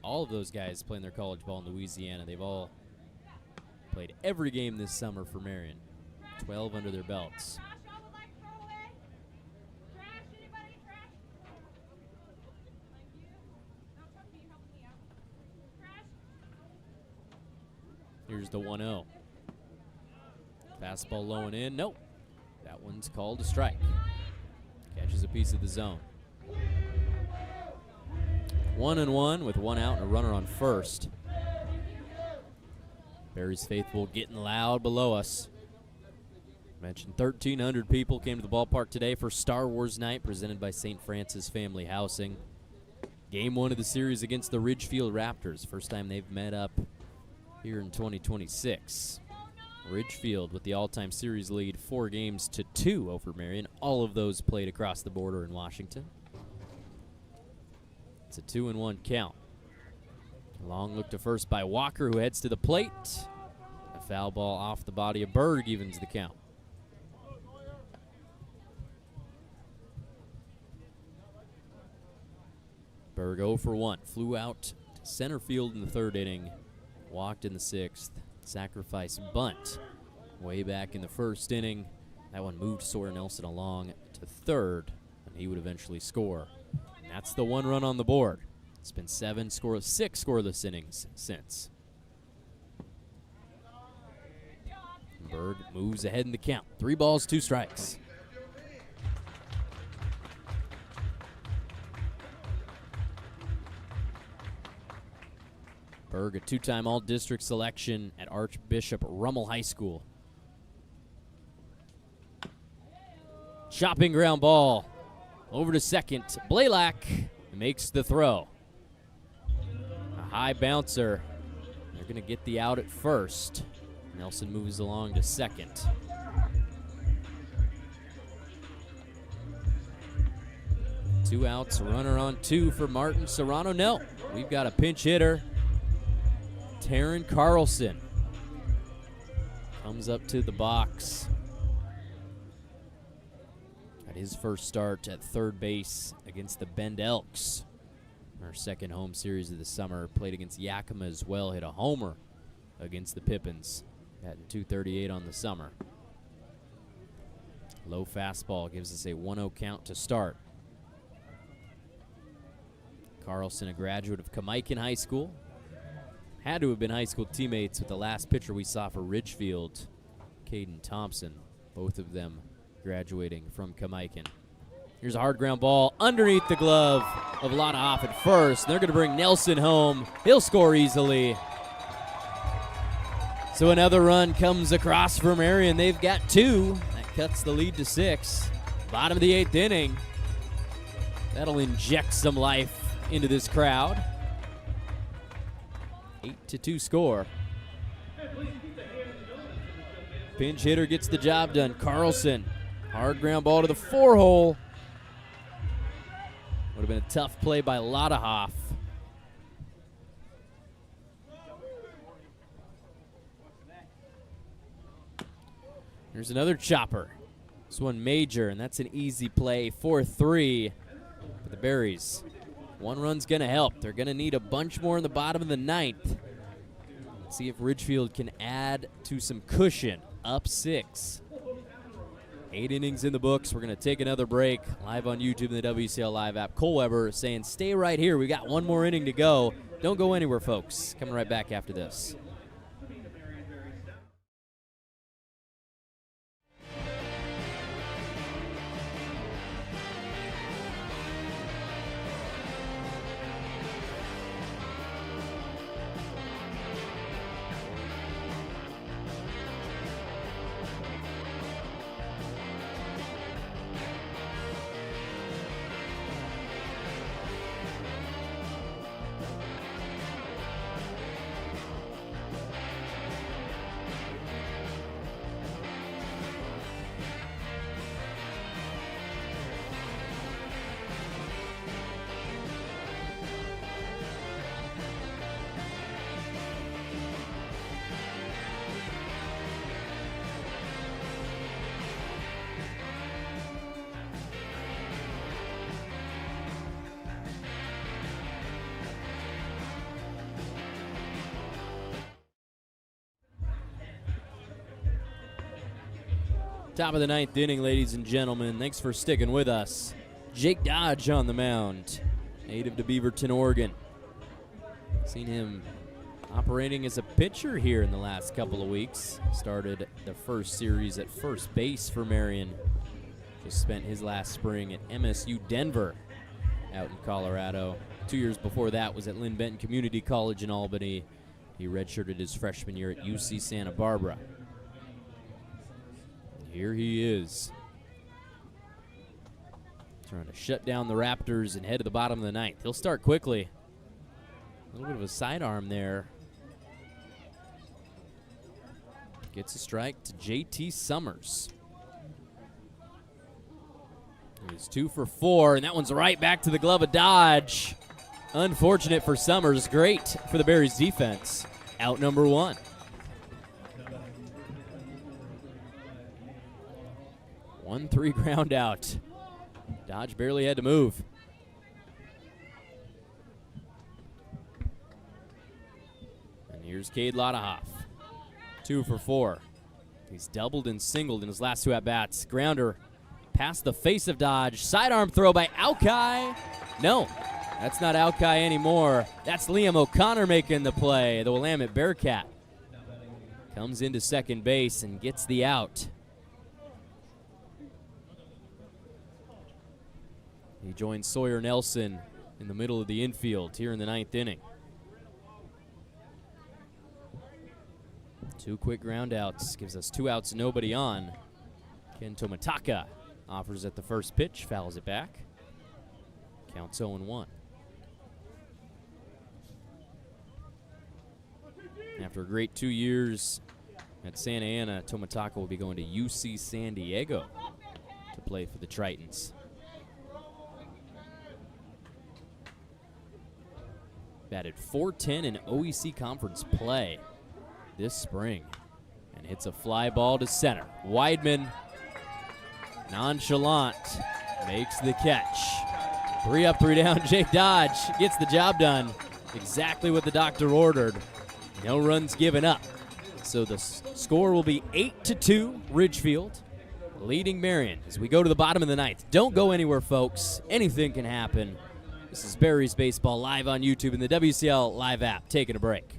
all of those guys playing their college ball in Louisiana. They've all played every game this summer for Marion. 12 under their belts. Here's the 1-0. Fastball low and in. Nope. That one's called a strike. Catches a piece of the zone. 1-1 with 1 out and a runner on first. Berries faithful getting loud below us. Mentioned 1,300 people came to the ballpark today for Star Wars Night presented by St. Francis Family Housing. Game 1 of the series against the Ridgefield Raptors. First time they've met up here in 2026. Ridgefield with the all-time series lead, 4-2 over Marion. All of those played across the border in Washington. It's a 2-1 count. Long look to first by Walker, who heads to the plate. A foul ball off the body of Berg evens the count. Berg 0 for 1. Flew out to center field in the 3rd inning. Walked in the 6th. Sacrifice bunt way back in the 1st inning. That one moved Sawyer Nelson along to 3rd, and he would eventually score. And that's the 1 run on the board. It's been 6 scoreless innings since. Berg moves ahead in the count. 3 balls, 2 strikes. Berg, a 2-time All-District selection at Archbishop Rummel High School. Chopping ground ball over to second. Blaylock makes the throw. A high bouncer. They're going to get the out at first. Nelson moves along to second. Two outs, runner on 2 for Martin Serrano. No, we've got a pinch hitter. Taryn Carlson comes up to the box. Got his first start at third base against the Bend Elks. Our second home series of the summer. Played against Yakima as well. Hit a homer against the Pippins. Batting .238 on the summer. Low fastball gives us a 1-0 count to start. Carlson, a graduate of Kamaikan High School. Had to have been high school teammates with the last pitcher we saw for Ridgefield, Caden Thompson. Both of them graduating from Kamaikan. Here's a hard ground ball underneath the glove of Ladahoff at first. They're going to bring Nelson home. He'll score easily. So another run comes across for Marion. They've got 2. That cuts the lead to 6. Bottom of the 8th inning. That'll inject some life into this crowd. 8-2 score. Pinch hitter gets the job done. Carlson, hard ground ball to the 4-hole. Would have been a tough play by Ladahoff. Here's another chopper. This one major, and that's an easy play. 4-3 for the Berries. 1 run's going to help. They're going to need a bunch more in the bottom of the 9th. Let's see if Ridgefield can add to some cushion. Up 6. 8 innings in the books. We're going to take another break. Live on YouTube and the WCL Live app. Cole Weber saying, stay right here. We got 1 more inning to go. Don't go anywhere, folks. Coming right back after this. Top of the 9th inning, ladies and gentlemen. Thanks for sticking with us. Jake Dodge on the mound, native to Beaverton, Oregon. Seen him operating as a pitcher here in the last couple of weeks. Started the first series at first base for Marion. Just spent his last spring at MSU Denver out in Colorado. 2 years before that was at Lynn Benton Community College in Albany. He redshirted his freshman year at UC Santa Barbara. Here he is, trying to shut down the Raptors and head to the bottom of the 9th. He'll start quickly. A little bit of a sidearm there. Gets a strike to JT Summers. He's 2 for 4, and that one's right back to the glove of Dodge. Unfortunate for Summers, great for the Berries defense. Out number 1. 1-3 ground out. Dodge barely had to move. And here's Cade Ladahoff. 2 for 4. He's doubled and singled in his last 2 at-bats. Grounder past the face of Dodge. Sidearm throw by Alki. No, that's not Alki anymore. That's Liam O'Connor making the play. The Willamette Bearcat comes into second base and gets the out. He joins Sawyer Nelson in the middle of the infield here in the 9th inning. 2 quick ground outs gives us 2 outs, nobody on. Ken Tomataka offers at the first pitch, fouls it back. Counts 0-1. After a great 2 years at Santa Ana, Tomataka will be going to UC San Diego to play for the Tritons. Batted .410 in OEC Conference play this spring and hits a fly ball to center. Weidman Nonchalant makes the catch. 3 up, 3 down. Jake Dodge gets the job done. Exactly what the doctor ordered. No runs given up. So the score will be 8-2 Ridgefield, leading Marion as we go to the bottom of the ninth. Don't go anywhere, folks. Anything can happen. This is Berries Baseball live on YouTube and the WCL Live app. Taking a break.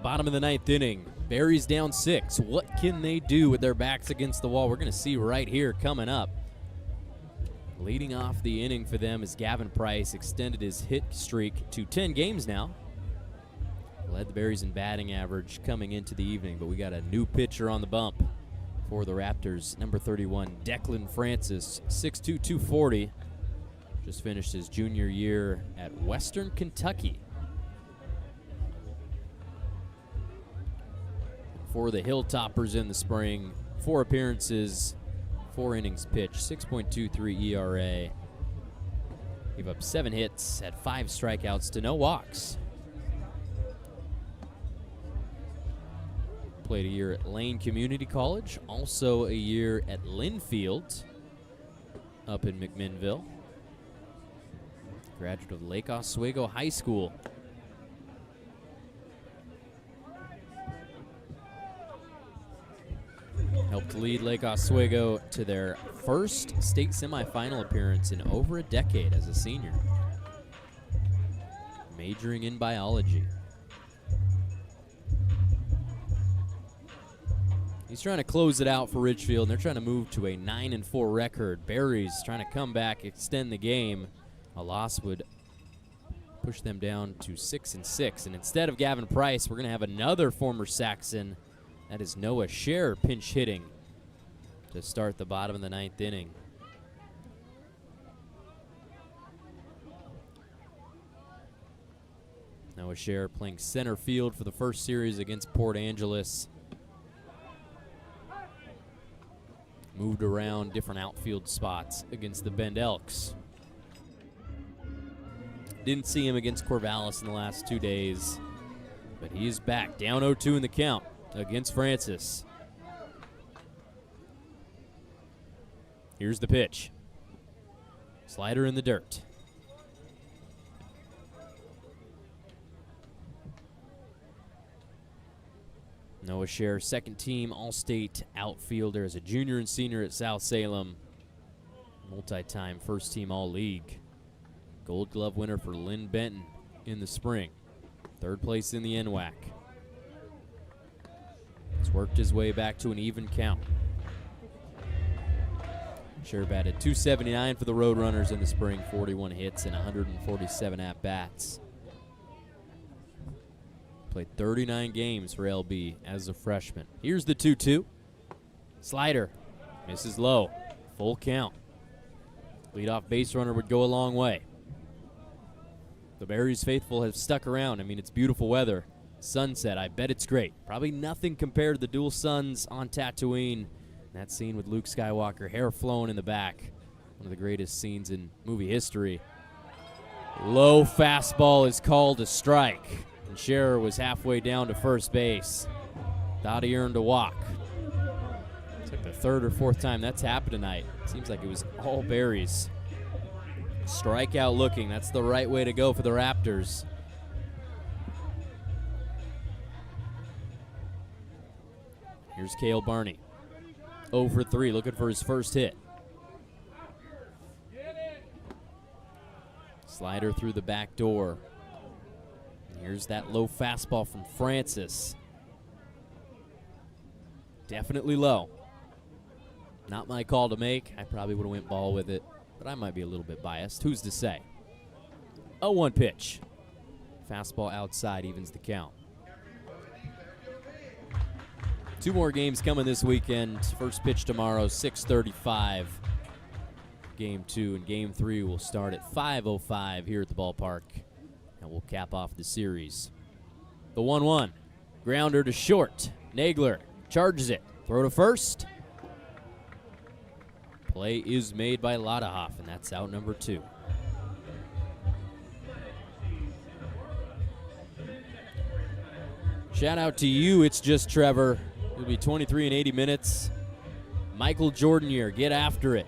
Bottom of the ninth inning. Berries down 6. What can they do with their backs against the wall? We're going to see right here coming up. Leading off the inning for them is Gavin Price. Extended his hit streak to 10 games now. Led the Berries in batting average coming into the evening, but we got a new pitcher on the bump for the Raptors. Number 31, Declan Francis, 6'2", 240. Just finished his junior year at Western Kentucky. For the Hilltoppers in the spring, 4 appearances, 4 innings pitched, 6.23 ERA. Gave up 7 hits, had 5 strikeouts to no walks. Played a year at Lane Community College, also a year at Linfield up in McMinnville. Graduate of Lake Oswego High School. Helped lead Lake Oswego to their first state semifinal appearance in over a decade as a senior. Majoring in biology. He's trying to close it out for Ridgefield, and they're trying to move to a 9-4 record. Berries trying to come back, extend the game. A loss would push them down to 6-6. And instead of Gavin Price, we're going to have another former Saxon. That is Noah Scher pinch hitting to start the bottom of the ninth inning. Noah Scher playing center field for the first series against Port Angeles. Moved around different outfield spots against the Bend Elks. Didn't see him against Corvallis in the last 2 days, but he is back, down 0-2 in the count against Francis. Here's the pitch. Slider in the dirt. Noah Scher, second team All-State outfielder as a junior and senior at South Salem. Multi-time first team All-League. Gold Glove winner for Lynn Benton in the spring. Third place in the NWAC. He's worked his way back to an even count. Scher batted .279 for the Roadrunners in the spring, 41 hits and 147 at-bats. Played 39 games for LB as a freshman. Here's the 2-2. Slider misses low. Full count. Leadoff base runner would go a long way. The Berries faithful have stuck around. I mean, it's beautiful weather. Sunset, I bet it's great. Probably nothing compared to the dual suns on Tatooine. That scene with Luke Skywalker, hair flowing in the back. One of the greatest scenes in movie history. Low fastball is called a strike. And Scher was halfway down to first base. Thought he earned a walk. It's like the 3rd or 4th time that's happened tonight. Seems like it was all Berries. Strikeout looking. That's the right way to go for the Raptors. Here's Cale Barney. 0 for 3, looking for his first hit. Slider through the back door. Here's that low fastball from Francis. Definitely low. Not my call to make. I probably would have went ball with it, but I might be a little bit biased. Who's to say? 0-1 pitch. Fastball outside evens the count. 2 more games coming this weekend. First pitch tomorrow, 6:35. Game 2, and Game 3 will start at 5:05 here at the ballpark, and we'll cap off the series. The 1-1. Grounder to short. Nagler charges it. Throw to first. Play is made by Ladahoff, and that's out number 2. Shout out to you, it's just Trevor. It'll be 23 and 80 minutes. Michael Jordan year, get after it.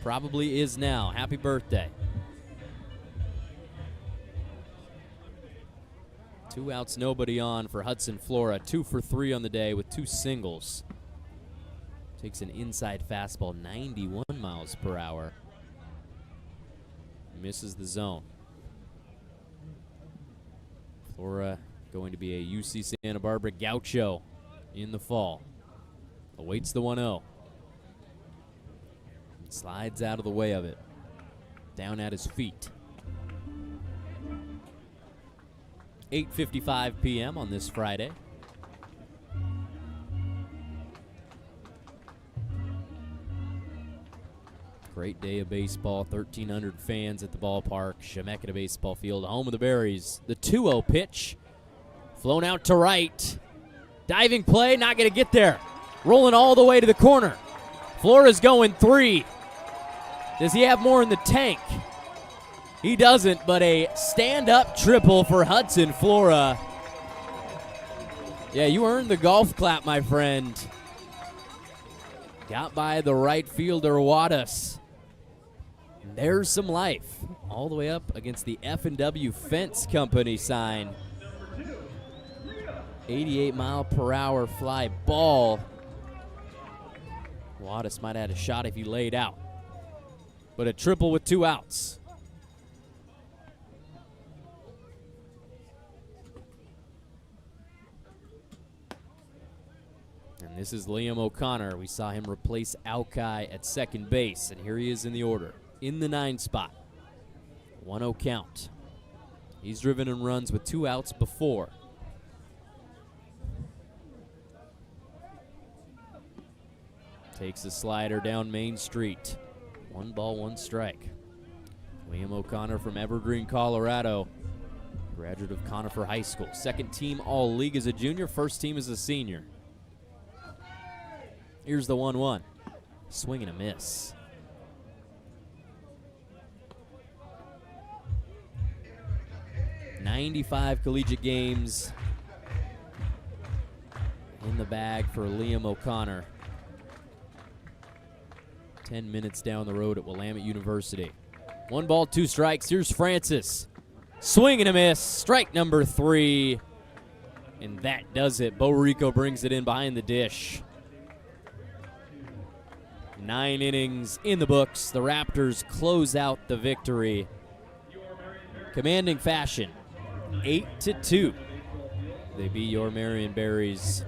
Probably is now. Happy birthday. 2 outs, nobody on for Hudson Flora. 2 for 3 on the day with 2 singles. Takes an inside fastball, 91 miles per hour. Misses the zone. Flora going to be a UC Santa Barbara Gaucho in the fall. Awaits the 1-0. Slides out of the way of it. Down at his feet. 8:55 p.m. on this Friday. Great day of baseball. 1,300 fans at the ballpark. Chemeketa Baseball Field, home of the Berries. The 2-0 pitch. Flown out to right. Diving play, not going to get there. Rolling all the way to the corner. Flora's going 3. Does he have more in the tank? He doesn't, but a stand-up triple for Hudson Flora. Yeah, you earned the golf clap, my friend. Got by the right fielder, Wattis. There's some life. All the way up against the F&W Fence Company sign. 88-mile-per-hour fly ball. Wattis might have had a shot if he laid out. But a triple with 2 outs. And this is Liam O'Connor. We saw him replace Alki at second base, and here he is in the order. In the 9 spot. 1-0 count. He's driven in runs with 2 outs before. Takes a slider down Main Street. 1 ball, 1 strike. Liam O'Connor from Evergreen, Colorado. Graduate of Conifer High School. Second team All-League as a junior, first team as a senior. Here's the 1-1. Swing and a miss. '95 collegiate games in the bag for Liam O'Connor. 10 minutes down the road at Willamette University. 1 ball, 2 strikes. Here's Francis. Swing and a miss. Strike number 3. And that does it. Bo Rico brings it in behind the dish. 9 innings in the books. The Raptors close out the victory. Commanding fashion. 8-2. They beat your Marion Berries.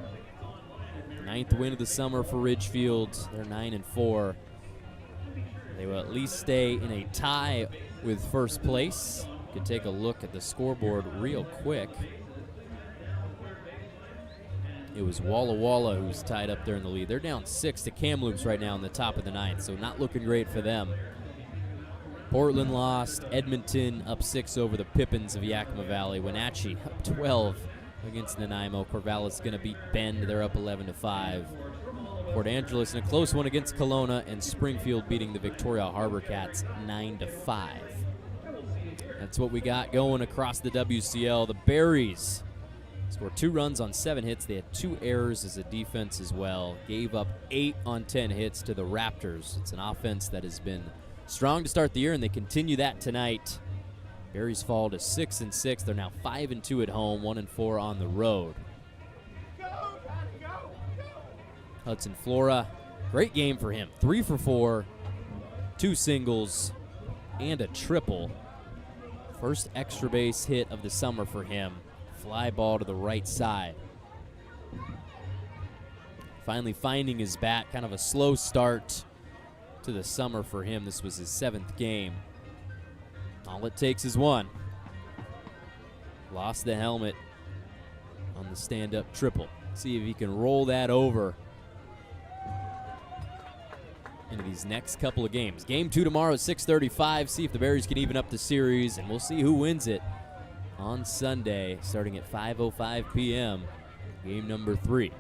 9th win of the summer for Ridgefield. They're 9-4. They will at least stay in a tie with first place. You can take a look at the scoreboard real quick. It was Walla Walla who's tied up there in the lead. They're down 6 to Kamloops right now in the top of the 9th, so not looking great for them. Portland lost. Edmonton up 6 over the Pippins of Yakima Valley. Wenatchee up 12 against Nanaimo. Corvallis going to beat Bend. They're up 11-5. Port Angeles in a close one against Kelowna, and Springfield beating the Victoria Harbor Cats 9-5. That's what we got going across the WCL. The Berries scored 2 runs on 7 hits. They had 2 errors as a defense as well. Gave up 8 on 10 hits to the Raptors. It's an offense that has been strong to start the year, and they continue that tonight. Berries fall to 6-6. They're now 5-2 at home, 1-4 on the road. Hudson Flora Great game for him. 3 for 4, 2 singles, and a triple. First extra base hit of the summer for him. Fly ball to the right side. Finally finding his bat. Kind of a slow start to the summer for him. This was his 7th game. All it takes is one. Lost the helmet on the stand-up triple. See if he can roll that over into these next couple of games. Game 2 tomorrow at 6:35. See if the Berries can even up the series, and we'll see who wins it on Sunday, starting at 5:05 p.m. Game number 3.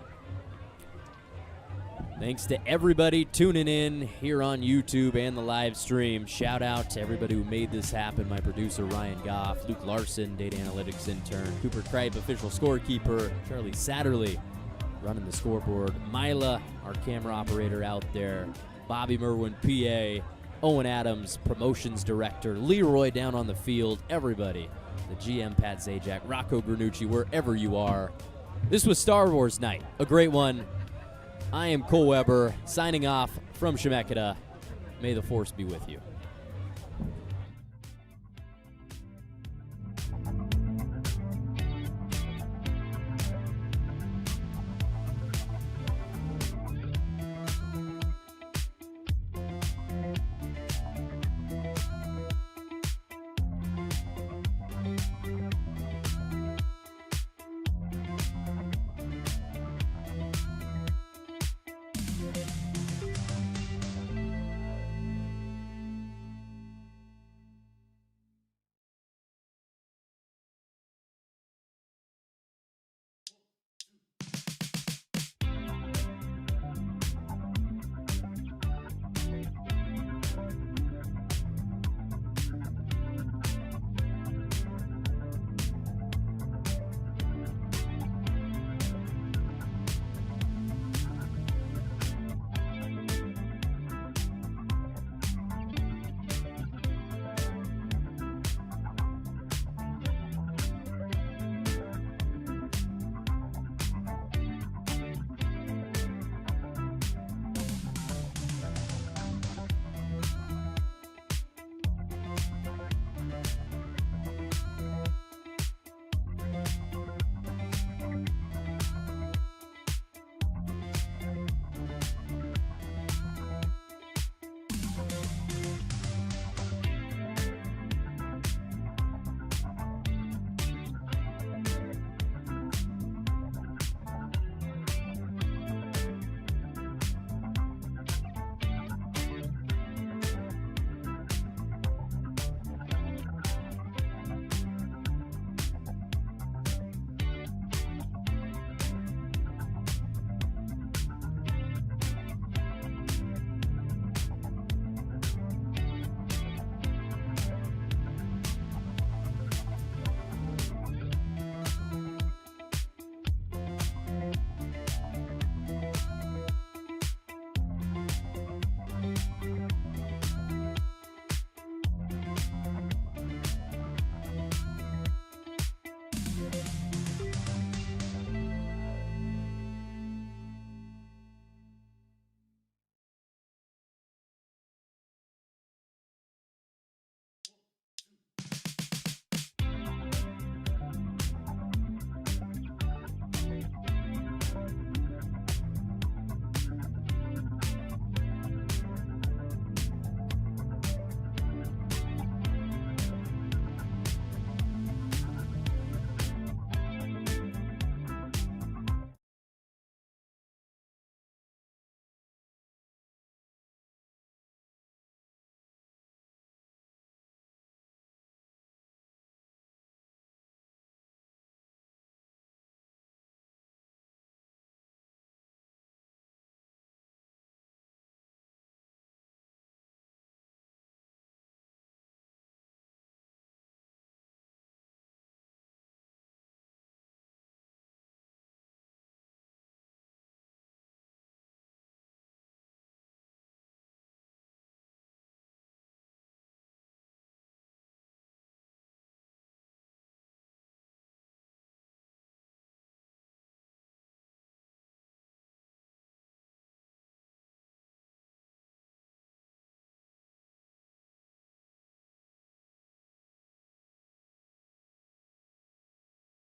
Thanks to everybody tuning in here on YouTube and the live stream. Shout out to everybody who made this happen. My producer, Ryan Goff, Luke Larson, data analytics intern, Cooper Kripe, official scorekeeper, Charlie Satterley running the scoreboard, Mila, our camera operator out there, Bobby Merwin, PA, Owen Adams, promotions director, Leroy down on the field, everybody, the GM, Pat Zajac, Rocco Granucci, wherever you are. This was Star Wars night, a great one. I am Cole Weber, signing off from Chemeketa. May the Force be with you.